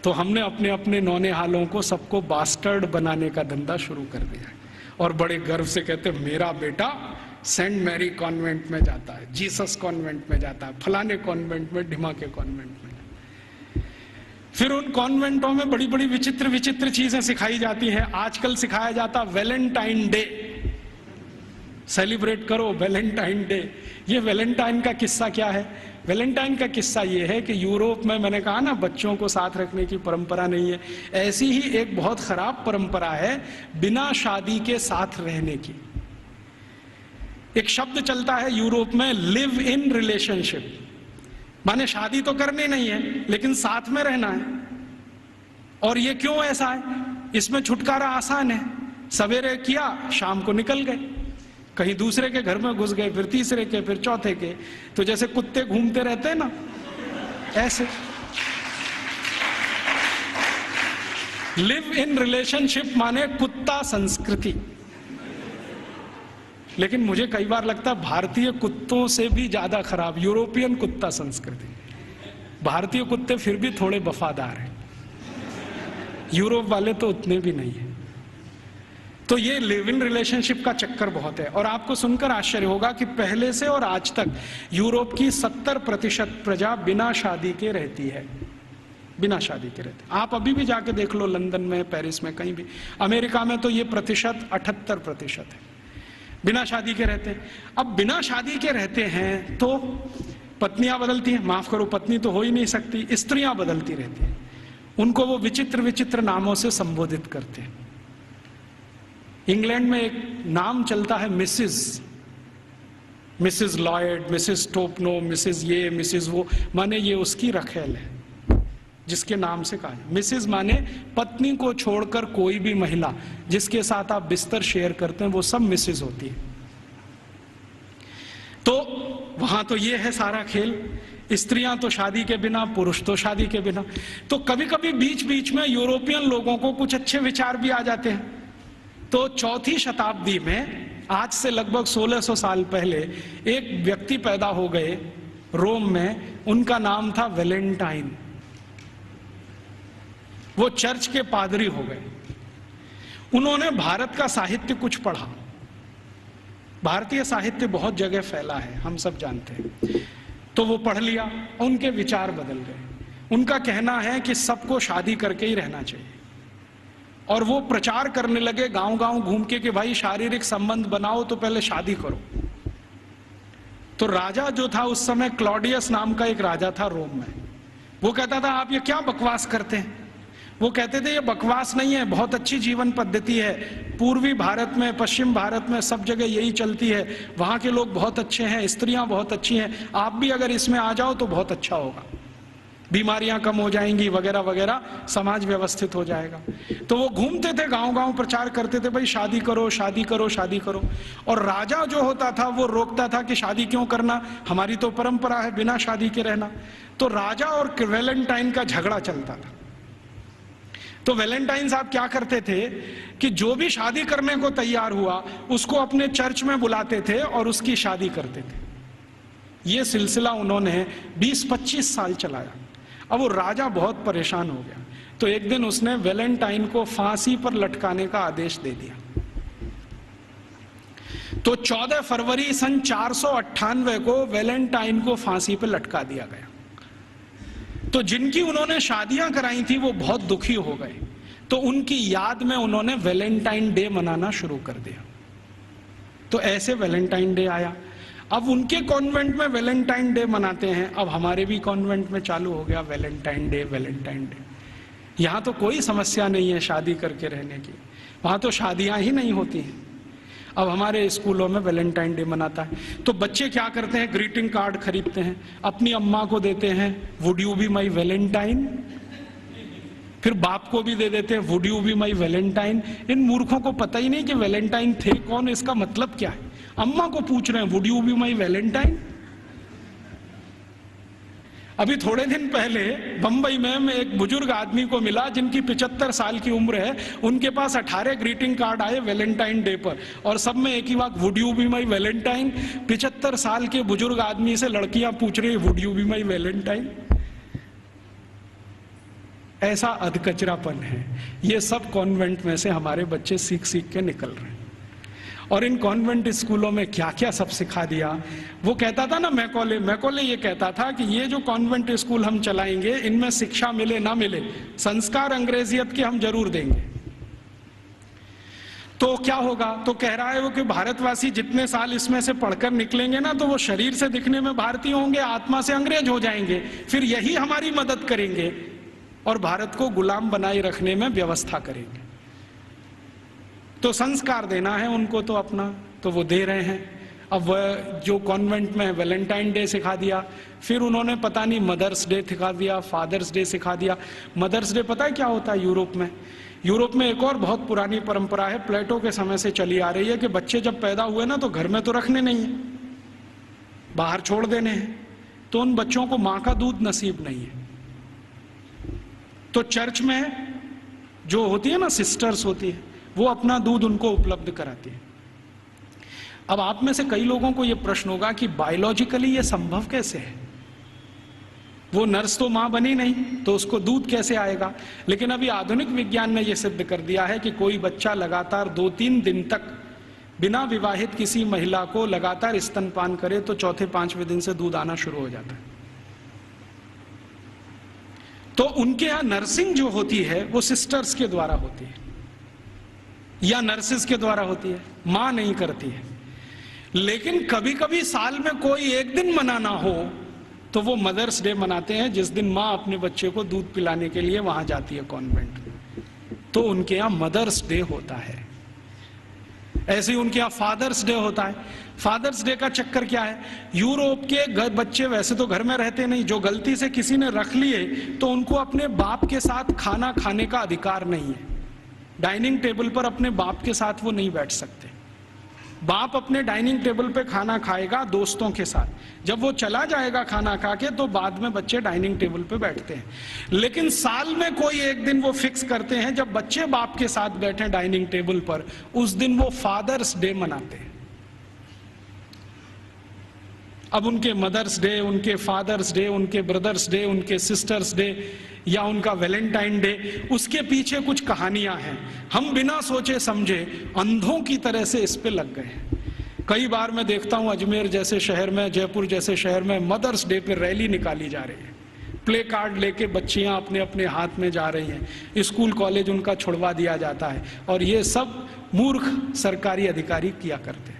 तो हमने अपने अपने नौनिहालों को सबको बास्टर्ड बनाने का धंधा शुरू कर दिया है और बड़े गर्व से कहते हैं मेरा बेटा सेंट मैरी कॉन्वेंट में जाता है, जीसस कॉन्वेंट में जाता है, फलाने कॉन्वेंट में, ढिमा के कॉन्वेंट में। फिर उन कॉन्वेंटों में बड़ी बड़ी विचित्र विचित्र चीजें सिखाई जाती हैं। आजकल सिखाया जाता वैलेंटाइन डे, सेलिब्रेट करो वैलेंटाइन डे। ये वैलेंटाइन का किस्सा क्या है? वैलेंटाइन का किस्सा ये है कि यूरोप में, मैंने कहा ना बच्चों को साथ रखने की परंपरा नहीं है, ऐसी ही एक बहुत खराब परंपरा है बिना शादी के साथ रहने की। एक शब्द चलता है यूरोप में, लिव इन रिलेशनशिप, माने शादी तो करनी नहीं है लेकिन साथ में रहना है। और ये क्यों ऐसा है? इसमें छुटकारा आसान है, सवेरे किया शाम को निकल गए, कहीं दूसरे के घर में घुस गए, फिर तीसरे के, फिर चौथे के। तो जैसे कुत्ते घूमते रहते हैं ना, ऐसे। लिव इन रिलेशनशिप माने कुत्ता संस्कृति। लेकिन मुझे कई बार लगता है भारतीय कुत्तों से भी ज्यादा खराब यूरोपियन कुत्ता संस्कृति। भारतीय कुत्ते फिर भी थोड़े वफादार हैं, यूरोप वाले तो उतने भी नहीं है। तो ये लिव इन रिलेशनशिप का चक्कर बहुत है। और आपको सुनकर आश्चर्य होगा कि पहले से और आज तक यूरोप की 70% प्रजा बिना शादी के रहती है, बिना शादी के रहते। आप अभी भी जाके देख लो, लंदन में, पेरिस में, कहीं भी। अमेरिका में तो ये प्रतिशत 78% है, बिना शादी के रहते हैं। अब बिना शादी के रहते हैं तो पत्नियां बदलती हैं, माफ करो पत्नी तो हो ही नहीं सकती, स्त्रियां बदलती रहती हैं। उनको वो विचित्र विचित्र नामों से संबोधित करते हैं। इंग्लैंड में एक नाम चलता है Mrs Lloyd, Mrs Topno, Mrs ये, मिसिस वो, माने ये उसकी रखेल है जिसके नाम से कहा है। मिसिस माने पत्नी को छोड़कर कोई भी महिला जिसके साथ आप बिस्तर शेयर करते हैं वो सब मिसिस होती है। तो वहां तो ये है सारा खेल, स्त्रियां तो शादी के बिना, पुरुष तो शादी के बिना। तो कभी कभी बीच बीच में यूरोपियन लोगों को कुछ अच्छे विचार भी आ जाते हैं। तो 4वीं शताब्दी में, आज से लगभग 1600 साल पहले, एक व्यक्ति पैदा हो गए रोम में, उनका नाम था वैलेंटाइन। वो चर्च के पादरी हो गए। उन्होंने भारत का साहित्य कुछ पढ़ा। भारतीय साहित्य बहुत जगह फैला है, हम सब जानते हैं। तो वो पढ़ लिया, उनके विचार बदल गए। उनका कहना है कि सबको शादी करके ही रहना चाहिए। और वो प्रचार करने लगे गांव गांव घूम के कि भाई शारीरिक संबंध बनाओ तो पहले शादी करो। तो राजा जो था उस समय, क्लॉडियस नाम का एक राजा था रोम में, वो कहता था आप ये क्या बकवास करते हैं। वो कहते थे ये बकवास नहीं है, बहुत अच्छी जीवन पद्धति है, पूर्वी भारत में, पश्चिम भारत में सब जगह यही चलती है, वहां के लोग बहुत अच्छे हैं, स्त्रियां बहुत अच्छी हैं, आप भी अगर इसमें आ जाओ तो बहुत अच्छा होगा, बीमारियां कम हो जाएंगी वगैरह वगैरह, समाज व्यवस्थित हो जाएगा। तो वो घूमते थे गांव गांव, प्रचार करते थे भाई शादी करो, शादी करो, शादी करो। और राजा जो होता था वो रोकता था कि शादी क्यों करना, हमारी तो परंपरा है बिना शादी के रहना। तो राजा और वैलेंटाइन का झगड़ा चलता था। तो वैलेंटाइन साहब क्या करते थे कि जो भी शादी करने को तैयार हुआ उसको अपने चर्च में बुलाते थे और उसकी शादी करते थे। ये सिलसिला उन्होंने 20-25 साल चलाया। अब वो राजा बहुत परेशान हो गया, तो एक दिन उसने वैलेंटाइन को फांसी पर लटकाने का आदेश दे दिया। तो 14 फरवरी सन 498 को वैलेंटाइन को फांसी पर लटका दिया गया। तो जिनकी उन्होंने शादियां कराई थी वो बहुत दुखी हो गए, तो उनकी याद में उन्होंने वैलेंटाइन डे मनाना शुरू कर दिया। तो ऐसे वैलेंटाइन डे आया। अब उनके कॉन्वेंट में वैलेंटाइन डे मनाते हैं, अब हमारे भी कॉन्वेंट में चालू हो गया वैलेंटाइन डे, वैलेंटाइन डे। यहाँ तो कोई समस्या नहीं है शादी करके रहने की, वहाँ तो शादियाँ ही नहीं होती हैं। अब हमारे स्कूलों में वैलेंटाइन डे मनाता है, तो बच्चे क्या करते हैं, ग्रीटिंग कार्ड खरीदते हैं, अपनी अम्मा को देते हैं would you be my valentine, फिर बाप को भी दे देते हैं would you be my valentine. इन मूर्खों को पता ही नहीं कि वैलेंटाइन थे कौन, इसका मतलब क्या है। अम्मा को पूछ रहे हैं would you be my Valentine. अभी थोड़े दिन पहले बंबई में मैं एक बुजुर्ग आदमी को मिला जिनकी 75 साल की उम्र है, उनके पास 18 ग्रीटिंग कार्ड आए वैलेंटाइन डे पर, और सब में एक ही बात, would you be my Valentine. 75 साल के बुजुर्ग आदमी से लड़कियां पूछ रही would you be my Valentine. ऐसा अधकचरापन है। ये सब कॉन्वेंट में से हमारे बच्चे सीख सीख के निकल रहे हैं। और इन कॉन्वेंट स्कूलों में क्या क्या सब सिखा दिया। वो कहता था ना मैकॉले ये कहता था कि ये जो कॉन्वेंट स्कूल हम चलाएंगे इनमें शिक्षा मिले ना मिले, संस्कार अंग्रेजियत के हम जरूर देंगे। तो क्या होगा, तो कह रहा है वो कि भारतवासी जितने साल इसमें से पढ़कर निकलेंगे ना, तो वो शरीर से दिखने में भारतीय होंगे, आत्मा से अंग्रेज हो जाएंगे, फिर यही हमारी मदद करेंगे और भारत को गुलाम बनाए रखने में व्यवस्था करेंगे। तो संस्कार देना है उनको तो अपना, तो वो दे रहे हैं। अब वह जो कॉन्वेंट में वैलेंटाइन डे सिखा दिया, फिर उन्होंने पता नहीं मदर्स डे सिखा दिया, फादर्स डे सिखा दिया। मदर्स डे पता है क्या होता है यूरोप में? यूरोप में एक और बहुत पुरानी परंपरा है, प्लेटो के समय से चली आ रही है, कि बच्चे जब पैदा हुए ना तो घर में तो रखने नहीं है, बाहर छोड़ देने हैं। तो उन बच्चों को माँ का दूध नसीब नहीं है, तो चर्च में जो होती है ना सिस्टर्स होती है, वो अपना दूध उनको उपलब्ध कराती है। अब आप में से कई लोगों को यह प्रश्न होगा कि बायोलॉजिकली ये संभव कैसे है, वो नर्स तो मां बनी नहीं, तो उसको दूध कैसे आएगा। लेकिन अभी आधुनिक विज्ञान ने यह सिद्ध कर दिया है कि कोई बच्चा लगातार 2-3 दिन तक बिना विवाहित किसी महिला को लगातार स्तनपान करे तो चौथे 5वें दिन से दूध आना शुरू हो जाता है। तो उनके यहां नर्सिंग जो होती है वो सिस्टर्स के द्वारा होती है या नर्सिस के द्वारा होती है, मां नहीं करती है। लेकिन कभी कभी साल में कोई एक दिन मनाना हो तो वो मदर्स डे मनाते हैं, जिस दिन मां अपने बच्चे को दूध पिलाने के लिए वहां जाती है कॉन्वेंट, तो उनके यहां मदर्स डे होता है। ऐसे ही उनके यहां फादर्स डे होता है। फादर्स डे का चक्कर क्या है, यूरोप के बच्चे वैसे तो घर में रहते नहीं, जो गलती से किसी ने रख लिए तो उनको अपने बाप के साथ खाना खाने का अधिकार नहीं है। डाइनिंग टेबल पर अपने बाप के साथ वो नहीं बैठ सकते। बाप अपने डाइनिंग टेबल पे खाना खाएगा दोस्तों के साथ, जब वो चला जाएगा खाना खा के तो बाद में बच्चे डाइनिंग टेबल पे बैठते हैं। लेकिन साल में कोई एक दिन वो फिक्स करते हैं जब बच्चे बाप के साथ बैठे डाइनिंग टेबल पर, उस दिन वो फादर्स डे मनाते हैं। अब उनके मदर्स डे, उनके फादर्स डे, उनके ब्रदर्स डे, उनके सिस्टर्स डे या उनका वैलेंटाइन डे, उसके पीछे कुछ कहानियां हैं। हम बिना सोचे समझे अंधों की तरह से इस पे लग गए हैं। कई बार मैं देखता हूं अजमेर जैसे शहर में, जयपुर जैसे शहर में मदर्स डे पे रैली निकाली जा रही है, प्ले कार्ड लेके बच्चियां अपने अपने हाथ में जा रही हैं, स्कूल कॉलेज उनका छुड़वा दिया जाता है, और ये सब मूर्ख सरकारी अधिकारी किया करते हैं।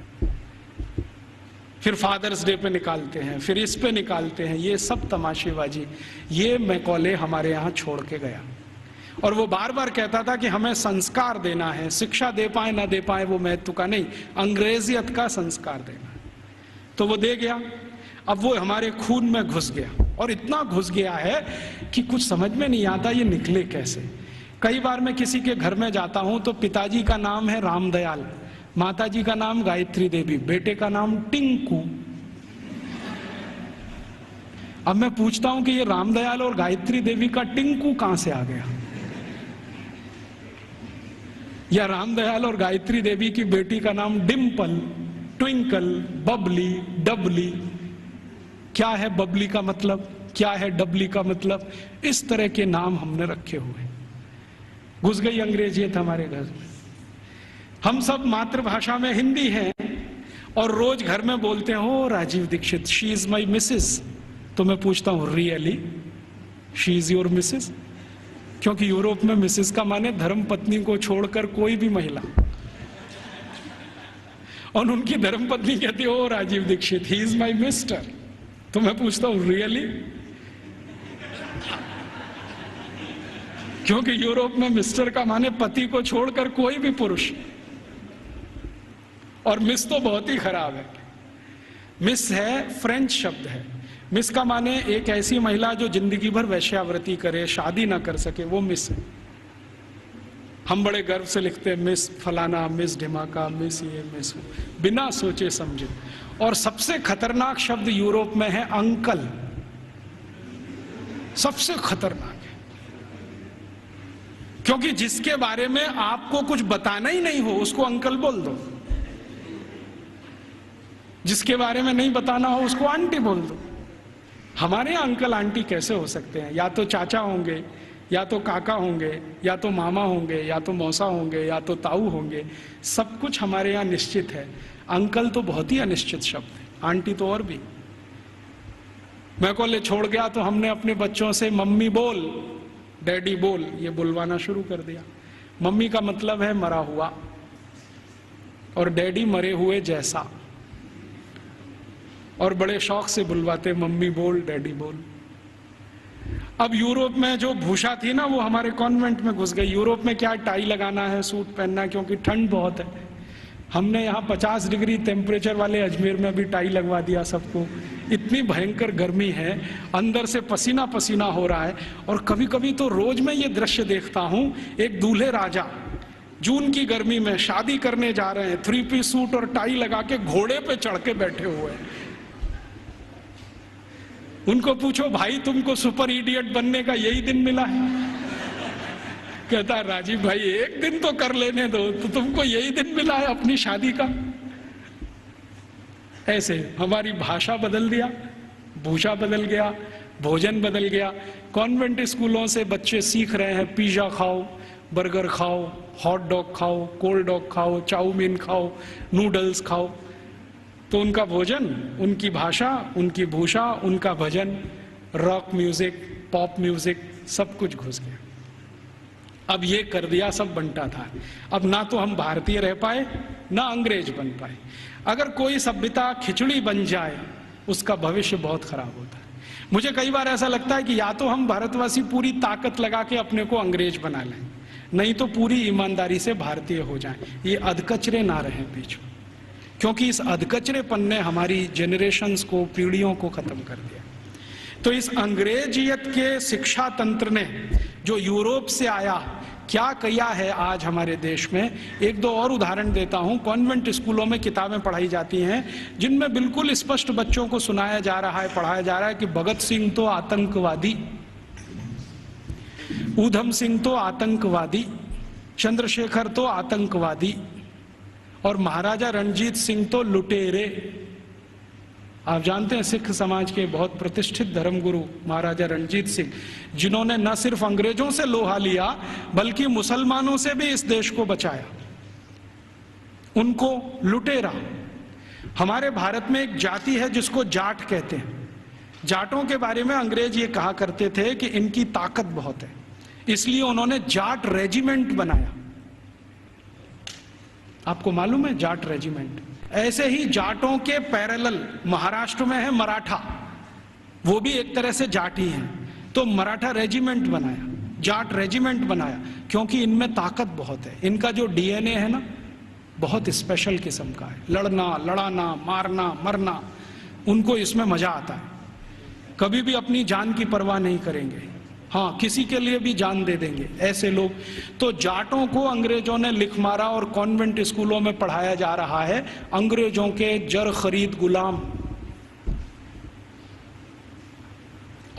फिर फादर्स डे पे निकालते हैं, फिर इस पे निकालते हैं, ये सब तमाशेबाजी। ये मैकॉले हमारे यहाँ छोड़ के गया, और वो बार बार कहता था कि हमें संस्कार देना है, शिक्षा दे पाए ना दे पाए वो महत्व का नहीं, अंग्रेजियत का संस्कार देना है। तो वो दे गया। अब वो हमारे खून में घुस गया, और इतना घुस गया है कि कुछ समझ में नहीं आता ये निकले कैसे। कई बार मैं किसी के घर में जाता हूं तो पिताजी का नाम है रामदयाल, माताजी का नाम गायत्री देवी, बेटे का नाम टिंकू। अब मैं पूछता हूं कि ये रामदयाल और गायत्री देवी का टिंकू कहां से आ गया, या रामदयाल और गायत्री देवी की बेटी का नाम डिम्पल, ट्विंकल, बबली, डबली। क्या है बबली का मतलब, क्या है डबली का मतलब, इस तरह के नाम हमने रखे हुए। घुस गई अंग्रेजियत हमारे घर में। हम सब मातृभाषा में हिंदी हैं और रोज घर में बोलते हैं हो Rajiv Dixit, she is my Mrs. तो मैं पूछता हूं really she is your Mrs? क्योंकि यूरोप में मिसेस का माने धर्म पत्नी को छोड़कर कोई भी महिला, और उनकी धर्म पत्नी कहती है ओ Rajiv Dikshit, he is my mister. तो मैं पूछता हूं रियली? क्योंकि यूरोप में मिस्टर का माने पति को छोड़कर कोई भी पुरुष, और मिस तो बहुत ही खराब है। मिस है फ्रेंच शब्द है। मिस का माने एक ऐसी महिला जो जिंदगी भर वैश्यावृत्ति करे, शादी ना कर सके, वो मिस है। हम बड़े गर्व से लिखते हैं मिस फलाना, मिस ढिमाका, मिस ये, मिस वो, बिना सोचे समझे। और सबसे खतरनाक शब्द यूरोप में है अंकल, सबसे खतरनाक है, क्योंकि जिसके बारे में आपको कुछ बताना ही नहीं हो उसको अंकल बोल दो, जिसके बारे में नहीं बताना हो उसको आंटी बोल दो। हमारे यहाँ अंकल आंटी कैसे हो सकते हैं? या तो चाचा होंगे, या तो काका होंगे, या तो मामा होंगे, या तो मौसा होंगे, या तो ताऊ होंगे। सब कुछ हमारे यहाँ निश्चित है। अंकल तो बहुत ही अनिश्चित शब्द है, आंटी तो और भी। मैं को ले छोड़ गया तो हमने अपने बच्चों से मम्मी बोल, डैडी बोल, ये बुलवाना शुरू कर दिया। मम्मी का मतलब है मरा हुआ, और डैडी मरे हुए जैसा, और बड़े शौक से बुलवाते मम्मी बोल, डैडी बोल। अब यूरोप में जो भूषा थी ना, वो हमारे कॉन्वेंट में घुस गई। यूरोप में क्या टाई लगाना है, सूट पहनना है, क्योंकि ठंड बहुत है। हमने यहाँ 50 डिग्री टेम्परेचर वाले अजमेर में भी टाई लगवा दिया सबको। इतनी भयंकर गर्मी है, अंदर से पसीना पसीना हो रहा है। और कभी कभी तो रोज मैं ये दृश्य देखता हूँ, एक दूल्हे राजा जून की गर्मी में शादी करने जा रहे हैं, 3 पीस सूट और टाई लगा के घोड़े पे चढ़ के बैठे हुए हैं। उनको पूछो भाई तुमको सुपर इडियट बनने का यही दिन मिला है? कहता है राजीव भाई एक दिन तो कर लेने दो, तो तुमको यही दिन मिला है अपनी शादी का? ऐसे हमारी भाषा बदल दिया, भूषा बदल गया, भोजन बदल गया। कॉन्वेंट स्कूलों से बच्चे सीख रहे हैं पिज्जा खाओ, बर्गर खाओ, हॉट डॉग खाओ, कोल्ड डॉग खाओ, चाउमीन खाओ, नूडल्स खाओ। तो उनका भोजन, उनकी भाषा, उनकी भूषा, उनका भजन, रॉक म्यूजिक, पॉप म्यूजिक, सब कुछ घुस गया। अब ये कर दिया सब बंटा था। अब ना तो हम भारतीय रह पाए, ना अंग्रेज बन पाए। अगर कोई सभ्यता खिचड़ी बन जाए, उसका भविष्य बहुत खराब होता है। मुझे कई बार ऐसा लगता है कि या तो हम भारतवासी पूरी ताकत लगा के अपने को अंग्रेज बना लें, नहीं तो पूरी ईमानदारी से भारतीय हो जाएं। ये अधकचरे ना रहें बीच में, क्योंकि इस अधकचरेपन ने हमारी जनरेशन्स को, पीढ़ियों को खत्म कर दिया। तो इस अंग्रेजियत के शिक्षा तंत्र ने जो यूरोप से आया, क्या किया है आज हमारे देश में। एक दो और उदाहरण देता हूं। कॉन्वेंट स्कूलों में किताबें पढ़ाई जाती हैं जिनमें बिल्कुल स्पष्ट बच्चों को सुनाया जा रहा है, पढ़ाया जा रहा है कि भगत सिंह तो आतंकवादी, ऊधम सिंह तो आतंकवादी, चंद्रशेखर तो आतंकवादी, और महाराजा रणजीत सिंह तो लुटेरे। आप जानते हैं सिख समाज के बहुत प्रतिष्ठित धर्मगुरु महाराजा रणजीत सिंह, जिन्होंने न सिर्फ अंग्रेजों से लोहा लिया बल्कि मुसलमानों से भी इस देश को बचाया, उनको लुटेरा। हमारे भारत में एक जाति है जिसको जाट कहते हैं। जाटों के बारे में अंग्रेज ये कहा करते थे कि इनकी ताकत बहुत है, इसलिए उन्होंने जाट रेजिमेंट बनाया। आपको मालूम है जाट रेजिमेंट? ऐसे ही जाटों के पैरेलल महाराष्ट्र में है मराठा, वो भी एक तरह से जाट ही हैं। तो मराठा रेजिमेंट बनाया, जाट रेजिमेंट बनाया, क्योंकि इनमें ताकत बहुत है। इनका जो डीएनए है ना, बहुत स्पेशल किस्म का है। लड़ना, लड़ाना, मारना, मरना, उनको इसमें मजा आता है। कभी भी अपनी जान की परवाह नहीं करेंगे, हाँ किसी के लिए भी जान दे देंगे, ऐसे लोग। तो जाटों को अंग्रेजों ने लिख मारा और कॉन्वेंट स्कूलों में पढ़ाया जा रहा है अंग्रेजों के जर खरीद गुलाम।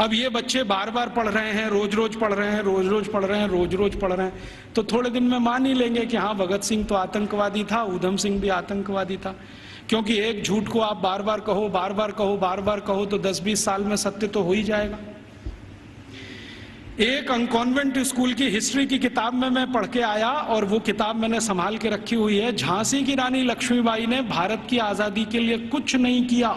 अब ये बच्चे बार बार पढ़ रहे हैं, रोज रोज पढ़ रहे हैं, रोज रोज पढ़ रहे हैं, रोज रोज पढ़ रहे हैं, तो थोड़े दिन में मान ही लेंगे कि हाँ भगत सिंह तो आतंकवादी था, ऊधम सिंह भी आतंकवादी था। क्योंकि एक झूठ को आप बार बार कहो, बार बार कहो, बार बार कहो, तो 10-20 साल में सत्य तो हो ही जाएगा। एक कॉन्वेंट स्कूल की हिस्ट्री की किताब में मैं पढ़ के आया, और वो किताब मैंने संभाल के रखी हुई है। झांसी की रानी लक्ष्मीबाई ने भारत की आजादी के लिए कुछ नहीं किया,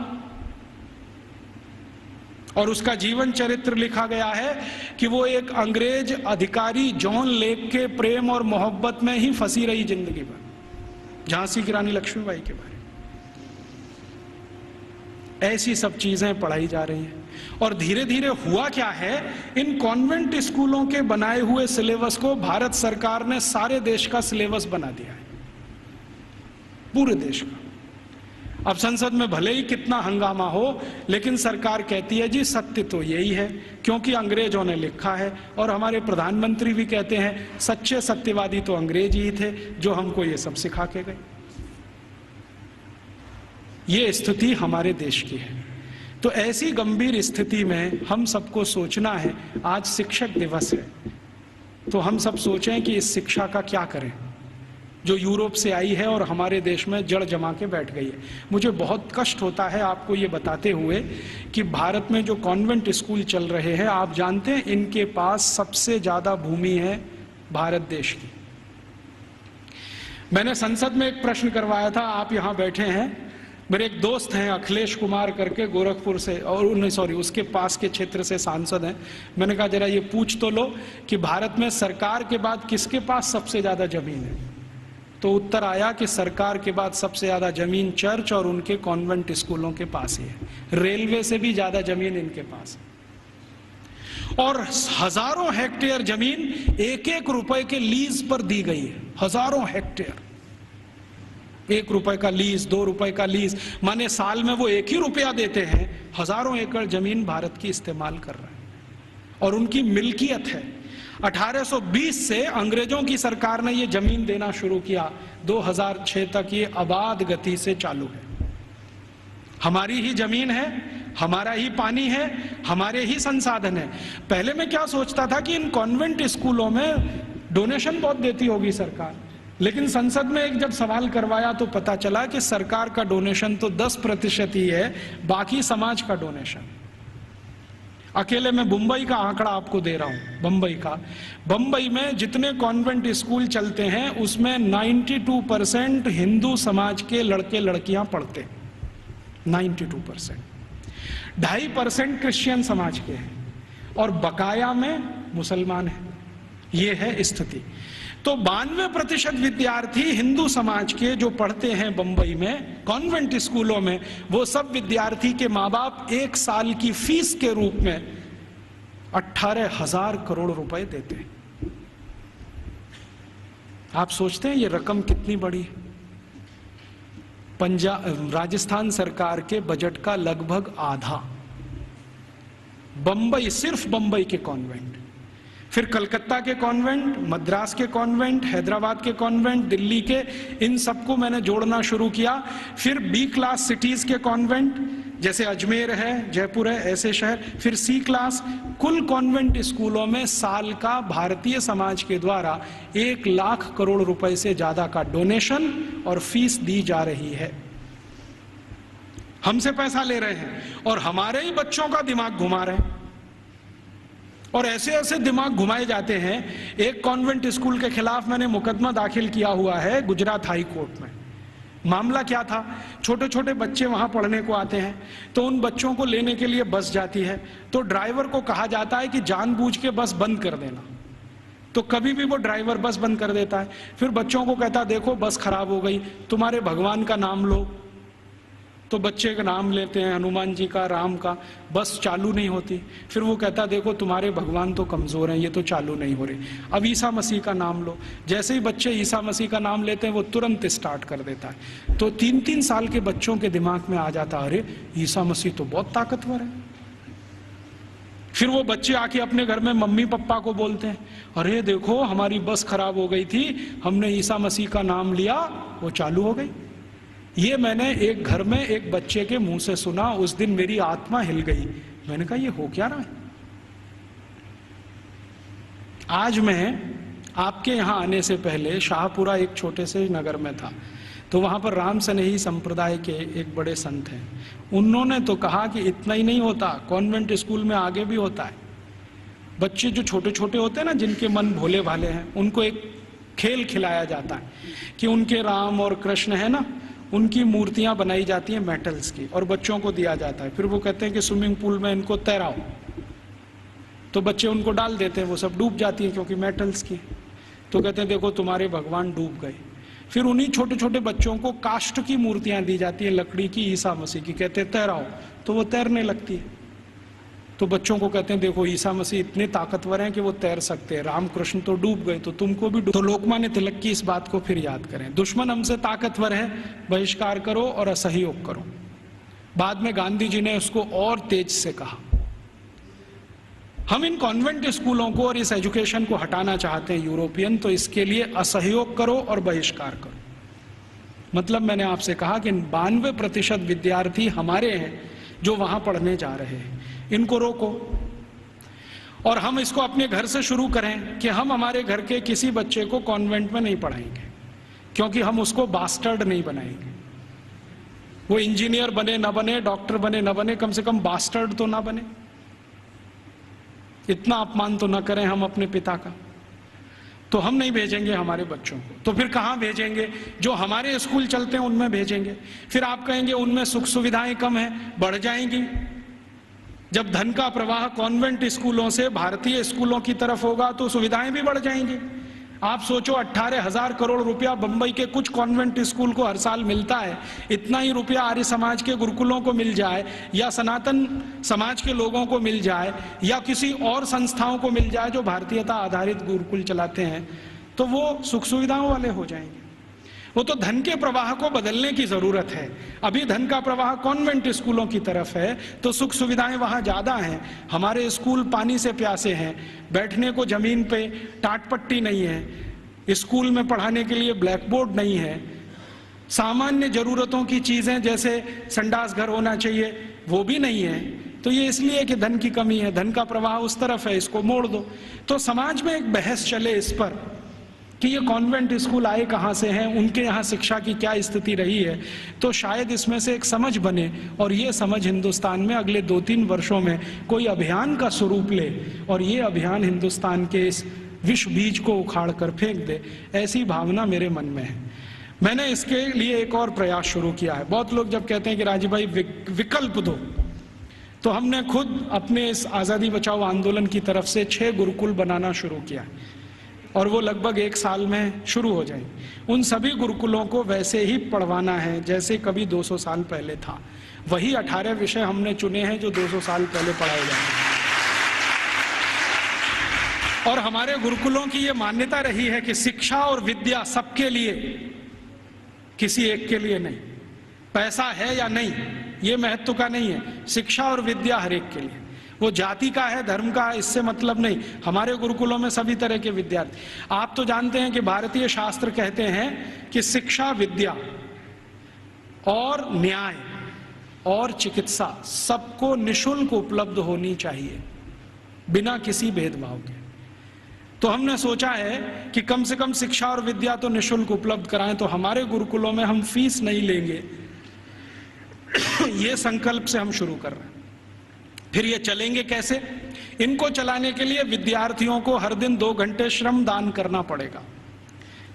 और उसका जीवन चरित्र लिखा गया है कि वो एक अंग्रेज अधिकारी जॉन लेक के प्रेम और मोहब्बत में ही फंसी रही जिंदगी भर। झांसी की रानी लक्ष्मीबाई के बारे में ऐसी सब चीजें पढ़ाई जा रही हैं। और धीरे धीरे हुआ क्या है, इन कॉन्वेंट स्कूलों के बनाए हुए सिलेबस को भारत सरकार ने सारे देश का सिलेबस बना दिया है, पूरे देश का। अब संसद में भले ही कितना हंगामा हो, लेकिन सरकार कहती है जी सत्य तो यही है, क्योंकि अंग्रेजों ने लिखा है। और हमारे प्रधानमंत्री भी कहते हैं सच्चे सत्यवादी तो अंग्रेज ही थे जो हमको ये सब सिखा के गए। ये स्थिति हमारे देश की है। तो ऐसी गंभीर स्थिति में हम सबको सोचना है, आज शिक्षक दिवस है, तो हम सब सोचें कि इस शिक्षा का क्या करें जो यूरोप से आई है और हमारे देश में जड़ जमा के बैठ गई है। मुझे बहुत कष्ट होता है आपको ये बताते हुए कि भारत में जो कॉन्वेंट स्कूल चल रहे हैं, आप जानते हैं इनके पास सबसे ज्यादा भूमि है भारत देश की। मैंने संसद में एक प्रश्न करवाया था, आप यहां बैठे हैं, मेरे एक दोस्त हैं अखिलेश कुमार करके गोरखपुर से, और उसके पास के क्षेत्र से सांसद हैं। मैंने कहा जरा ये पूछ तो लो कि भारत में सरकार के बाद किसके पास सबसे ज्यादा जमीन है। तो उत्तर आया कि सरकार के बाद सबसे ज्यादा जमीन चर्च और उनके कॉन्वेंट स्कूलों के पास ही है। रेलवे से भी ज्यादा जमीन इनके पास है। और हजारों हेक्टेयर जमीन एक एक रुपए के लीज पर दी गई है। हजारों हेक्टेयर, 1 रुपए का लीज, 2 रुपए का लीज, माने साल में वो 1 ही रुपया देते हैं, हजारों एकड़ जमीन भारत की इस्तेमाल कर रहे हैं और उनकी मिल्कियत है। 1820 से अंग्रेजों की सरकार ने ये जमीन देना शुरू किया, 2006 तक ये आबाद गति से चालू है। हमारी ही जमीन है, हमारा ही पानी है, हमारे ही संसाधन है। पहले मैं क्या सोचता था कि इन कॉन्वेंट स्कूलों में डोनेशन बहुत देती होगी सरकार, लेकिन संसद में एक जब सवाल करवाया तो पता चला कि सरकार का डोनेशन तो 10% ही है, बाकी समाज का डोनेशन। अकेले मैं मुंबई का आंकड़ा आपको दे रहा हूं, बंबई में जितने कॉन्वेंट स्कूल चलते हैं उसमें 92% हिंदू समाज के लड़के लड़कियां पढ़ते हैं, 92%। 2.5% क्रिश्चियन समाज के हैं और बकाया में मुसलमान हैं। ये है स्थिति। तो 92% विद्यार्थी हिंदू समाज के जो पढ़ते हैं बंबई में कॉन्वेंट स्कूलों में, वो सब विद्यार्थी के माँ बाप 1 साल की फीस के रूप में 18,000 करोड़ रुपए देते हैं। आप सोचते हैं ये रकम कितनी बड़ी है? राजस्थान सरकार के बजट का लगभग आधा बंबई, सिर्फ बंबई के कॉन्वेंट, फिर कलकत्ता के कॉन्वेंट, मद्रास के कॉन्वेंट, हैदराबाद के कॉन्वेंट, दिल्ली के, इन सबको मैंने जोड़ना शुरू किया। फिर बी क्लास सिटीज के कॉन्वेंट जैसे अजमेर है, जयपुर है, ऐसे शहर, फिर सी क्लास। कुल कॉन्वेंट स्कूलों में साल का भारतीय समाज के द्वारा 1 लाख करोड़ रुपए से ज्यादा का डोनेशन और फीस दी जा रही है। हमसे पैसा ले रहे हैं और हमारे ही बच्चों का दिमाग घुमा रहे हैं। और ऐसे ऐसे दिमाग घुमाए जाते हैं। एक कॉन्वेंट स्कूल के खिलाफ मैंने मुकदमा दाखिल किया हुआ है गुजरात हाई कोर्ट में। मामला क्या था, छोटे छोटे बच्चे वहां पढ़ने को आते हैं, तो उन बच्चों को लेने के लिए बस जाती है, तो ड्राइवर को कहा जाता है कि जानबूझ के बस बंद कर देना। तो कभी भी वो ड्राइवर बस बंद कर देता है। फिर बच्चों को कहता देखो बस खराब हो गई, तुम्हारे भगवान का नाम लो। तो बच्चे का नाम लेते हैं, हनुमान जी का, राम का, बस चालू नहीं होती। फिर वो कहता देखो तुम्हारे भगवान तो कमजोर हैं, ये तो चालू नहीं हो रही। अब ईसा मसीह का नाम लो। जैसे ही बच्चे ईसा मसीह का नाम लेते हैं वो तुरंत स्टार्ट कर देता है। तो 3-3 साल के बच्चों के दिमाग में आ जाता अरे ईसा मसीह तो बहुत ताकतवर है। फिर वो बच्चे आके अपने घर में मम्मी पापा को बोलते हैं अरे देखो हमारी बस खराब हो गई थी, हमने ईसा मसीह का नाम लिया, वो चालू हो गई। ये मैंने एक घर में एक बच्चे के मुंह से सुना। उस दिन मेरी आत्मा हिल गई। मैंने कहा ये हो क्या रहा है। आज मैं आपके यहां आने से पहले शाहपुरा एक छोटे से नगर में था, तो वहां पर राम सनेही संप्रदाय के एक बड़े संत हैं। उन्होंने तो कहा कि इतना ही नहीं होता, कॉन्वेंट स्कूल में आगे भी होता है। बच्चे जो छोटे छोटे होते हैं ना, जिनके मन भोले भाले हैं, उनको एक खेल खिलाया जाता है कि उनके राम और कृष्ण है ना, उनकी मूर्तियां बनाई जाती हैं मेटल्स की और बच्चों को दिया जाता है। फिर वो कहते हैं कि स्विमिंग पूल में इनको तैराओ, तो बच्चे उनको डाल देते हैं, वो सब डूब जाती हैं क्योंकि मेटल्स की। तो कहते हैं देखो तुम्हारे भगवान डूब गए। फिर उन्हीं छोटे छोटे बच्चों को काष्ठ की मूर्तियां दी जाती है, लकड़ी की, ईसा मसीह की, कहते हैं तैराओ, तो वो तैरने लगती है। तो बच्चों को कहते हैं देखो ईसा मसीह इतने ताकतवर हैं कि वो तैर सकते हैं, रामकृष्ण तो डूब गए तो तुमको भी डूब। तो लोकमान्य तिलक की इस बात को फिर याद करें, दुश्मन हमसे ताकतवर है, बहिष्कार करो और असहयोग करो। बाद में गांधी जी ने उसको और तेज से कहा। हम इन कॉन्वेंट स्कूलों को और इस एजुकेशन को हटाना चाहते हैं यूरोपियन, तो इसके लिए असहयोग करो और बहिष्कार करो। मतलब मैंने आपसे कहा कि 92% विद्यार्थी हमारे हैं जो वहां पढ़ने जा रहे हैं, इनको रोको। और हम इसको अपने घर से शुरू करें कि हम हमारे घर के किसी बच्चे को कॉन्वेंट में नहीं पढ़ाएंगे, क्योंकि हम उसको बास्टर्ड नहीं बनाएंगे। वो इंजीनियर बने ना बने, डॉक्टर बने ना बने, कम से कम बास्टर्ड तो ना बने। इतना अपमान तो ना करें हम अपने पिता का। तो हम नहीं भेजेंगे हमारे बच्चों को, तो फिर कहां भेजेंगे? जो हमारे स्कूल चलते हैं उनमें भेजेंगे। फिर आप कहेंगे उनमें सुख सुविधाएं कम हैं, बढ़ जाएंगी। जब धन का प्रवाह कॉन्वेंट स्कूलों से भारतीय स्कूलों की तरफ होगा तो सुविधाएं भी बढ़ जाएंगी। आप सोचो 18,000 करोड़ रुपया बंबई के कुछ कॉन्वेंट स्कूल को हर साल मिलता है, इतना ही रुपया आर्य समाज के गुरुकुलों को मिल जाए, या सनातन समाज के लोगों को मिल जाए, या किसी और संस्थाओं को मिल जाए जो भारतीयता आधारित गुरुकुल चलाते हैं, तो वो सुख सुविधाओं वाले हो जाएंगे। वो तो धन के प्रवाह को बदलने की जरूरत है। अभी धन का प्रवाह कॉन्वेंट स्कूलों की तरफ है, तो सुख सुविधाएं वहां ज्यादा हैं। हमारे स्कूल पानी से प्यासे हैं, बैठने को जमीन पे टाट पट्टी नहीं है, स्कूल में पढ़ाने के लिए ब्लैक बोर्ड नहीं है, सामान्य जरूरतों की चीजें जैसे संडास घर होना चाहिए वो भी नहीं है। तो ये इसलिए कि धन की कमी है, धन का प्रवाह उस तरफ है, इसको मोड़ दो। तो समाज में एक बहस चले इस पर कि ये कॉन्वेंट स्कूल आए कहाँ से हैं, उनके यहाँ शिक्षा की क्या स्थिति रही है, तो शायद इसमें से एक समझ बने और ये समझ हिंदुस्तान में अगले 2-3 वर्षों में कोई अभियान का स्वरूप ले और ये अभियान हिंदुस्तान के इस विष बीज को उखाड़ कर फेंक दे, ऐसी भावना मेरे मन में है। मैंने इसके लिए एक और प्रयास शुरू किया है। बहुत लोग जब कहते हैं कि राजीव भाई विकल्प दो, तो हमने खुद अपने इस आज़ादी बचाओ आंदोलन की तरफ से 6 गुरुकुल बनाना शुरू किया और वो लगभग 1 साल में शुरू हो जाएंगे। उन सभी गुरुकुलों को वैसे ही पढ़वाना है जैसे कभी 200 साल पहले था। वही 18 विषय हमने चुने हैं जो 200 साल पहले पढ़ाए जाएंगे। और हमारे गुरुकुलों की ये मान्यता रही है कि शिक्षा और विद्या सबके लिए, किसी एक के लिए नहीं। पैसा है या नहीं ये महत्व का नहीं है, शिक्षा और विद्या हर एक के लिए। वो जाति का है, धर्म का है, इससे मतलब नहीं। हमारे गुरुकुलों में सभी तरह के विद्यार्थी। आप तो जानते हैं कि भारतीय शास्त्र कहते हैं कि शिक्षा, विद्या और न्याय और चिकित्सा सबको निःशुल्क उपलब्ध होनी चाहिए, बिना किसी भेदभाव के। तो हमने सोचा है कि कम से कम शिक्षा और विद्या तो निःशुल्क उपलब्ध कराएं। तो हमारे गुरुकुलों में हम फीस नहीं लेंगे, ये संकल्प से हम शुरू कर रहे हैं। फिर ये चलेंगे कैसे? इनको चलाने के लिए विद्यार्थियों को हर दिन 2 घंटे श्रम दान करना पड़ेगा।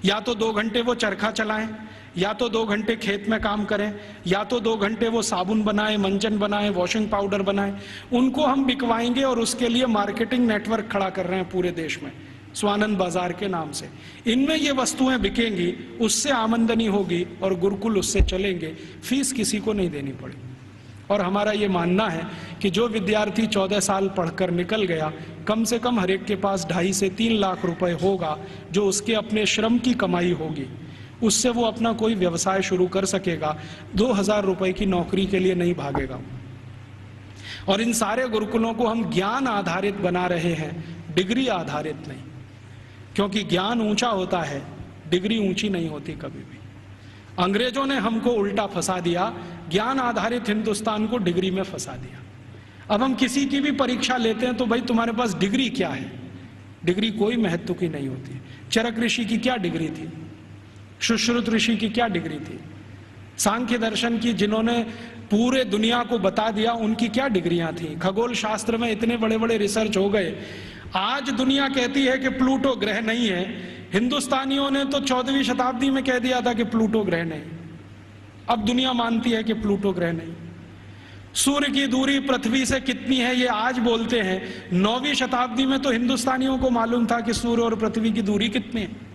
या तो 2 घंटे वो चरखा चलाएं, या तो 2 घंटे खेत में काम करें, या तो 2 घंटे वो साबुन बनाएं, मंजन बनाएं, वॉशिंग पाउडर बनाएं। उनको हम बिकवाएंगे और उसके लिए मार्केटिंग नेटवर्क खड़ा कर रहे हैं पूरे देश में, स्वानंद बाजार के नाम से। इनमें ये वस्तुएं बिकेंगी, उससे आमदनी होगी और गुरुकुल उससे चलेंगे, फीस किसी को नहीं देनी पड़ेगी। और हमारा ये मानना है कि जो विद्यार्थी 14 साल पढ़कर निकल गया, कम से कम हर एक के पास 2.5 से 3 लाख रुपए होगा, जो उसके अपने श्रम की कमाई होगी। उससे वो अपना कोई व्यवसाय शुरू कर सकेगा, 2,000 रुपए की नौकरी के लिए नहीं भागेगा। और इन सारे गुरुकुलों को हम ज्ञान आधारित बना रहे हैं, डिग्री आधारित नहीं, क्योंकि ज्ञान ऊंचा होता है, डिग्री ऊंची नहीं होती कभी भी। अंग्रेजों ने हमको उल्टा फंसा दिया, ज्ञान आधारित हिंदुस्तान को डिग्री में फंसा दिया। अब हम किसी की भी परीक्षा लेते हैं तो भाई तुम्हारे पास डिग्री क्या है? डिग्री कोई महत्व की नहीं होती है। चरक ऋषि की क्या डिग्री थी? सुश्रुत ऋषि की क्या डिग्री थी? सांख्य दर्शन की जिन्होंने पूरे दुनिया को बता दिया, उनकी क्या डिग्रियां थी? खगोल शास्त्र में इतने बड़े बड़े रिसर्च हो गए। आज दुनिया कहती है कि प्लूटो ग्रह नहीं है, हिंदुस्तानियों ने तो 14वीं शताब्दी में कह दिया था कि प्लूटो ग्रह नहीं। अब दुनिया मानती है कि प्लूटो ग्रह नहीं। सूर्य की दूरी पृथ्वी से कितनी है ये आज बोलते हैं, 9वीं शताब्दी में तो हिंदुस्तानियों को मालूम था कि सूर्य और पृथ्वी की दूरी कितनी है।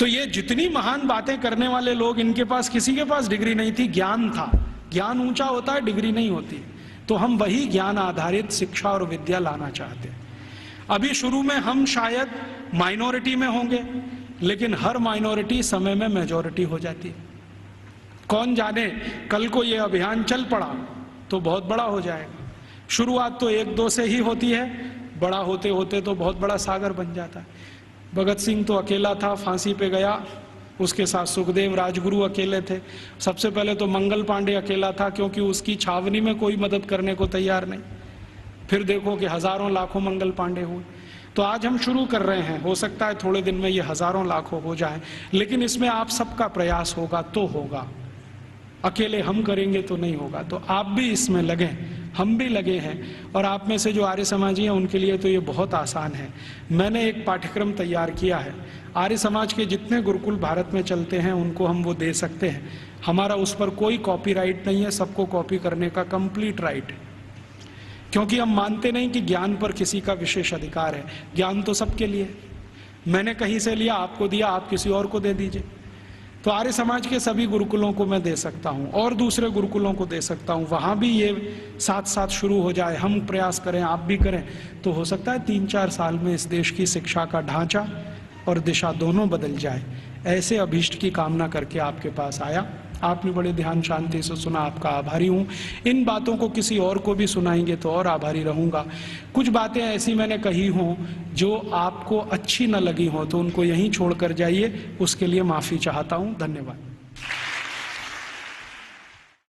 तो ये जितनी महान बातें करने वाले लोग, इनके पास किसी के पास डिग्री नहीं थी, ज्ञान था। ज्ञान ऊंचा होता है, डिग्री नहीं होती। तो हम वही ज्ञान आधारित शिक्षा और विद्या लाना चाहते हैं। अभी शुरू में हम शायद माइनॉरिटी में होंगे, लेकिन हर माइनॉरिटी समय में मेजॉरिटी हो जाती है। कौन जाने कल को ये अभियान चल पड़ा तो बहुत बड़ा हो जाएगा। शुरुआत तो 1-2 से ही होती है, बड़ा होते होते तो बहुत बड़ा सागर बन जाता है। भगत सिंह तो अकेला था, फांसी पे गया, उसके साथ सुखदेव राजगुरु अकेले थे। सबसे पहले तो मंगल पांडे अकेला था, क्योंकि उसकी छावनी में कोई मदद करने को तैयार नहीं। फिर देखो कि हजारों लाखों मंगल पांडे हुए। तो आज हम शुरू कर रहे हैं, हो सकता है थोड़े दिन में ये हजारों लाखों हो जाए, लेकिन इसमें आप सबका प्रयास होगा तो होगा। अकेले हम करेंगे तो नहीं होगा। तो आप भी इसमें लगें, हम भी लगे हैं। और आप में से जो आर्य समाजी हैं उनके लिए तो ये बहुत आसान है। मैंने एक पाठ्यक्रम तैयार किया है। आर्य समाज के जितने गुरुकुल भारत में चलते हैं उनको हम वो दे सकते हैं। हमारा उस पर कोई कॉपीराइट नहीं है, सबको कॉपी करने का कंप्लीट राइट है। क्योंकि हम मानते नहीं कि ज्ञान पर किसी का विशेष अधिकार है। ज्ञान तो सबके लिए। मैंने कहीं से लिया, आपको दिया, आप किसी और को दे दीजिए। तो आर्य समाज के सभी गुरुकुलों को मैं दे सकता हूं और दूसरे गुरुकुलों को दे सकता हूं। वहां भी ये साथ साथ शुरू हो जाए, हम प्रयास करें, आप भी करें, तो हो सकता है 3-4 साल में इस देश की शिक्षा का ढांचा और दिशा दोनों बदल जाए। ऐसे अभीष्ट की कामना करके आपके पास आया। आपने बड़े ध्यान शांति से सुना, आपका आभारी हूँ। इन बातों को किसी और को भी सुनाएंगे तो और आभारी रहूँगा। कुछ बातें ऐसी मैंने कही हों जो आपको अच्छी न लगी हो तो उनको यहीं छोड़ कर जाइए, उसके लिए माफ़ी चाहता हूँ। धन्यवाद।